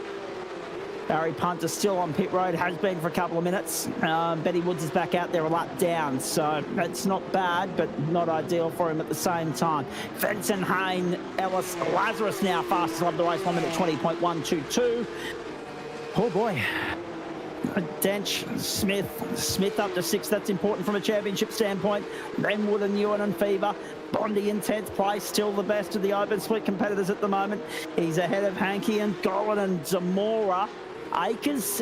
Barry Punter still on pit road, has been for a couple of minutes. Betty Woods is back out there a lap down, so it's not bad, but not ideal for him at the same time. Vincent Hayne, Ellis, Lazarus now fastest lap of the race, 1 minute 20.122. Oh boy. Dench, Smith up to 6. That's important from a championship standpoint. Then Wood and Ewan and Fever. Bondi in 10th place, still the best of the open split competitors at the moment. He's ahead of Hankey and Golan and Zamora. Akers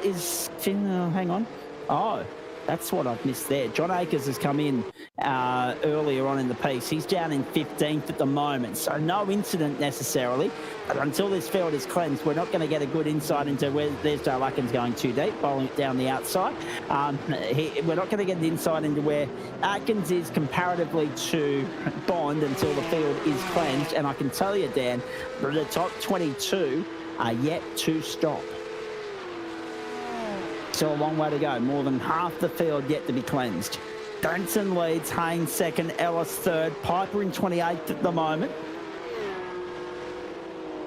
is... hang on. Oh, that's what I've missed there. John Akers has come in earlier on in the piece. He's down in 15th at the moment, so no incident necessarily. But until this field is cleansed, we're not going to get a good insight into where there's Dale Atkins going too deep, bowling it down the outside. We're not going to get an insight into where Atkins is comparatively to Bond until the field is cleansed. And I can tell you, Dan, the top 22 are yet to stop. Still a long way to go. More than half the field yet to be cleansed. Benson leads, Haynes second, Ellis third, Piper in 28th at the moment.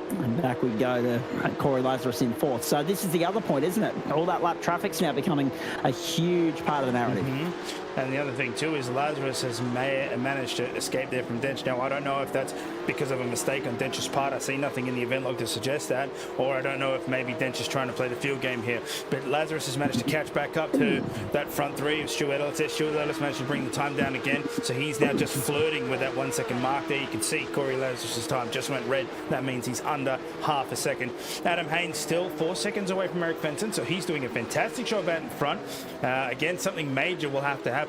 And back we go to Corey Lazarus in 4th. So this is the other point, isn't it? All that lap traffic's now becoming a huge part of the narrative. Mm-hmm. And the other thing too is Lazarus has managed to escape there from Dench. Now I don't know if that's because of a mistake on Dench's part. I see nothing in the event log to suggest that, or I don't know if maybe Dench is trying to play the field game here. But Lazarus has managed to catch back up to that front 3 of Stuart Ellis. Stuart Ellis managed to bring the time down again, so he's now just flirting with that 1 second mark there. You can see Corey Lazarus's time just went red. That means he's under half a second. Adam Haynes still 4 seconds away from Eric Fenton, so he's doing a fantastic job out in front. Again, something major will have to happen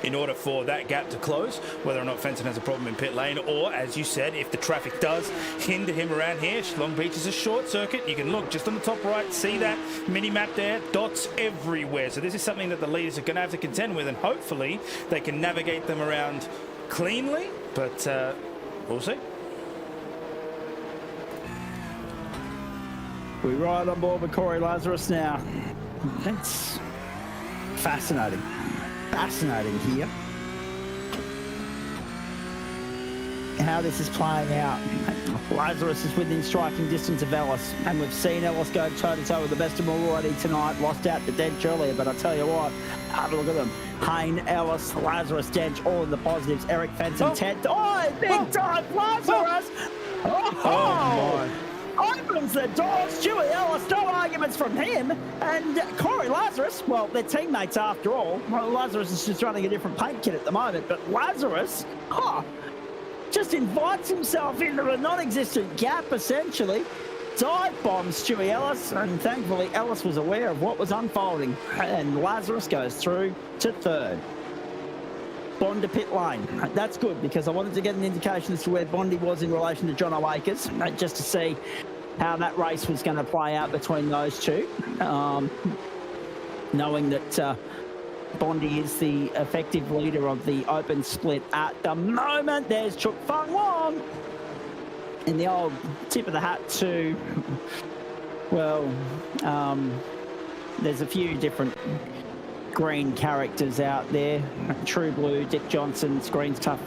in order for that gap to close, whether or not Fenton has a problem in pit lane, or, as you said, if the traffic does hinder him around here. Long Beach is a short circuit. You can look just on the top right, see that mini map there, dots everywhere. So this is something that the leaders are going to have to contend with, and hopefully they can navigate them around cleanly, but we'll see. We ride on board with Corey Lazarus now. It's fascinating here how this is playing out. Lazarus is within striking distance of Ellis, and we've seen Ellis go toe-to-toe with the best of them already tonight. Lost out to Dench earlier, but I tell you what, have a look at them. Hayne, Ellis, Lazarus, Dench, all in the positives. Eric Fenton, 10th. Oh, big time, Lazarus! Oh, opens the door. Stuart Ellis, no arguments from him. And Corey Lazarus, well, they're teammates after all. Well, Lazarus is just running a different paint kit at the moment, but Lazarus, just invites himself into a non-existent gap, essentially. Dive bombs Stewie Ellis, and thankfully Ellis was aware of what was unfolding. And Lazarus goes through to 3rd. Bond to pit lane. That's good, because I wanted to get an indication as to where Bondi was in relation to John O'Akers, just to see how that race was going to play out between those two. Knowing that Bondi is the effective leader of the open split at the moment. There's Chuk Fung Wong. And the old tip of the hat to, well, there's a few different green characters out there. True Blue, Dick Johnson's Green's Tough,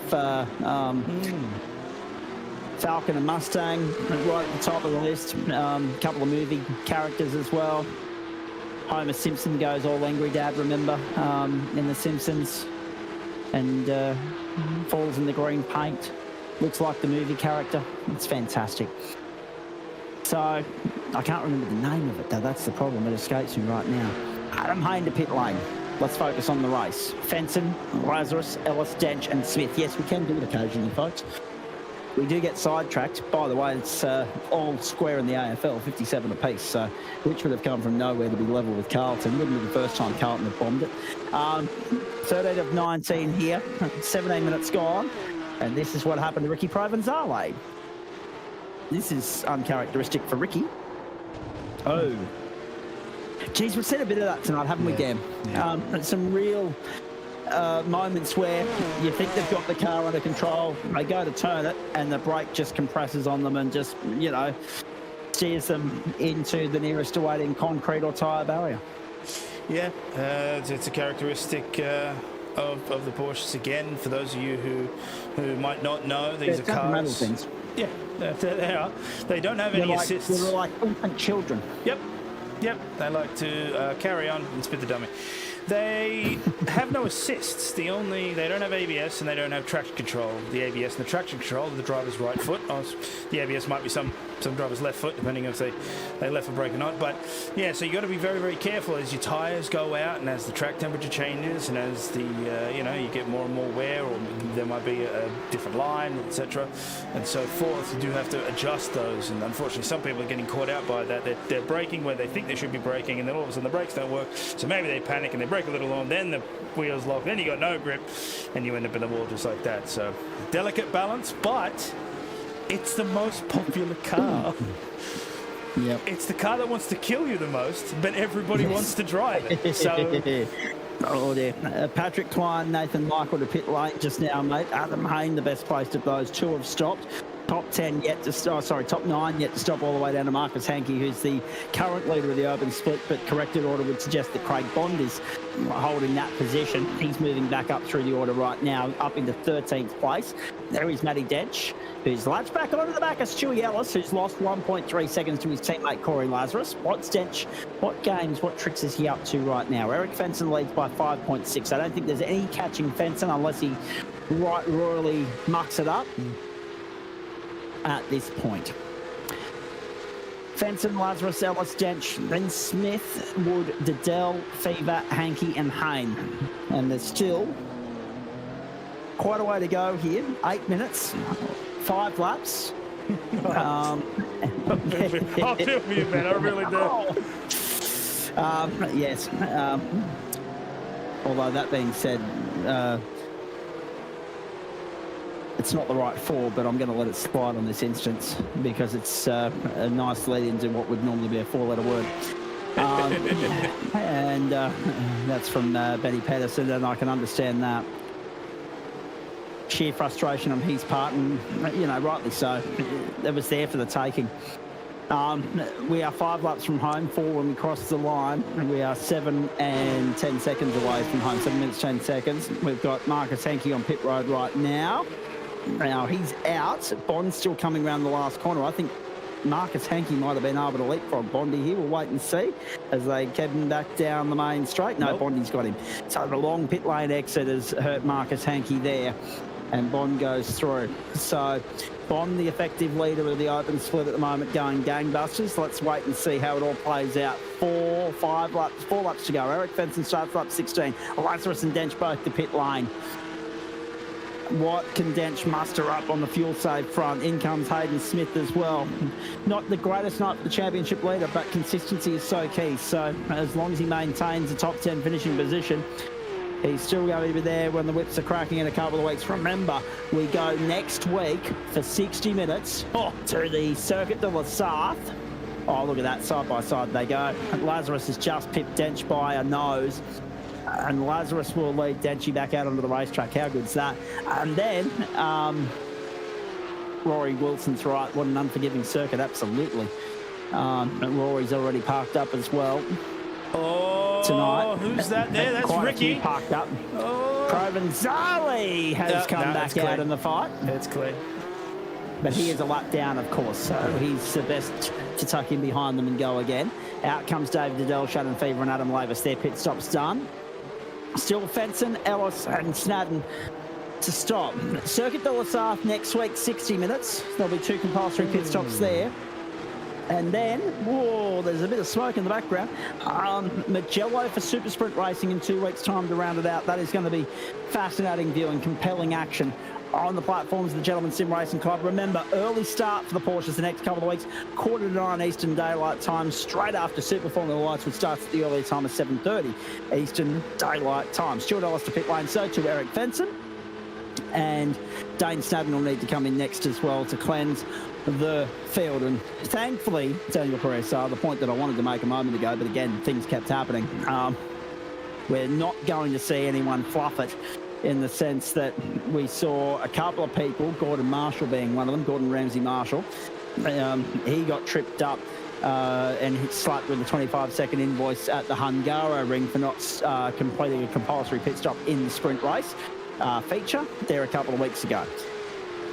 Falcon and Mustang, right at the top of the list. A couple of movie characters as well. Homer Simpson goes all angry dad, remember, in The Simpsons. And falls in the green paint. Looks like the movie character. It's fantastic. So, I can't remember the name of it, though. That's the problem. It escapes me right now. Adam Hayne to pit lane. Let's focus on the race. Fenton, Lazarus, Ellis, Dench, and Smith. Yes, we can do it occasionally, folks. We do get sidetracked. By the way, it's all square in the AFL, 57 apiece. So, which would have come from nowhere to be level with Carlton. Wouldn't be the first time Carlton have bombed it. 13 of 19 here. 17 minutes gone. And this is what happened to Ricky Provenzale. This is uncharacteristic for Ricky. Oh. Geez, we've seen a bit of that tonight, haven't we, Gam? Yeah. Some real moments where you think they've got the car under control, they go to turn it, and the brake just compresses on them and just, you know, steers them into the nearest awaiting concrete or tyre barrier. Yeah, it's a characteristic of the Porsches again. For those of you who might not know, these are cars. Things. Yeah, they are. They don't have any assists. They're like infant children. Yep. They like to carry on and spit the dummy. They have no assists. They don't have ABS and they don't have traction control. The ABS and the traction control of the driver's right foot. The ABS might be some driver's left foot, depending if they left foot brake or not. But yeah, so you got to be very, very careful as your tyres go out and as the track temperature changes and as the you get more and more wear, or there might be a different line, etc. and so forth. You do have to adjust those, and unfortunately, some people are getting caught out by that. They're braking where they think they should be braking, and then all of a sudden the brakes don't work. So maybe they panic and they brake a little on, then the wheels lock, then you got no grip, and you end up in the wall just like that. So delicate balance, but it's the most popular car. Yep. It's the car that wants to kill you the most, but everybody wants to drive it. So. Oh dear. Patrick Klein, Nathan Michael to pit lane just now, mate. Adam Hayne, the best placed of those two, have stopped. Top 9 yet to stop all the way down to Marcus Hankey, who's the current leader of the open split, but corrected order would suggest that Craig Bond is holding that position. He's moving back up through the order right now, up into 13th place. There is Matty Dench, who's latched back onto the back of Stewie Ellis, who's lost 1.3 seconds to his teammate Corey Lazarus. What's Dench? What games, what tricks is he up to right now? Eric Fenton leads by 5.6. I don't think there's any catching Fenton unless he royally mucks it up at this point. Fenton, Lazarus, Ellis, Dench, then Smith, Wood, Dedell, Fever, Hankey and Hayne. And there's still quite a way to go here. 8 minutes, 5 laps. I'll feel for you, man. I really do. Yes. Although that being said, it's not the right 4, but I'm going to let it slide on this instance because it's a nice lead into what would normally be a 4-letter word. And that's from Benny Pedersen, and I can understand that. Sheer frustration on his part, and, rightly so. It was there for the taking. We are 5 laps from home, 4 when we cross the line. We are 7 and 10 seconds away from home, 7 minutes, 10 seconds. We've got Marcus Hankey on pit road right now. Now, he's out. Bond's still coming around the last corner. I think Marcus Hankey might have been able to leapfrog Bondy here. We'll wait and see as they keep him back down the main straight. No, Bondy's got him. So the long pit lane exit has hurt Marcus Hankey there, and Bond goes through. So Bond, the effective leader of the open split at the moment, going gangbusters. Let's wait and see how it all plays out. 4 laps to go. Eric Fenton starts lap 16. Lazarus and Dench both to pit lane. What can Dench muster up on the fuel save front? In comes Hayden Smith as well. Not the greatest night for the championship leader, but consistency is so key. So as long as he maintains a top 10 finishing position, he's still going to be there when the whips are cracking in a couple of weeks. Remember, we go next week for 60 minutes to the Circuit de la Sarthe. Oh, look at that. Side by side they go. Lazarus has just pipped Dench by a nose. And Lazarus will lead Denchi back out onto the racetrack. How good's that? And then Rory Wilson's right. What an unforgiving circuit, absolutely. Rory's already parked up as well. Oh, tonight. Who's that there? That's Quite Ricky. A few parked up. Provenzali has come back out in the fight. That's clear. But he is a lap down, of course, so he's the best to tuck in behind them and go again. Out comes David Liddell, Shannon Fever and Adam Lavis. Their pit stop's done. Still Fenson, Ellis and Snetterton to stop. Circuit de la Sarthe next week, 60 minutes. There'll be 2 compulsory pit stops there. And then, whoa, there's a bit of smoke in the background. Magello for Super Sprint Racing in 2 weeks' time to round it out. That is going to be fascinating viewing, compelling action on the platforms of the Gentleman Sim Racing Club. Remember, early start for the Porsches the next couple of weeks, 8:45 Eastern Daylight Time, straight after Super Formula Lights, which starts at the earlier time of 7:30 Eastern Daylight Time. Stuart Ellis to pit lane, so to Eric Fenson. And Dane Snadden will need to come in next as well to cleanse the field. And thankfully, Daniel Perez, the point that I wanted to make a moment ago, but again, things kept happening. We're not going to see anyone fluff it, in the sense that we saw a couple of people, Gordon Marshall being one of them, Gordon Ramsay Marshall. He got tripped up and hit slapped with a 25-second invoice at the Hungaro ring for not completing a compulsory pit stop in the sprint race feature there a couple of weeks ago.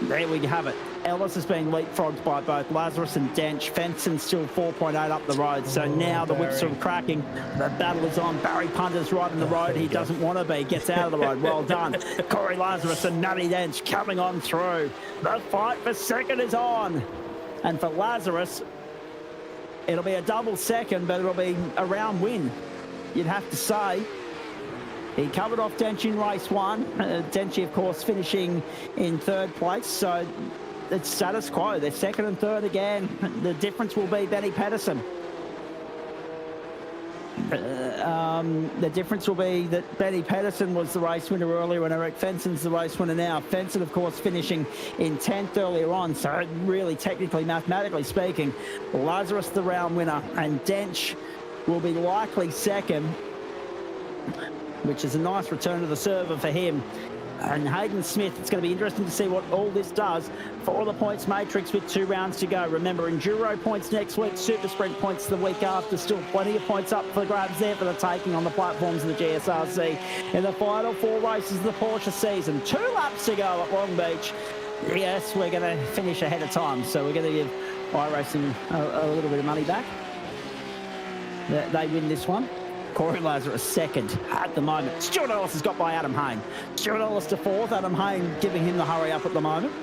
There we have it. Ellis has been leapfrogged by both Lazarus and Dench. Fenson still 4.8 up the road. So now the whips are cracking. The battle is on. Barry Punter's right in the road. He doesn't want to be. Gets out of the road. Well done. Corey Lazarus and Matty Dench coming on through. The fight for second is on. And for Lazarus, it'll be a double second, but it'll be a round win, you'd have to say. He covered off Dench in race 1. Dench, of course, finishing in 3rd place. So it's status quo. They're 2nd and 3rd again. The difference will be Benny Pedersen. The difference will be that Benny Pedersen was the race winner earlier and Eric Fenson's the race winner now. Fenson, of course, finishing in 10th earlier on. So really, technically, mathematically speaking, Lazarus the round winner and Dench will be likely 2nd, which is a nice return to the server for him. And Hayden Smith, it's going to be interesting to see what all this does for the points matrix with 2 rounds to go. Remember, Enduro points next week, Super Sprint points the week after. Still plenty of points up for grabs there for the taking on the platforms of the GSRC. In the final 4 races of the Porsche season, 2 laps to go at Long Beach. Yes, we're going to finish ahead of time, so we're going to give iRacing a little bit of money back. They win this one. Corey Lazarus 2nd at the moment. Stuart Ellis has got by Adam Hayne. Stuart Ellis to 4th. Adam Hayne giving him the hurry up at the moment.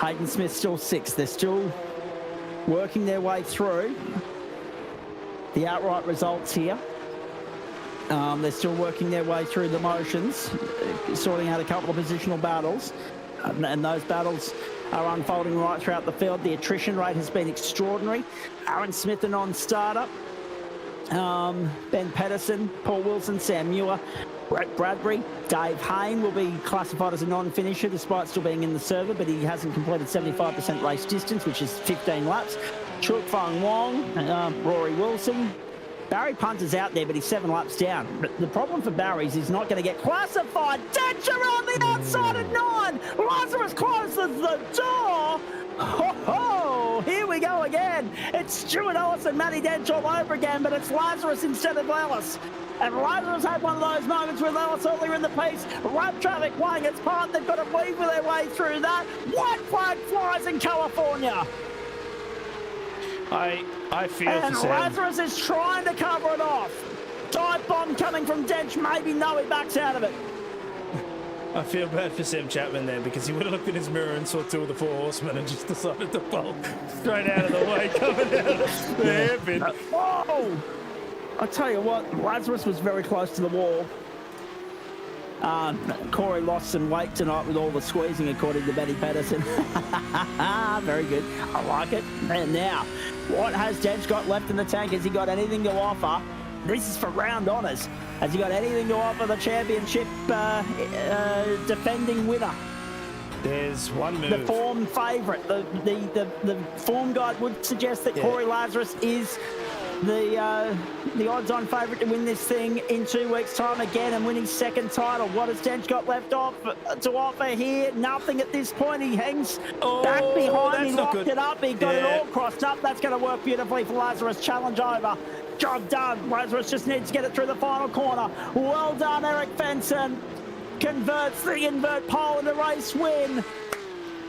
Hayden Smith still 6th. They're still working their way through the outright results here. They're still working their way through the motions, sorting out a couple of positional battles. And those battles are unfolding right throughout the field. The attrition rate has been extraordinary. Aaron Smith, a non-starter. Ben Pedersen, Paul Wilson, Sam Muir, Brett Bradbury, Dave Hayne will be classified as a non-finisher despite still being in the server, but he hasn't completed 75% race distance, which is 15 laps. Chuk Fung Wong, Rory Wilson. Barry Punter's out there, but he's 7 laps down. But the problem for Barry's is not going to get classified. Dench around the outside at 9. Lazarus closes the door. Ho ho! Here we go again. It's Stuart Ellis and Matty Dench all over again, but it's Lazarus instead of Ellis. And Lazarus had one of those moments with Ellis earlier in the piece. Road traffic playing its part. They've got to weave their way through that. White flag flies in California. I feel and Lazarus is trying to cover it off. Dive bomb coming from Dench. Maybe no, he backs out of it. I feel bad for Sam Chapman there because he would have looked in his mirror and saw 2 of the 4 horsemen and just decided to bolt straight out of the way, coming out of the hairpin. Whoa! I tell you what, Lazarus was very close to the wall. Corey lost some weight tonight with all the squeezing, according to Benny Pedersen. Very good. I like it. And now, what has Dench got left in the tank? Has he got anything to offer? This is for round honours. Has he got anything to offer the championship defending winner? There's one move. The form favourite. The form guide would suggest that Corey Lazarus is the odds-on favourite to win this thing in 2 weeks' time again and win his second title. What has Dench got left off to offer here? Nothing at this point. He hangs back behind. He locked it up. He got it all crossed up. That's going to work beautifully for Lazarus. Challenge over. Job done. Lazarus just needs to get it through the final corner. Well done, Eric Fenson. Converts the invert pole into race win.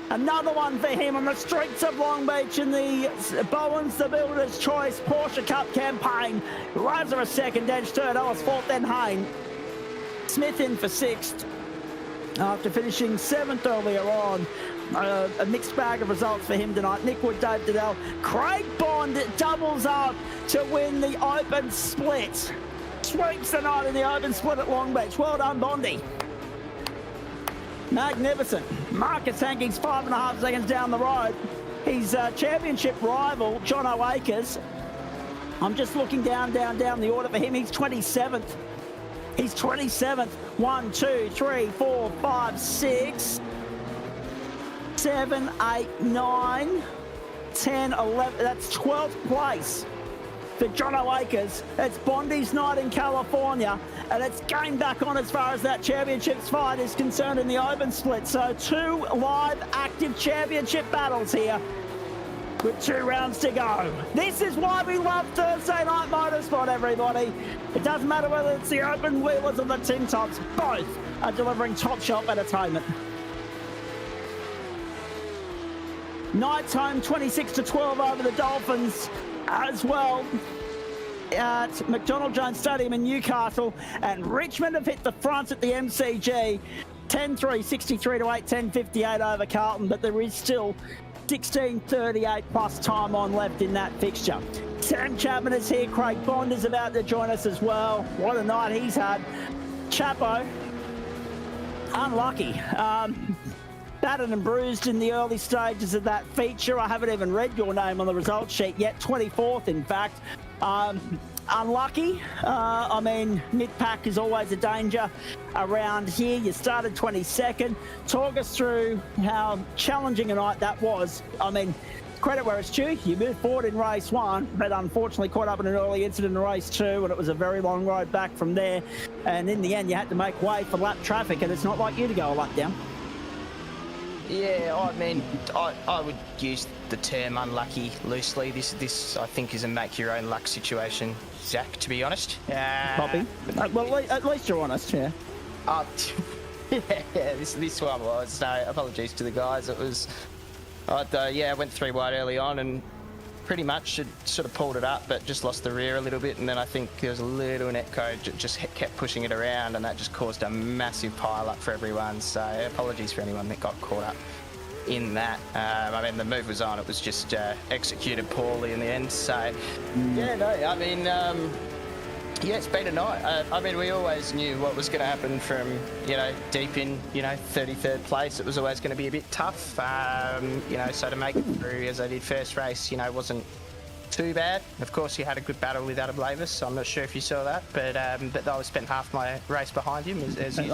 Another one for him on the streets of Long Beach in the Bowens, the Builder's Choice Porsche Cup campaign. Lazarus second, Dench third, Ellis fourth, then Hayne. Smith in for sixth after finishing seventh earlier on. A mixed bag of results for him tonight. Nick Wood, Dave Diddell. Craig Bond doubles up to win the open split. Sweeps the night in the open split at Long Beach. Well done, Bondy. Magnificent. Marcus Hankey's 5.5 seconds down the road. His championship rival, John O'Akers. I'm just looking down the order for him. He's 27th. He's 27th. 1, 2, 3, 4, 5, 6, 7, 8, 9, 10, 11. That's 12th place for John O'Akers. It's Bondy's night in California, and it's game back on as far as that championships fight is concerned in the open split. So 2 live active championship battles here with 2 rounds to go. This is why we love Thursday Night Motorsport, everybody. It doesn't matter whether it's the open wheelers or the tin tops. Both are delivering top shelf entertainment. Knights home 26-12 over the Dolphins as well at McDonald Jones Stadium in Newcastle, and Richmond have hit the front at the MCG 10-3, 63-8, 10-58 over Carlton, but there is still 16:38 plus time on left in that fixture. Sam Chapman is here. Craig Bond is about to join us as well. What a night he's had. Chapo, unlucky. Battered and bruised in the early stages of that feature. I haven't even read your name on the results sheet yet. 24th, in fact. Unlucky. I mean, mid-pack is always a danger around here. You started 22nd. Talk us through how challenging a night that was. I mean, credit where it's due. You moved forward in race 1, but unfortunately caught up in an early incident in race 2, and it was a very long road back from there. And in the end, you had to make way for lap traffic, and it's not like you to go a lap down. Yeah, I mean, I would use the term unlucky loosely. This I think is a make your own luck situation, Zach, to be honest. Copy. Well, at least you're honest, yeah. Yeah, this one was. No, apologies to the guys. It was, I went 3 wide early on and pretty much had sort of pulled it up, but just lost the rear a little bit, and then I think there was a little netco just kept pushing it around, and that just caused a massive pile up for everyone. So apologies for anyone that got caught up in that. I mean, the move was on, it was just executed poorly in the end. So yeah, no, I mean, yeah, it's been a night. I mean, we always knew what was going to happen from, deep in, 33rd place. It was always going to be a bit tough, so to make it through as I did first race, wasn't too bad. Of course, you had a good battle with Adam Lavis, so I'm not sure if you saw that, but I spent half my race behind him, as you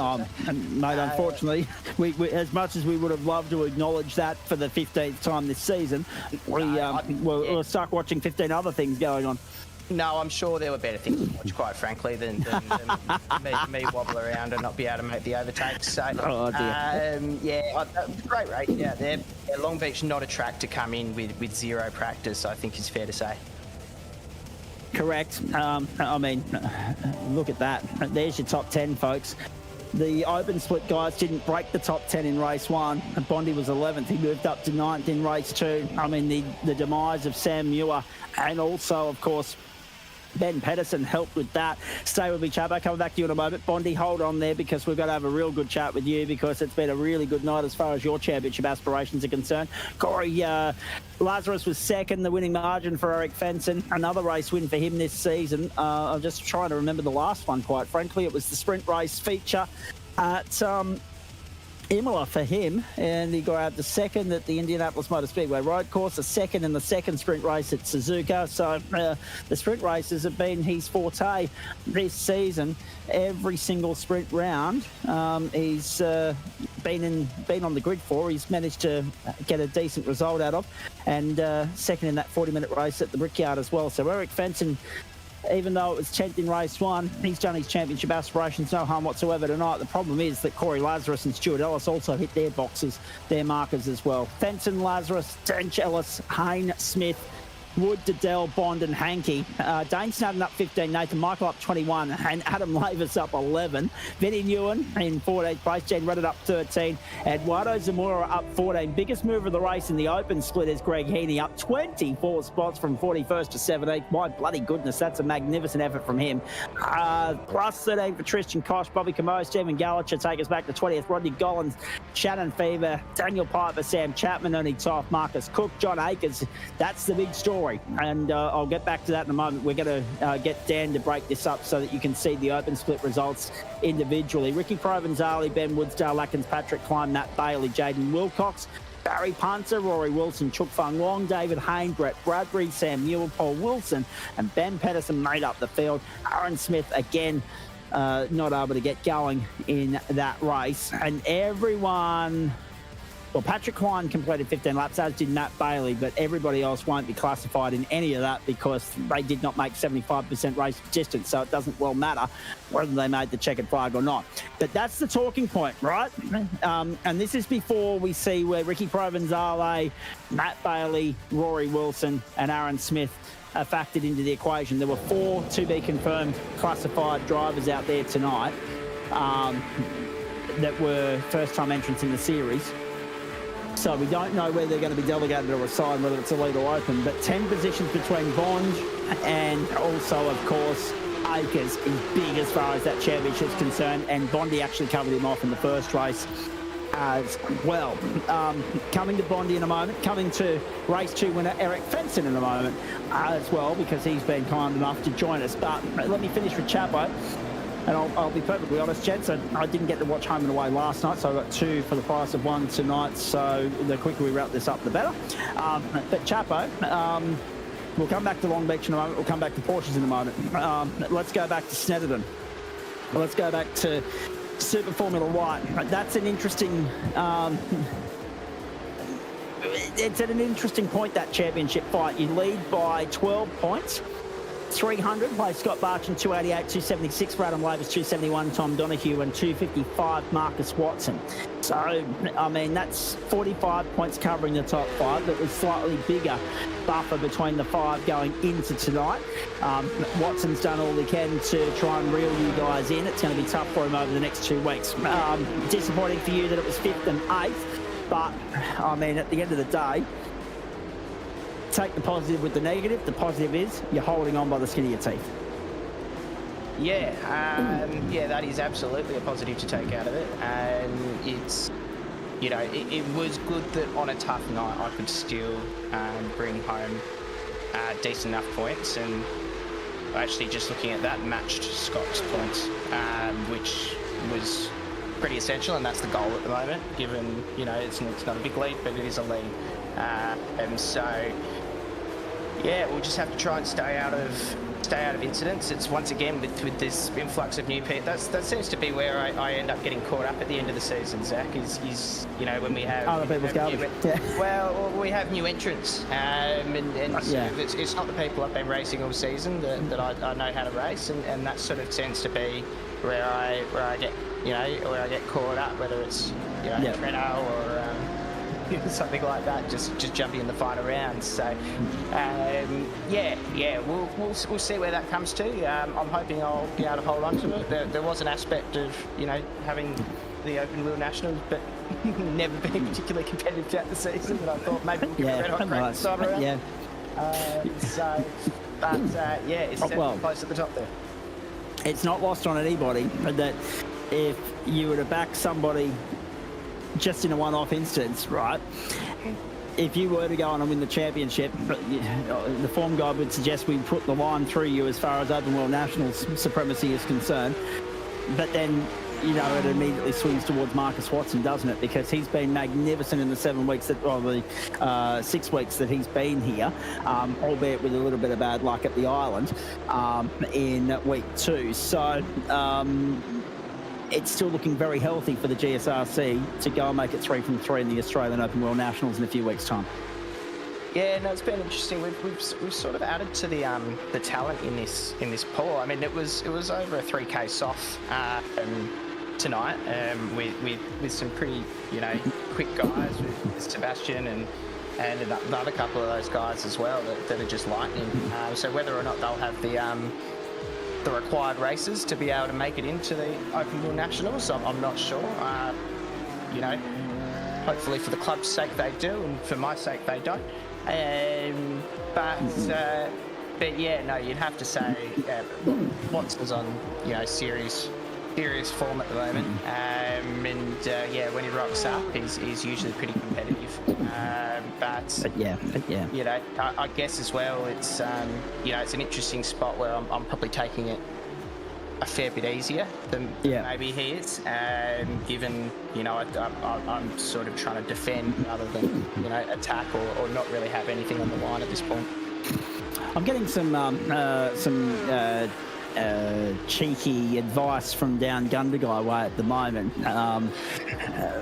mate, unfortunately, we, as much as we would have loved to acknowledge that for the 15th time this season, we're stuck watching 15 other things going on. No, I'm sure there were better things to watch, quite frankly, than me wobble around and not be able to make the overtakes. So, great race out there. Yeah, Long Beach, not a track to come in with zero practice, I think is fair to say. Correct. I mean, look at that. There's your top 10, folks. The open split guys didn't break the top 10 in race 1. Bondi was 11th. He moved up to 9th in race 2. I mean, the demise of Sam Muir and also, of course, Ben Pedersen helped with that. Stay with me, Chabo. Coming back to you in a moment. Bondi, hold on there because we've got to have a real good chat with you because it's been a really good night as far as your championship aspirations are concerned. Corey Lazarus was second, the winning margin for Eric Fenson. Another race win for him this season. I'm just trying to remember the last one, quite frankly. It was the sprint race feature at Imola for him, and he got out the second at the Indianapolis Motor Speedway road course, a second in the second sprint race at Suzuka. So the sprint races have been his forte this season. Every single sprint round, he's been on the grid for. He's managed to get a decent result out of, and second in that 40-minute race at the Brickyard as well. So Eric Fenton, even though it was 10th in race 1, he's done his championship aspirations no harm whatsoever tonight. The problem is that Corey Lazarus and Stuart Ellis also hit their boxes, their markers as well. Fenton, Lazarus, Dench, Ellis, Hayne, Smith, Wood, Diddell, Bond and Hankey. Dane Snetterton up 15, Nathan Michael up 21, and Adam Lavis up 11. Vinnie Newen in 14th place, Jen Reddit up 13, Eduardo Zamora up 14. Biggest mover of the race in the open split is Greg Heaney, up 24 spots from 41st to 17th. My bloody goodness, that's a magnificent effort from him. Plus 13 for Tristan Koch, Bobby Camo, Stephen Gallacher take us back to 20th. Rodney Gollins, Shannon Fever, Daniel Piper, Sam Chapman, Ernie Toff, Marcus Cook, John Akers. That's the big story. And I'll get back to that in a moment. We're going to get Dan to break this up so that you can see the open split results individually. Ricky Provenzali, Ben Woodsdale, Lackins, Patrick Klein, Matt Bailey, Jaden Wilcox, Barry Punter, Rory Wilson, Chook Fung Wong, David Hayne, Brett Bradbury, Sam Newell, Paul Wilson, and Ben Pedersen made up the field. Aaron Smith, again, not able to get going in that race. And everyone... Well, Patrick Klein completed 15 laps, as did Matt Bailey, but everybody else won't be classified in any of that because they did not make 75% race distance, so it doesn't well matter whether they made the checkered flag or not. But that's the talking point, right? And this is before we see where Ricky Provenzale, Matt Bailey, Rory Wilson and Aaron Smith are factored into the equation. There were 4 to-be-confirmed classified drivers out there tonight that were first-time entrants in the series. So we don't know whether they're going to be delegated or assigned, whether it's elite or open. But 10 positions between Bond and also, of course, Akers is big as far as that championship's concerned. And Bondy actually covered him off in the first race as well. Coming to Bondy in a moment. Coming to race 2 winner Eric Fenton in a moment as well, because he's been kind enough to join us. But let me finish with Chapo. And I'll be perfectly honest, gents, I didn't get to watch Home and Away last night, so I got 2 for the price of 1 tonight, so the quicker we wrap this up, the better. But Chapo, we'll come back to Long Beach in a moment, we'll come back to Porsches in a moment. Let's go back to Snetterton. Let's go back to Super Formula White. That's an interesting... it's at an interesting point, that championship fight. You lead by 12 points. 300 by Scott Barchin, 288, 276 for Adam Lavis, 271 Tom Donoghue, and 255 Marcus Watson. So, I mean, that's 45 points covering the top 5. That was slightly bigger buffer between the 5 going into tonight. Watson's done all he can to try and reel you guys in. It's going to be tough for him over the next 2 weeks. Disappointing for you that it was 5th and 8th, but, I mean, at the end of the day, take the positive with the negative. The positive is you're holding on by the skin of your teeth. Yeah, that is absolutely a positive to take out of it. And it's, you know, it was good that on a tough night I could still bring home decent enough points. And actually just looking at that, matched Scott's points, which was pretty essential, and that's the goal at the moment, given, you know, it's not a big lead, but it is a lead. And so, yeah, we'll just have to try and stay out of incidents. It's once again with this influx of new people. That seems to be where I end up getting caught up at the end of the season, Zach. Is you know, when we have other people's garbage. Well, we have new entrants, and yeah. It's not the people I've been racing all season that I know how to race, and that sort of tends to be where I get, you know, where I get caught up, whether it's, you know, Renault or something like that, just jumping in the final rounds. So, we'll see where that comes to. I'm hoping I'll be able to hold on to it. There was an aspect of, you know, having the Open Wheel Nationals, but never been particularly competitive throughout the season. But I thought maybe we could red hot crack this time around. Yeah. It's definitely close at the top there. It's not lost on anybody that if you were to back somebody just in a one-off instance, right? If you were to go on and win the championship, the form guide would suggest we put the line through you as far as Open World Nationals supremacy is concerned. But then, you know, it immediately swings towards Marcus Watson, doesn't it? Because he's been magnificent in the 7 weeks the 6 weeks that he's been here, albeit with a little bit of bad luck at the island in week 2. So, it's still looking very healthy for the GSRC to go and make it 3 from 3 in the Australian Open World Nationals in a few weeks' time. Yeah, no, it's been interesting. We've sort of added to the talent in this pool. I mean, it was over a 3K soft tonight with some pretty quick guys with Sebastian and another couple of those guys as well that are just lightning. So whether or not they'll have the required races to be able to make it into the Open World Nationals, I'm not sure. Hopefully for the club's sake they do, and for my sake they don't. But yeah, no, you'd have to say Watson's on serious form at the moment, and when he rocks up, he's usually pretty competitive. But yeah, I guess as well, it's it's an interesting spot where I'm probably taking it a fair bit easier than maybe he is, given I'm sort of trying to defend rather than attack or not really have anything on the line at this point. I'm getting some cheeky advice from down Gundagai way at the moment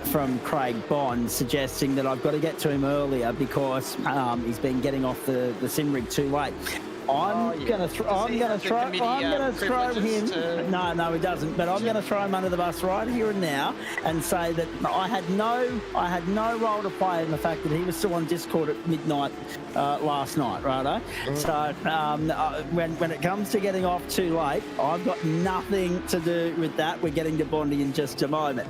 from Craig Bond, suggesting that I've got to get to him earlier because he's been getting off the sim rig too late. I'm going to throw him. No, he doesn't. But I'm going to throw him under the bus right here and now, and say that I had no role to play in the fact that he was still on Discord at midnight last night, righto? So when it comes to getting off too late, I've got nothing to do with that. We're getting to Bondi in just a moment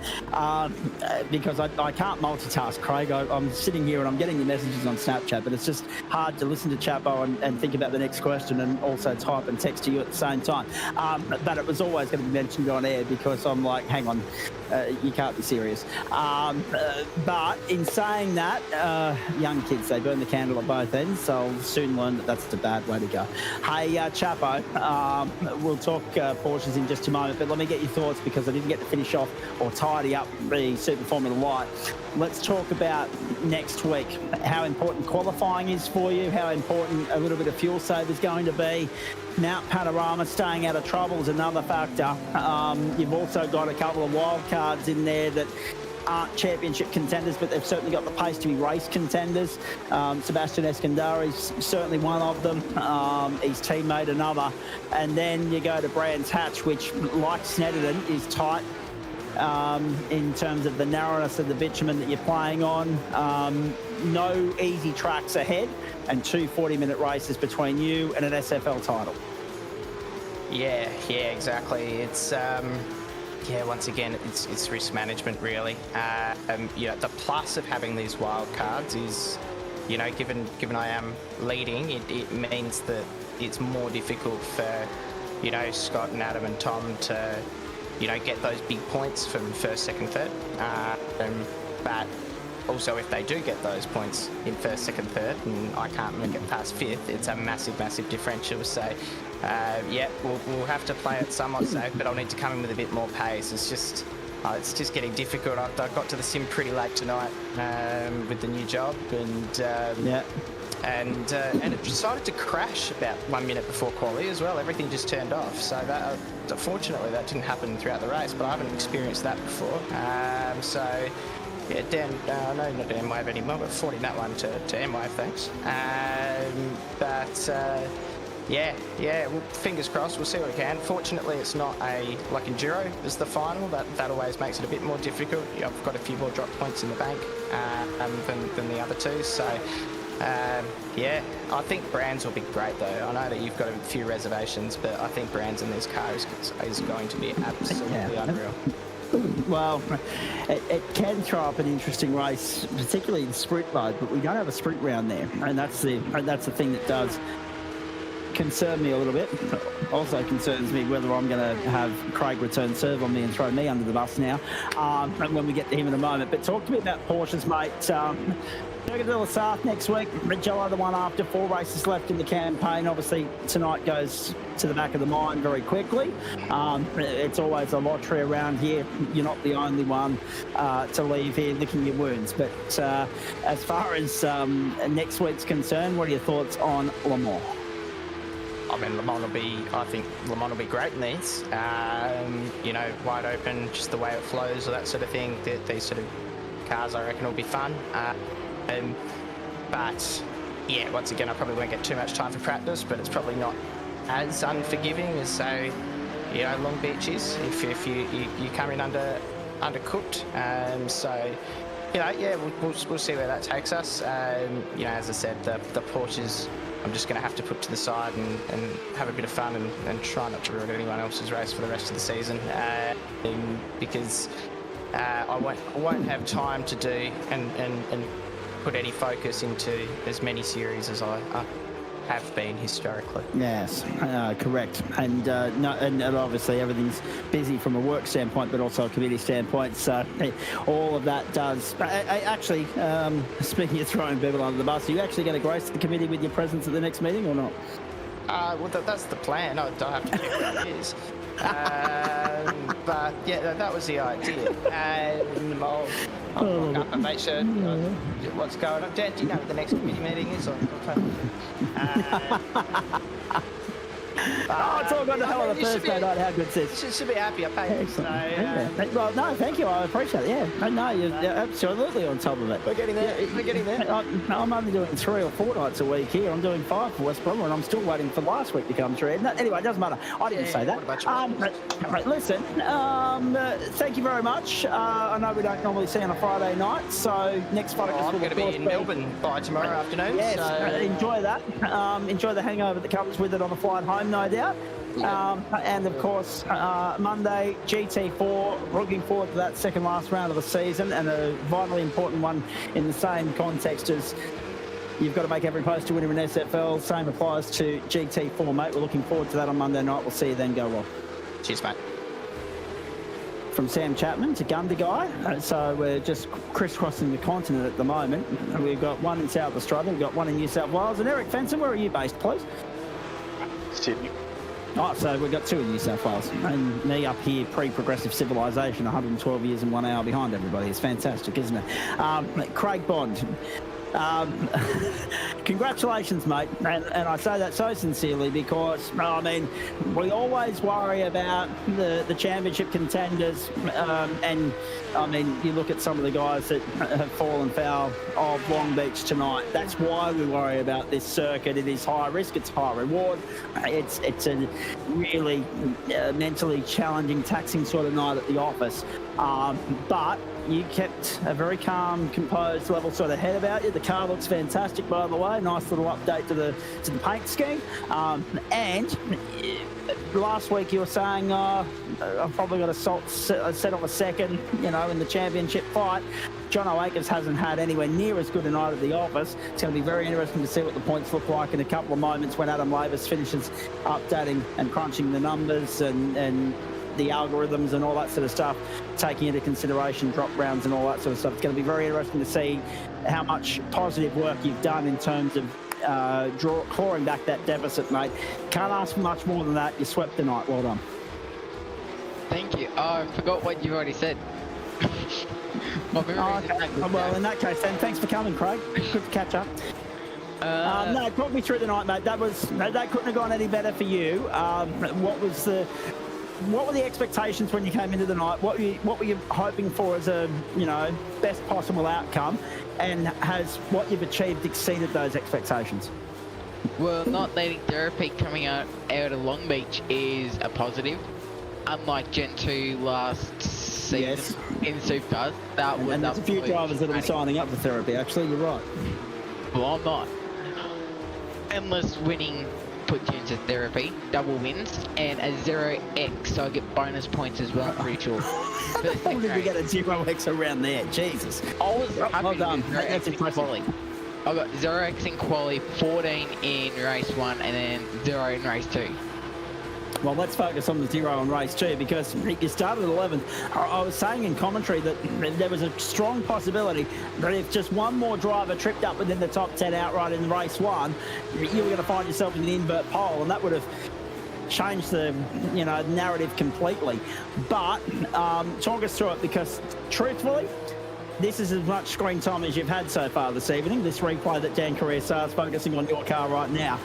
because I can't multitask, Craig. I'm sitting here and I'm getting the messages on Snapchat, but it's just hard to listen to Chapo and think about the next question and also type and text to you at the same time. But it was always going to be mentioned on air because I'm like, hang on, you can't be serious. But in saying that, young kids, they burn the candle at both ends, so I'll soon learn that that's the bad way to go. Hey, Chapo, we'll talk Porsches in just a moment, but let me get your thoughts because I didn't get to finish off or tidy up the Super Formula Light. Let's talk about next week, how important qualifying is for you, how important a little bit of fuel save is going to be. Mount Panorama staying out of trouble is another factor. You've also got a couple of wild cards in there that aren't championship contenders, but they've certainly got the pace to be race contenders. Sebastian Escandari's certainly one of them. His teammate another. And then you go to Brands Hatch, which, like Snetterton, is tight in terms of the narrowness of the bitumen that you're playing on. No easy tracks ahead, and 2 40-minute races between you and an SFL title. Yeah, exactly. It's once again, it's risk management really. The plus of having these wild cards is, given I am leading, it means that it's more difficult for, Scott and Adam and Tom to, get those big points from first, second, third. But also, if they do get those points in first, second, third, and I can't make it past fifth, it's a massive, massive differential. So, we'll have to play it somewhat safe, but I'll need to come in with a bit more pace. It's just getting difficult. I got to the sim pretty late tonight with the new job, and it decided to crash about 1 minute before Quali as well. Everything just turned off. So that, fortunately, that didn't happen throughout the race, but I haven't experienced that before. Yeah, no, not to M-Wave anymore, but 40 that one to M-Wave, thanks. Well, fingers crossed, we'll see what we can. Fortunately, it's not like Enduro is the final. That always makes it a bit more difficult. I've got a few more drop points in the bank than the other two. So, I think Brands will be great, though. I know that you've got a few reservations, but I think Brands in this car is going to be absolutely unreal. Well, it can throw up an interesting race, particularly in sprint mode, but we don't have a sprint round there, and that's the thing that does concern me a little bit. Also concerns me whether I'm going to have Craig return serve on me and throw me under the bus now when we get to him in a moment. But talk to me about Porsches, mate. Jagadeal South next week, Mugello the one after, 4 races left in the campaign. Obviously, tonight goes to the back of the mind very quickly. It's always a lottery around here. You're not the only one to leave here licking your wounds. But as far as next week's concerned, what are your thoughts on Le Mans? I mean, I think Le Mans will be great in these. You know, wide open, just the way it flows, or that sort of thing. These sort of cars, I reckon, will be fun. But yeah, once again, I probably won't get too much time for practice, but it's probably not as unforgiving as, say, you know, Long Beach is if you come in undercooked. So, you know, yeah, we'll see where that takes us. You know, as I said, the Porsches, I'm just going to have to put to the side and have a bit of fun and try not to ruin anyone else's race for the rest of the season, because I won't have time to do and put any focus into as many series as I have been historically. Yes, correct. And no, and obviously everything's busy from a work standpoint, but also a committee standpoint. So all of that does. Actually, speaking of throwing people under the bus, are you actually going to grace the committee with your presence at the next meeting or not? Well, that's the plan. I don't have to check what it is. But yeah, that was the idea. I'll look up and make sure what's going on. Dan, do you know what the next committee meeting is? It's all gone to hell on a Thursday night. How good's this? You should be happy I paid. So, well, no, thank you. I appreciate it. Yeah, no, you're absolutely on top of it. We're getting there. We're getting there. I'm only doing 3 or 4 nights a week here. I'm doing 5 for West Bromwich, and I'm still waiting for last week to come through. Anyway, it doesn't matter. I didn't say that. Listen, thank you very much. I know we don't normally see on a Friday night, so next Friday. I'm going to be in Melbourne by tomorrow afternoon. Yes, so enjoy that. Enjoy the hangover that comes with it on the flight home, no doubt. And of course, Monday, GT4, looking forward to that second last round of the season, and a vitally important one in the same context as you've got to make every post to winner in SFL. Same applies to GT4, mate. We're looking forward to that on Monday night. We'll see you then. Go well. Cheers, mate. From Sam Chapman to Gundagai. So we're just crisscrossing the continent at the moment. We've got one in South Australia, we've got one in New South Wales. And Eric Fenson, where are you based, please? Sydney. Oh, so we've got 2 in New South Wales. And me up here, pre-progressive civilization, 112 years and 1 hour behind everybody. It's fantastic, isn't it? Craig Bond. Congratulations, mate. And I say that so sincerely because, I mean, we always worry about the championship contenders. And, I mean, you look at some of the guys that have fallen foul of Long Beach tonight. That's why we worry about this circuit. It is high risk, it's high reward. It's a really mentally challenging, taxing sort of night at the office. But you kept a very calm, composed, level sort of head about you. The car looks fantastic, by the way. Nice little update to the paint scheme. And last week you were saying I've probably got a set off a second, you know, in the championship fight. John O'Akers hasn't had anywhere near as good a night at the office. It's going to be very interesting to see what the points look like in a couple of moments when Adam Lavis finishes updating and crunching the numbers and the algorithms and all that sort of stuff, taking into consideration drop rounds and all that sort of stuff. It's going to be very interesting to see how much positive work you've done in terms of clawing back that deficit, mate. Can't ask for much more than that. You swept the night. Well done. Thank you. Oh, I forgot what you've already said. Well, in that case then, thanks for coming, Craig. Good to catch up. No, talk me through the night, mate. That couldn't have gone any better for you. What were the expectations when you came into the night? What were you hoping for as a, you know, best possible outcome? And has what you've achieved exceeded those expectations? Well, not letting therapy coming out of Long Beach is a positive. Unlike Gen 2 last season in Supercars, and there's a few drivers that will be signing up for therapy, actually. You're right. Well, I'm not. Unless winning puts you into therapy, double wins, and a 0x, so I get bonus points as well, I'm pretty sure. How did we get a 0x around there? Jesus. I was well done. That's impressive. I got 0x in Quali, 14 in race 1, and then 0 in race 2. Well, let's focus on the 0 in race 2 because you started at 11th. I was saying in commentary that there was a strong possibility that if just one more driver tripped up within the top 10 outright in race 1, you were going to find yourself in an invert pole, and that would have changed the narrative completely. But talk us through it because, truthfully, this is as much screen time as you've had so far this evening. This replay that Dan Carrier is focusing on your car right now.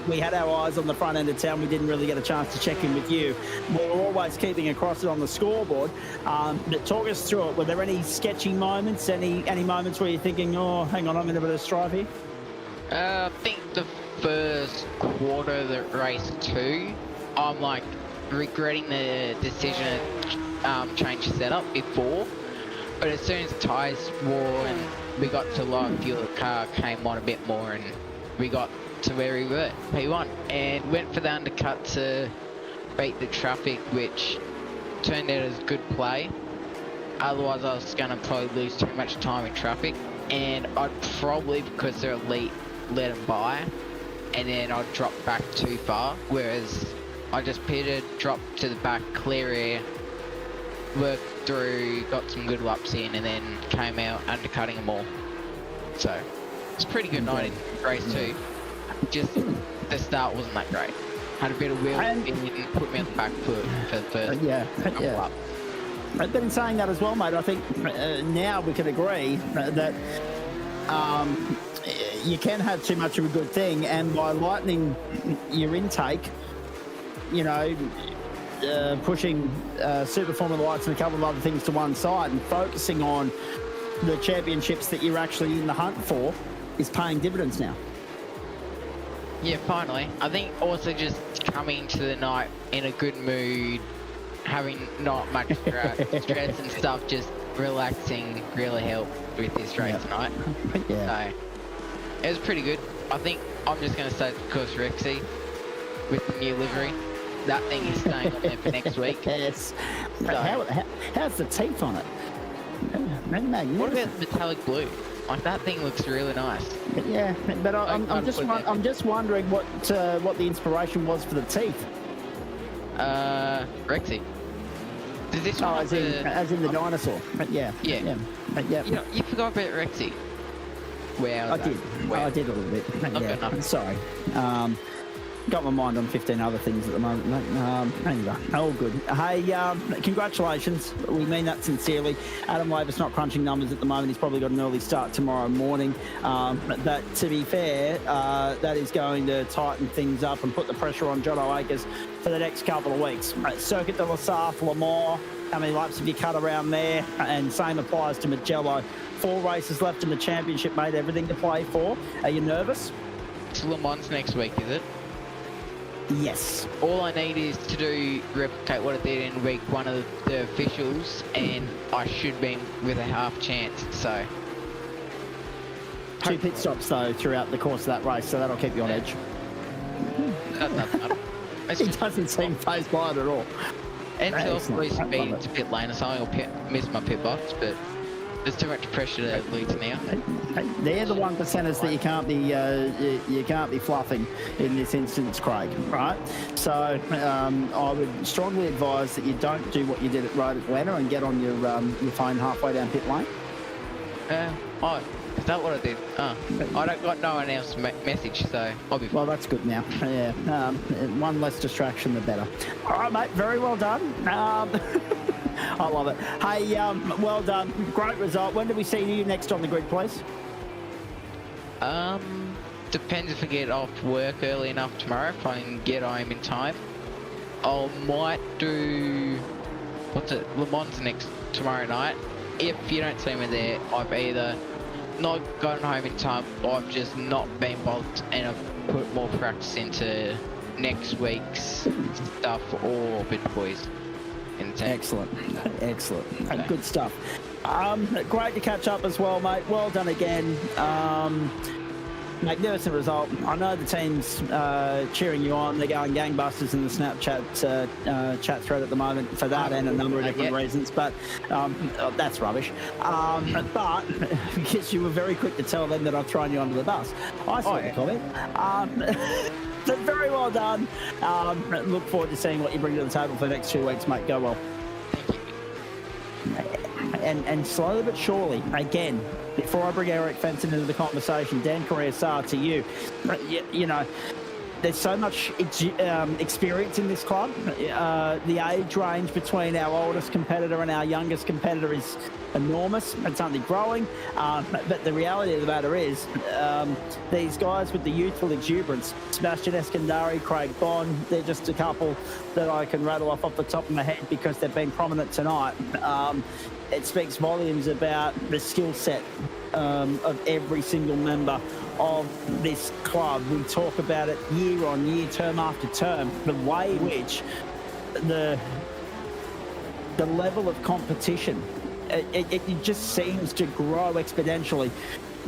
We had our eyes on the front end of town. We didn't really get a chance to check in with you. We were always keeping across it on the scoreboard. But talk us through it. Were there any sketchy moments? Any moments where you're thinking, oh, hang on, I'm in a bit of strife here? I think the first quarter of the race 2, I'm like regretting the decision to change the setup before. But as soon as the tyres wore and we got to low fuel, the car came on a bit more and we got to where we were, P1. And went for the undercut to beat the traffic, which turned out as good play. Otherwise I was going to probably lose too much time in traffic. And I'd probably, because they're elite, let them by. And then I'd drop back too far. Whereas I just pitted, dropped to the back, clear air, worked through, got some good laps in, and then came out undercutting them all. So it's a pretty good night in race 2. Just the start wasn't that great. Had a bit of wheel spin and put me on the back foot for the first lap. But in saying that as well, mate, I think now we can agree that you can have too much of a good thing, and by lightening your intake, you know, pushing Super Formula Lights and a couple of other things to one side and focusing on the championships that you're actually in the hunt for is paying dividends now. Yeah, finally. I think also just coming to the night in a good mood, having not much stress and stuff, just relaxing really helped with this race tonight. So it was pretty good. I think I'm just going to say, of course, Rexy with the new livery. That thing is staying on there for next week. Yes. So, how's the teeth on it? What about the metallic blue? Like, that thing looks really nice. Yeah, but I'm just wondering what the inspiration was for the teeth. Rexy. Does this one as in the dinosaur? Yeah. Yeah. You know, you forgot about Rexy. Wow. I did a little bit. Okay, sorry. Got my mind on 15 other things at the moment, mate. Anyway, all good. Hey, congratulations. We mean that sincerely. Adam Lavis not crunching numbers at the moment. He's probably got an early start tomorrow morning. But to be fair, that is going to tighten things up and put the pressure on Jono Akers for the next couple of weeks. Circuit de la Sarthe, Le Mans, how many laps have you cut around there? And same applies to Magello. 4 races left in the championship, mate. Everything to play for. Are you nervous? It's Le Mans next week, is it? Yes. All I need is to replicate what I did in week 1 of the officials, and I should be with a half chance, so. 2 pit stops, though, throughout the course of that race, so that'll keep you on edge. That doesn't matter. He doesn't seem phased by it at all. Until I speed to pit lane or something, I'll miss my pit box, but there's too much pressure to lead now. They're the 1%ers that you can't be fluffing in this instance, Craig. Right? So I would strongly advise that you don't do what you did at Road Atlanta and get on your phone halfway down pit lane. Is that what I did? I don't got no one else message, so I'll be fine. Well, that's good now. Yeah. One less distraction, the better. All right, mate. Very well done. I love it. Hey, well done. Great result. When do we see you next on the grid, please? Depends if I get off work early enough tomorrow, if I can get home in time. I might do... Le Mans tomorrow night. If you don't see me there, I've either not gotten home in time, or I've just not been bothered and I've put more practice into next week's stuff or bit boys. Excellent. Good stuff. Great to catch up as well, mate. Well done again. Magnificent result. I know the team's cheering you on. They're going gangbusters in the Snapchat chat thread at the moment for that and a number of different reasons, but that's rubbish. But because you were very quick to tell them that I've thrown you under the bus. I saw the comment. But very well done. Look forward to seeing what you bring to the table for the next 2 weeks, mate. Go well. And slowly but surely, again, before I bring Eric Fenton into the conversation, Dan Carrier to you. You know, there's so much experience in this club. The age range between our oldest competitor and our youngest competitor is enormous. It's only growing. But the reality of the matter is, these guys with the youthful exuberance, Sebastian Eskandari, Craig Bond, they're just a couple that I can rattle off the top of my head because they've been prominent tonight. It speaks volumes about the skill set of every single member of this club. We talk about it year on year, term after term, the way in which the level of competition, it just seems to grow exponentially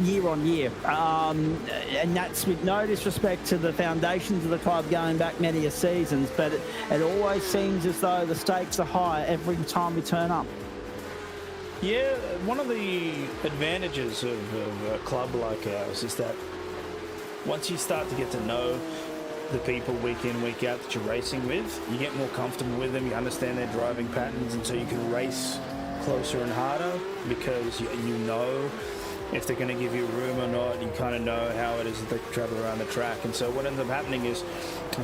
year on year. And that's with no disrespect to the foundations of the club going back many a seasons, but it always seems as though the stakes are high every time we turn up. Yeah, one of the advantages of a club like ours is that once you start to get to know the people week in, week out that you're racing with, you get more comfortable with them, you understand their driving patterns, and so you can race closer and harder because you know if they're going to give you room or not. You kind of know how it is that they travel around the track. And so what ends up happening is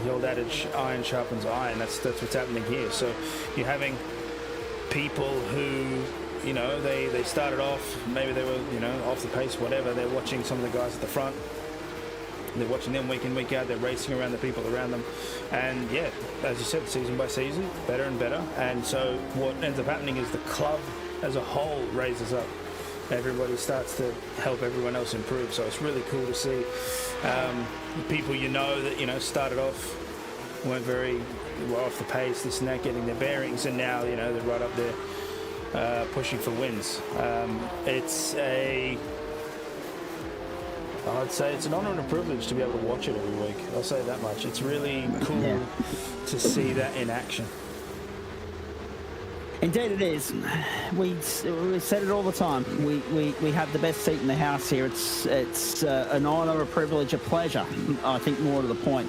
the old adage, iron sharpens iron. That's what's happening here. So you're having people who, you know, they started off, maybe they were, you know, off the pace, whatever. They're watching some of the guys at the front. They're watching them week in, week out. They're racing around the people around them. And yeah, as you said, season by season, better and better. And so what ends up happening is the club as a whole raises up. Everybody starts to help everyone else improve. So it's really cool to see people you know that, you know, started off, weren't very well off the pace, this and that, getting their bearings. And now, you know, they're right up there pushing for wins. I'd say it's an honour and a privilege to be able to watch it every week. I'll say that much. It's really cool to see that in action. Indeed it is. We said it all the time. We have the best seat in the house here. It's an honour, a privilege, a pleasure, I think more to the point,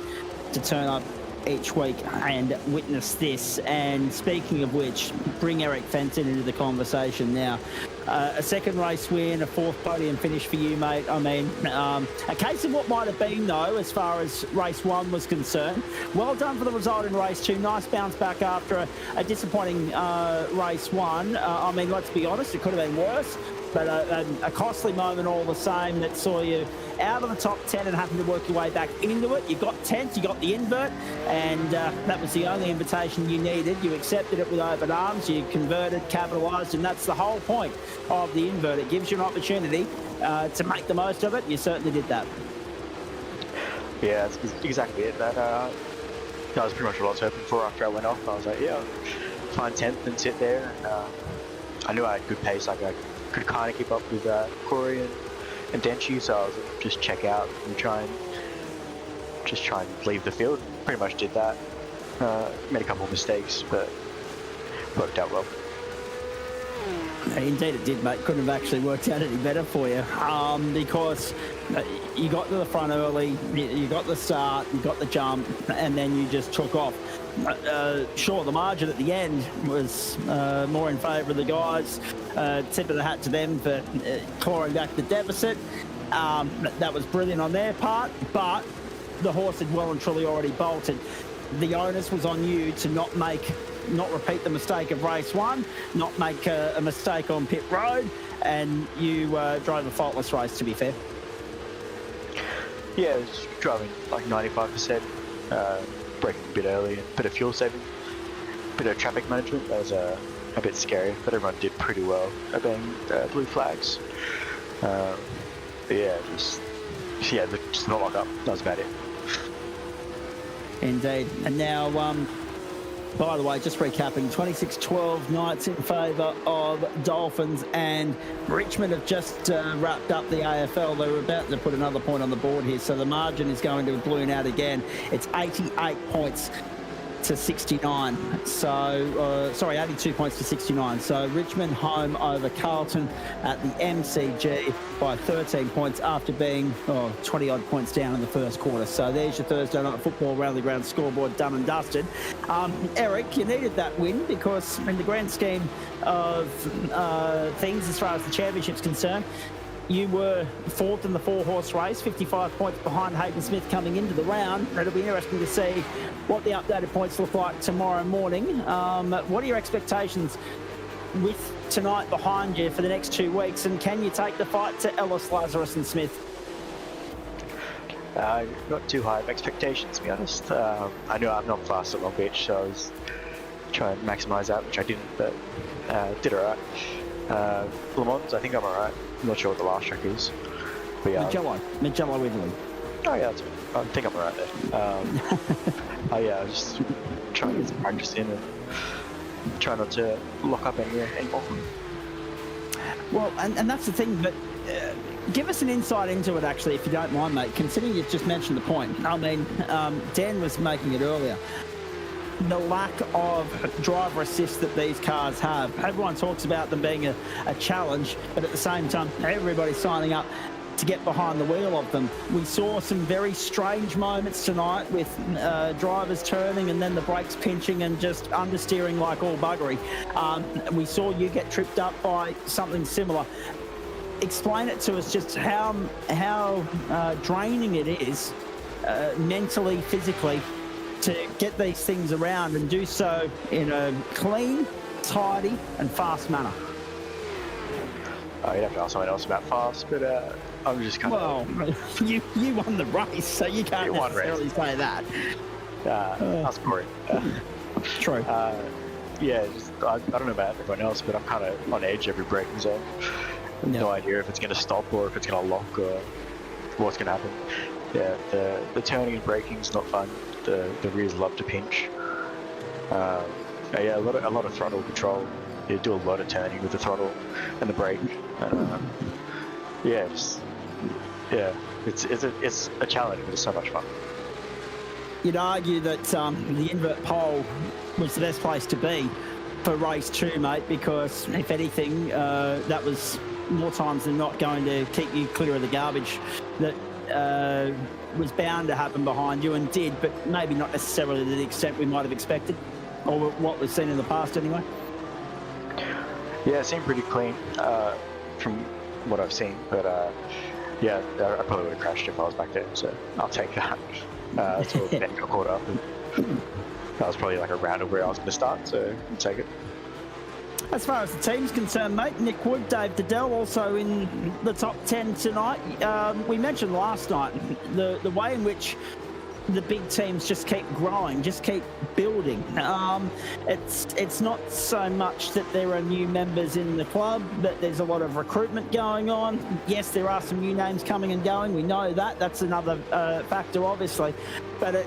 to turn up each week and witness this. And speaking of which, bring Eric Fenton into the conversation now. A second race win, a fourth podium finish for you, mate. I mean, a case of what might have been, though, as far as race one was concerned. Well done for the result in race two. Nice bounce back after a disappointing race one. I mean, let's be honest, it could have been worse. But a costly moment all the same that saw you out of the top 10 and having to work your way back into it. You got 10th, you got the invert, and that was the only invitation you needed. You accepted it with open arms, you converted, capitalised, and that's the whole point of the invert. It gives you an opportunity to make the most of it. You certainly did that. Yeah, that's exactly it. That was pretty much what I was hoping for after I went off. I was like, yeah, I'll find 10th and sit there. And I knew I had good pace. Like I could kind of keep up with Corey and Denchi, so I was like, just check out and try and leave the field. Pretty much did that. Made a couple of mistakes, but worked out well. Indeed it did, mate. Couldn't have actually worked out any better for you because you got to the front early, you got the start, you got the jump, and then you just took off. Sure, the margin at the end was more in favour of the guys. Tip of the hat to them for clawing back the deficit. That was brilliant on their part, but the horse had well and truly already bolted. The onus was on you to not repeat the mistake of race one, not make a mistake on pit road, and you drove a faultless race, to be fair. Yeah, I was driving like 95%, braking a bit early, a bit of fuel saving, a bit of traffic management. That was a bit scary, but everyone did pretty well obeying blue flags. But yeah, just not lock up. That was about it. Indeed. And now, by the way, just recapping, 26-12 Knights in favour of Dolphins, and Richmond have just wrapped up the AFL. They were about to put another point on the board here, so the margin is going to balloon out again. It's 88 points to 69. So, 82 points to 69. So Richmond home over Carlton at the MCG by 13 points after being 20-odd points down in the first quarter. So there's your Thursday night football round the ground scoreboard done and dusted. Eric, you needed that win because in the grand scheme of things as far as the championship's concerned, you were fourth in the four-horse race, 55 points behind Hayden Smith coming into the round. It'll be interesting to see what the updated points look like tomorrow morning. What are your expectations with tonight behind you for the next 2 weeks, and can you take the fight to Ellis, Lazarus and Smith? Not too high of expectations, to be honest. I knew I'm not fast at Long Beach, so I was trying to maximise that, which I didn't, but did alright. Le Mans, I think I'm alright. I'm not sure what the last track is. But yeah, Mugello, Italy. Oh yeah, I think I'm alright there. Oh yeah, I was just trying to get some practice in and try not to lock up anymore. Well, and that's the thing, but give us an insight into it, actually, if you don't mind, mate, considering you've just mentioned the point. I mean, Dan was making it earlier. The lack of driver assist that these cars have. Everyone talks about them being a challenge, but at the same time, everybody's signing up to get behind the wheel of them. We saw some very strange moments tonight with drivers turning and then the brakes pinching and just understeering like all buggery. We saw you get tripped up by something similar. Explain it to us just how draining it is mentally, physically, to get these things around and do so in a clean, tidy and fast manner. You'd have to ask someone else about fast, but I'm just kind of... Well, you won the race, so you can't necessarily say that. That's Corey. True. Yeah, just, I don't know about everyone else, but I'm kind of on edge every braking zone. No idea if it's going to stop or if it's going to lock or what's going to happen. Yeah, the turning and braking is not fun. The rears love to pinch. Yeah, a lot of throttle control. You do a lot of turning with the throttle and the brake. It's a challenge, but it's so much fun. You'd argue that the invert pole was the best place to be for race 2, mate, because if anything, that was more times than not going to keep you clear of the garbage that was bound to happen behind you, and did, but maybe not necessarily to the extent we might have expected, or what we've seen in the past anyway. Yeah, it seemed pretty clean from what I've seen, but yeah, I probably would have crashed if I was back there, so I'll take that. So then got caught up, and that was probably like a round of where I was going to start, so I'll take it. As far as the team's concerned, mate, Nick Wood, Dave Diddell also in the top 10 tonight. We mentioned last night the way in which the big teams just keep growing, just keep building. It's not so much that there are new members in the club, but there's a lot of recruitment going on. Yes, there are some new names coming and going. We know that. That's another factor, obviously. But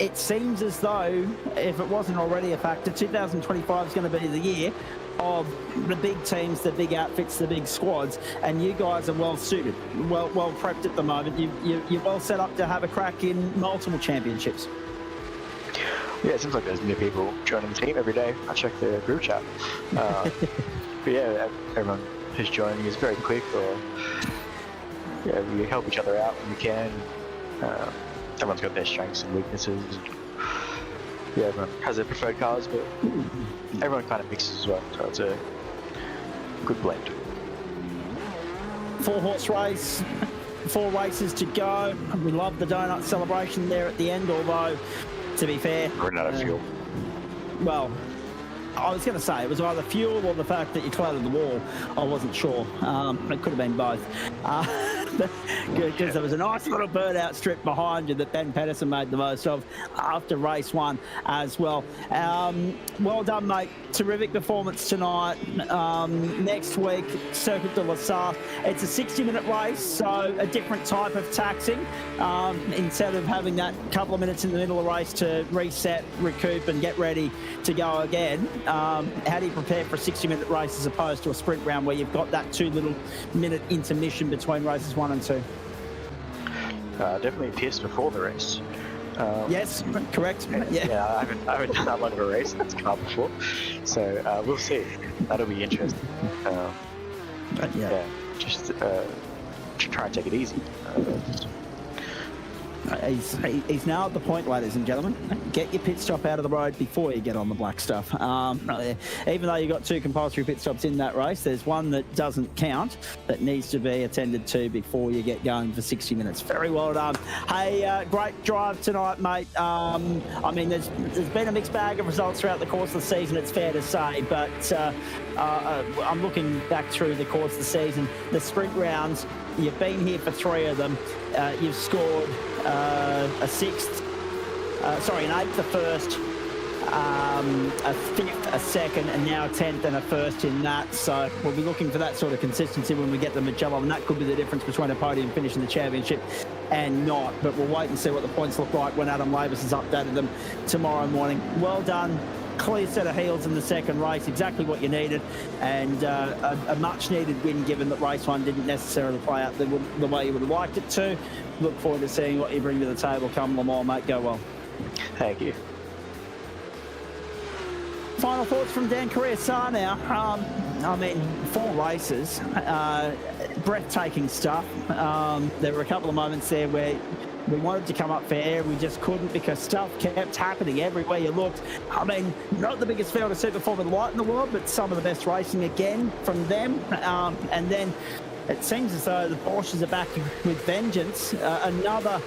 it seems as though, if it wasn't already a factor, 2025 is going to be the year of the big teams, the big outfits, the big squads, and you guys are well suited, well prepped at the moment. You're well set up to have a crack in multiple championships. Yeah, it seems like there's new people joining the team every day. I check the group chat. But yeah, everyone who's joining is very quick, or yeah, we help each other out when we can. Everyone's got their strengths and weaknesses. Yeah, everyone has their preferred cars, but everyone kind of mixes as well, so it's a good blend. 4-horse race, 4 races to go. We love the donut celebration there at the end, although, to be fair... Running out of fuel. Well, I was going to say, it was either fuel or the fact that you clouded the wall. I wasn't sure. It could have been both. Because there was a nice little burnout strip behind you that Ben Pedersen made the most of after race 1 as well. Well done, mate. Terrific performance tonight. Next week, Circuit de la Sarthe. It's a 60-minute race, so a different type of taxing. Instead of having that couple of minutes in the middle of the race to reset, recoup and get ready to go again, how do you prepare for a 60-minute race as opposed to a sprint round where you've got that 2 little minute intermission between races 1 and 2? Definitely pissed before the race. Yes, correct. Yeah, I haven't done that long of a race in this car before, so we'll see. That'll be interesting. Just try and take it easy. He's now at the point, ladies and gentlemen. Get your pit stop out of the road before you get on the black stuff. Even though you've got 2 compulsory pit stops in that race, there's one that doesn't count that needs to be attended to before you get going for 60 minutes. Very well done. Hey, great drive tonight, mate. I mean, there's been a mixed bag of results throughout the course of the season, it's fair to say, but I'm looking back through the course of the season. The sprint rounds, you've been here for 3 of them. You've scored an 8th, a 1st, a 5th, a 2nd, and now a 10th and a 1st in that. So we'll be looking for that sort of consistency when we get the Magellan, and that could be the difference between a podium finish in the championship and not. But we'll wait and see what the points look like when Adam Labus has updated them tomorrow morning. Well done. Clear set of heels in the second race, exactly what you needed, and a much-needed win given that race 1 didn't necessarily play out the way you would have liked it to. Look forward to seeing what you bring to the table come Le Mans, mate. Go well. Thank you. Final thoughts from Dan Carrier-Sar now. I mean, 4 races, breathtaking stuff. There were a couple of moments there where we wanted to come up for air, we just couldn't because stuff kept happening everywhere you looked. I mean, not the biggest field of Super Formula Light in the world, but some of the best racing again from them. And then it seems as though the Porsches are back with vengeance. Another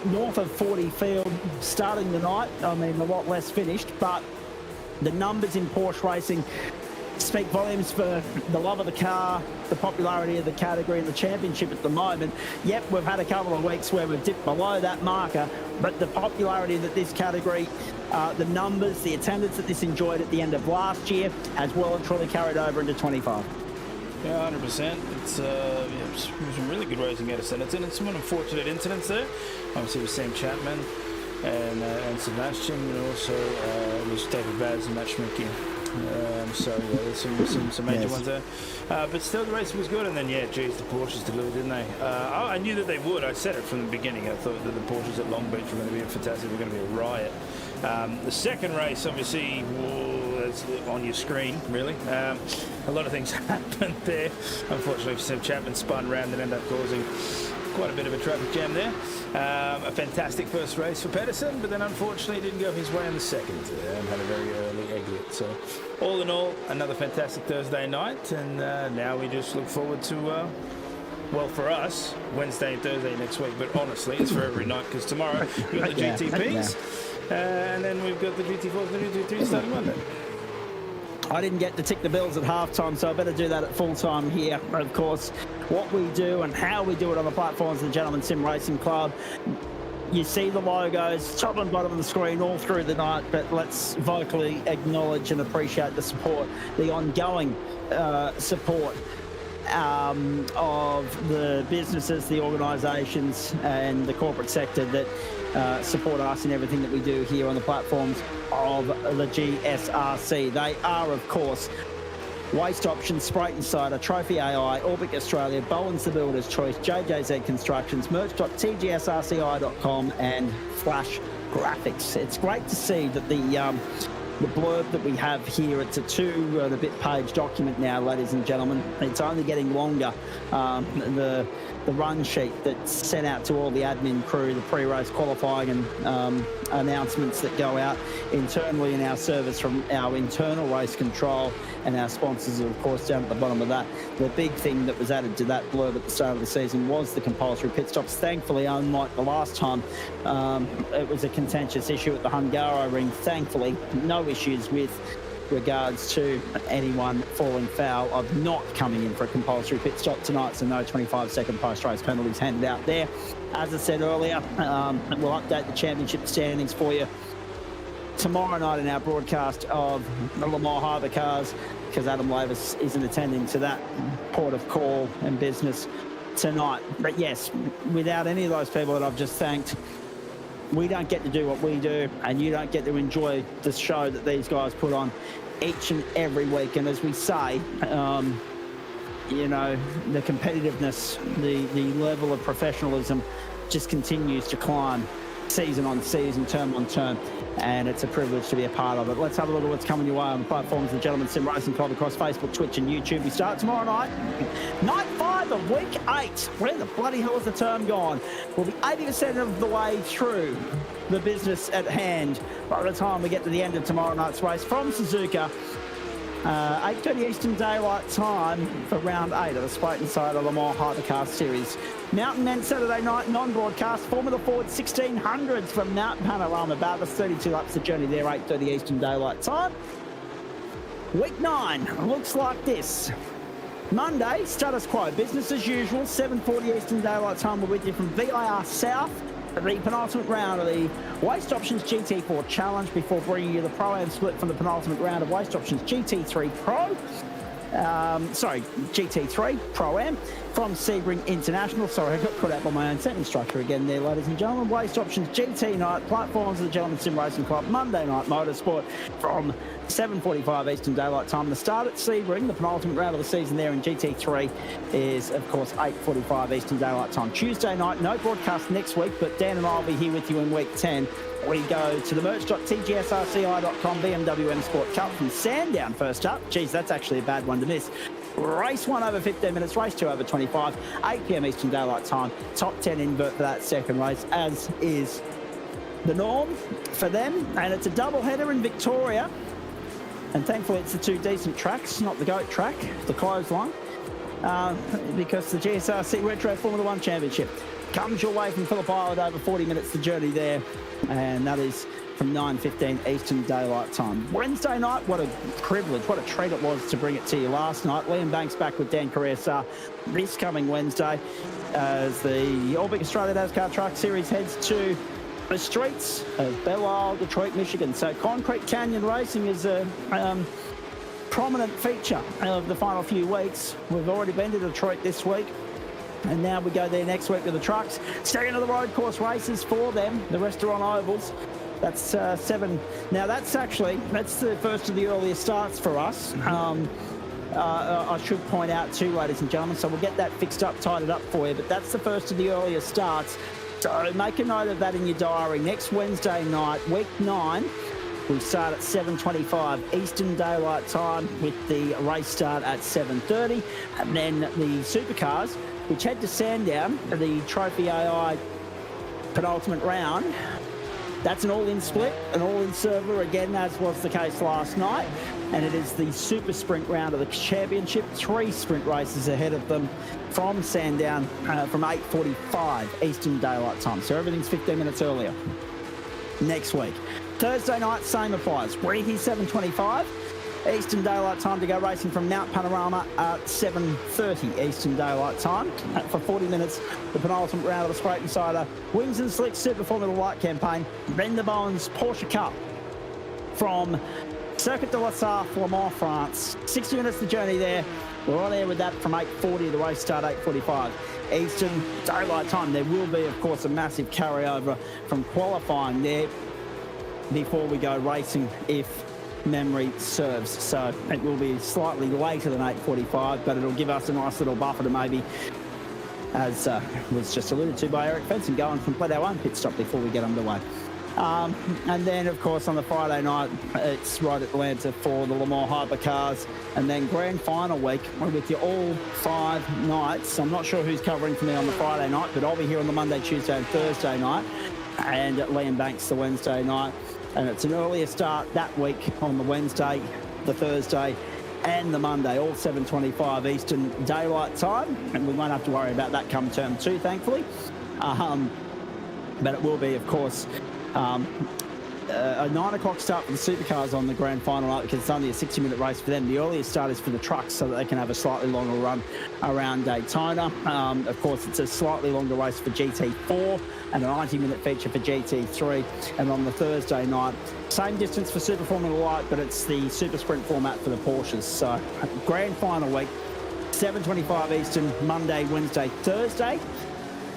north of 40 field starting the night. I mean, a lot less finished, but the numbers in Porsche racing speak volumes for the love of the car, the popularity of the category and the championship at the moment. Yep, we've had a couple of weeks where we've dipped below that marker, but the popularity that this category, the numbers, the attendance that this enjoyed at the end of last year has well and truly carried over into 25. Yeah, 100%. It's some really good racing out of Snetterton, and some unfortunate incidents there. Obviously with Sam Chapman and Sebastian, and also was David Vaz and Matt Schmidt. So yeah, there's some major ones there, but still the race was good. And then the Porsches delivered, didn't they? I knew that they would. I said it from the beginning. I thought that the Porsches at Long Beach were going to be fantastic. Were going to be a riot. The second race, obviously, that's on your screen, really. A lot of things happened there. Unfortunately, Sam Chapman spun around and ended up causing quite a bit of a traffic jam there. A fantastic first race for Pedersen, but then unfortunately didn't go his way in the second and had a very early exit. So all in all, another fantastic Thursday night, and now we just look forward to, well, for us, Wednesday and Thursday next week, but honestly, it's for every night, because tomorrow we've got the GTPs, and then we've got the GT4s and the GT3 starting Monday. I didn't get to tick the bills at halftime, so I better do that at full time here. Of course, what we do and how we do it on the platforms of the Gentleman Sim Racing Club. You see the logos top and bottom of the screen all through the night, but let's vocally acknowledge and appreciate the support, the ongoing support of the businesses, the organisations and the corporate sector that support us in everything that we do here on the platforms of the GSRC. They are, of course, Waste Options, Spreyton Cider, Trophy AI, Orbic Australia, Bowens the Builder's Choice, JJZ Constructions, merch.tgsrci.com and Flash Graphics. It's great to see that the blurb that we have here, it's a 2 and a bit page document now, ladies and gentlemen. It's only getting longer. The run sheet that's sent out to all the admin crew, the pre-race qualifying and announcements that go out internally in our service from our internal race control and our sponsors, of course, down at the bottom of that. The big thing that was added to that blurb at the start of the season was the compulsory pit stops. Thankfully, unlike the last time, it was a contentious issue at the Hungaro ring. Thankfully, no issues with regards to anyone falling foul of not coming in for a compulsory pit stop tonight, so no 25-second post-race penalties handed out there. As I said earlier, we'll update the championship standings for you tomorrow night in our broadcast of the Le Mans Hypercars, because Adam Labus isn't attending to that port of call and business tonight. But yes, without any of those people that I've just thanked, we don't get to do what we do, and you don't get to enjoy the show that these guys put on each and every week. And as we say, you know, the competitiveness, the level of professionalism just continues to climb season on season, term on term, and it's a privilege to be a part of it. Let's have a look at what's coming your way on the platforms of the Gentleman Sim Racing Club across Facebook, Twitch and YouTube. We start tomorrow night, night 5 the week 8. Where the bloody hell is the term gone? We'll be 80% of the way through the business at hand by the time we get to the end of tomorrow night's race from Suzuka. 8:30 Eastern Daylight Time for round 8 of the Spreyton side of the Le Mans Hypercar Series. Mountain Men Saturday night non-broadcast. Formula Ford 1600s from Mountain Panorama. About 32 laps of journey there, 8:30 Eastern Daylight Time. Week 9 looks like this. Monday, status quo, business as usual. 7:40 Eastern Daylight Time. We're with you from VIR South. The penultimate round of the Waste Options GT4 Challenge before bringing you the Pro-Am split from the penultimate round of Waste Options GT3 Pro. GT3 Pro-Am from Sebring International. Sorry, I got put out by my own sentence structure again there, ladies and gentlemen. Waste Options GT night, platforms of the Gentleman Sim Racing Club, Monday night motorsport from 7:45 Eastern Daylight Time. The start at Sebring, the penultimate round of the season there in GT3 is, of course, 8:45 Eastern Daylight Time. Tuesday night, no broadcast next week, but Dan and I will be here with you in week 10. We go to the merch.tgsrci.com BMW M Sport Cup from Sandown first up. Geez, that's actually a bad one to miss. Race 1 over 15 minutes, race 2 over 25, 8 p.m. Eastern Daylight Time. Top 10 invert for that second race, as is the norm for them. And it's a double header in Victoria. And thankfully it's the two decent tracks, not the GOAT track, the clothesline, because the GSRC Retro Formula 1 Championship comes your way from Phillip Island over 40 minutes the journey there, and that is from 9:15 Eastern Daylight Time. Wednesday night, what a privilege, what a treat it was to bring it to you last night. Liam Banks back with Dan Caressa this coming Wednesday as the All Big Australia NASCAR Truck Series heads to the streets of Belle Isle, Detroit, Michigan. So Concrete Canyon Racing is a prominent feature of the final few weeks. We've already been to Detroit this week, and now we go there next week with the trucks. Second of the road course races for them. The rest are on ovals. That's 7. Now that's the first of the earliest starts for us. I should point out too, ladies and gentlemen, so we'll get that fixed up, tidied up for you, but that's the first of the earliest starts. So make a note of that in your diary. Next Wednesday night, week 9, we start at 7:25 Eastern Daylight Time with the race start at 7:30. And then the supercars, which head to Sandown, the Trophy AI penultimate round. That's an all-in split, an all-in server, again, as was the case last night. And it is the super sprint round of the championship. 3 sprint races ahead of them from Sandown from 8:45 Eastern Daylight Time. So everything's 15 minutes earlier next week. Thursday night, same applies. We're here 7:25 Eastern Daylight Time to go racing from Mount Panorama at 7:30 Eastern Daylight Time. For 40 minutes, the penultimate round of the Spreyton Cider Wings and Slicks Super Formula Light campaign. Then the Bowens Porsche Cup from Circuit de la Sarthe, Le Mans, France. 60 minutes the journey there. We're on air with that from 8:40. The race start 8:45 Eastern Daylight Time. There will be, of course, a massive carryover from qualifying there before we go racing, if memory serves. So it will be slightly later than 8:45, but it'll give us a nice little buffer to maybe, as was just alluded to by Eric Fenton, go and complete our own pit stop before we get underway. And then, of course, on the Friday night, it's Road Atlanta for the Le Mans Hypercars. And then grand final week, we're with you all 5 nights. I'm not sure who's covering for me on the Friday night, but I'll be here on the Monday, Tuesday and Thursday night. And Liam Banks the Wednesday night. And it's an earlier start that week on the Wednesday, the Thursday and the Monday, all 7:25 Eastern Daylight Time. And we won't have to worry about that come term 2, thankfully. But it will be, of course, a 9 o'clock start for the supercars on the grand final night, because it's only a 60-minute race for them. The earliest start is for the trucks so that they can have a slightly longer run around Daytona. Of course, it's a slightly longer race for GT4 and a 90-minute feature for GT3. And on the Thursday night, same distance for Super Formula Light, but it's the super sprint format for the Porsches. So grand final week, 7:25 Eastern, Monday, Wednesday, Thursday.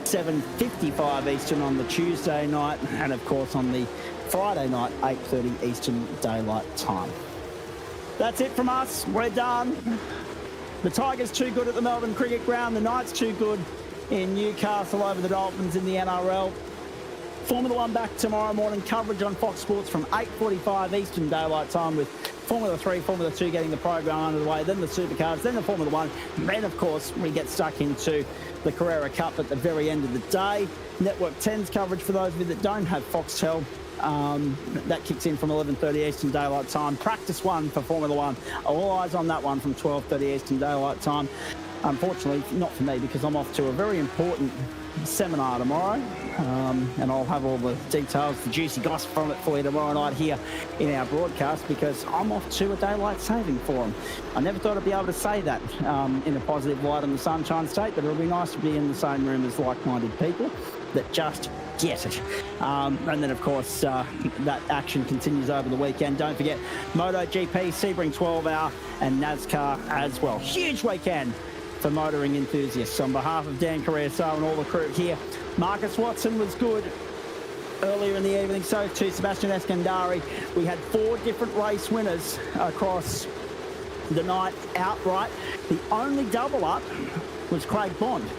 7:55 Eastern on the Tuesday night, and of course on the Friday night, 8:30 Eastern Daylight Time. That's it from us. We're done. The Tigers too good at the Melbourne Cricket Ground. The Knights too good in Newcastle over the Dolphins in the NRL. Formula 1 back tomorrow morning. Coverage on Fox Sports from 8:45 Eastern Daylight Time with Formula 3, Formula 2 getting the program underway, then the Supercars, then the Formula 1. And then, of course, we get stuck into the Carrera Cup at the very end of the day. Network 10's coverage for those of you that don't have Foxtel. That kicks in from 11:30 Eastern Daylight Time. Practice 1 for Formula 1. All eyes on that one from 12:30 Eastern Daylight Time. Unfortunately, not for me, because I'm off to a very important seminar tomorrow, and I'll have all the details, the juicy gossip from it for you tomorrow night here in our broadcast, because I'm off to a daylight saving forum. I never thought I'd be able to say that in a positive light on the Sunshine State, but it'll be nice to be in the same room as like-minded people that just get it. And then, of course, that action continues over the weekend. Don't forget MotoGP, Sebring 12-hour, and NASCAR as well. Huge weekend for motoring enthusiasts. On behalf of Dan Carriaso and all the crew here, Marcus Watson was good earlier in the evening, so too Sebastian Escandari. We had 4 different race winners across the night outright. The only double up was Craig Bond.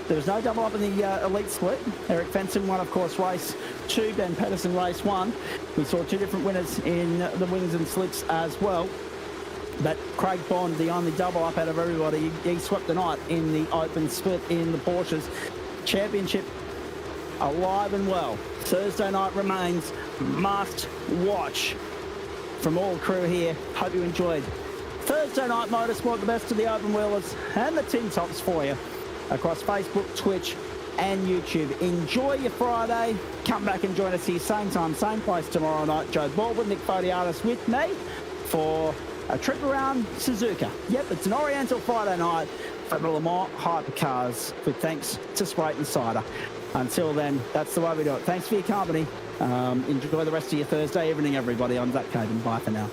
There was no double up in the elite split. Eric Fenson won, of course, race 2. Ben Pedersen, race 1. We saw 2 different winners in the wings and slicks as well. But Craig Bond, the only double up out of everybody, he swept the night in the open split in the Porsches. Championship alive and well. Thursday night remains must watch from all the crew here. Hope you enjoyed Thursday night motorsport, the best of the open wheelers and the tin tops for you across Facebook, Twitch and YouTube. Enjoy your Friday. Come back and join us here same time, same place tomorrow night. Joe Baldwin, Nick Fodiatis with me for a trip around Suzuka. Yep, it's an Oriental Friday night for the Le Mans Hypercars with thanks to Spreyton Cider. Until then, that's the way we do it. Thanks for your company. Enjoy the rest of your Thursday evening, everybody. I'm Zach Caden. Bye for now.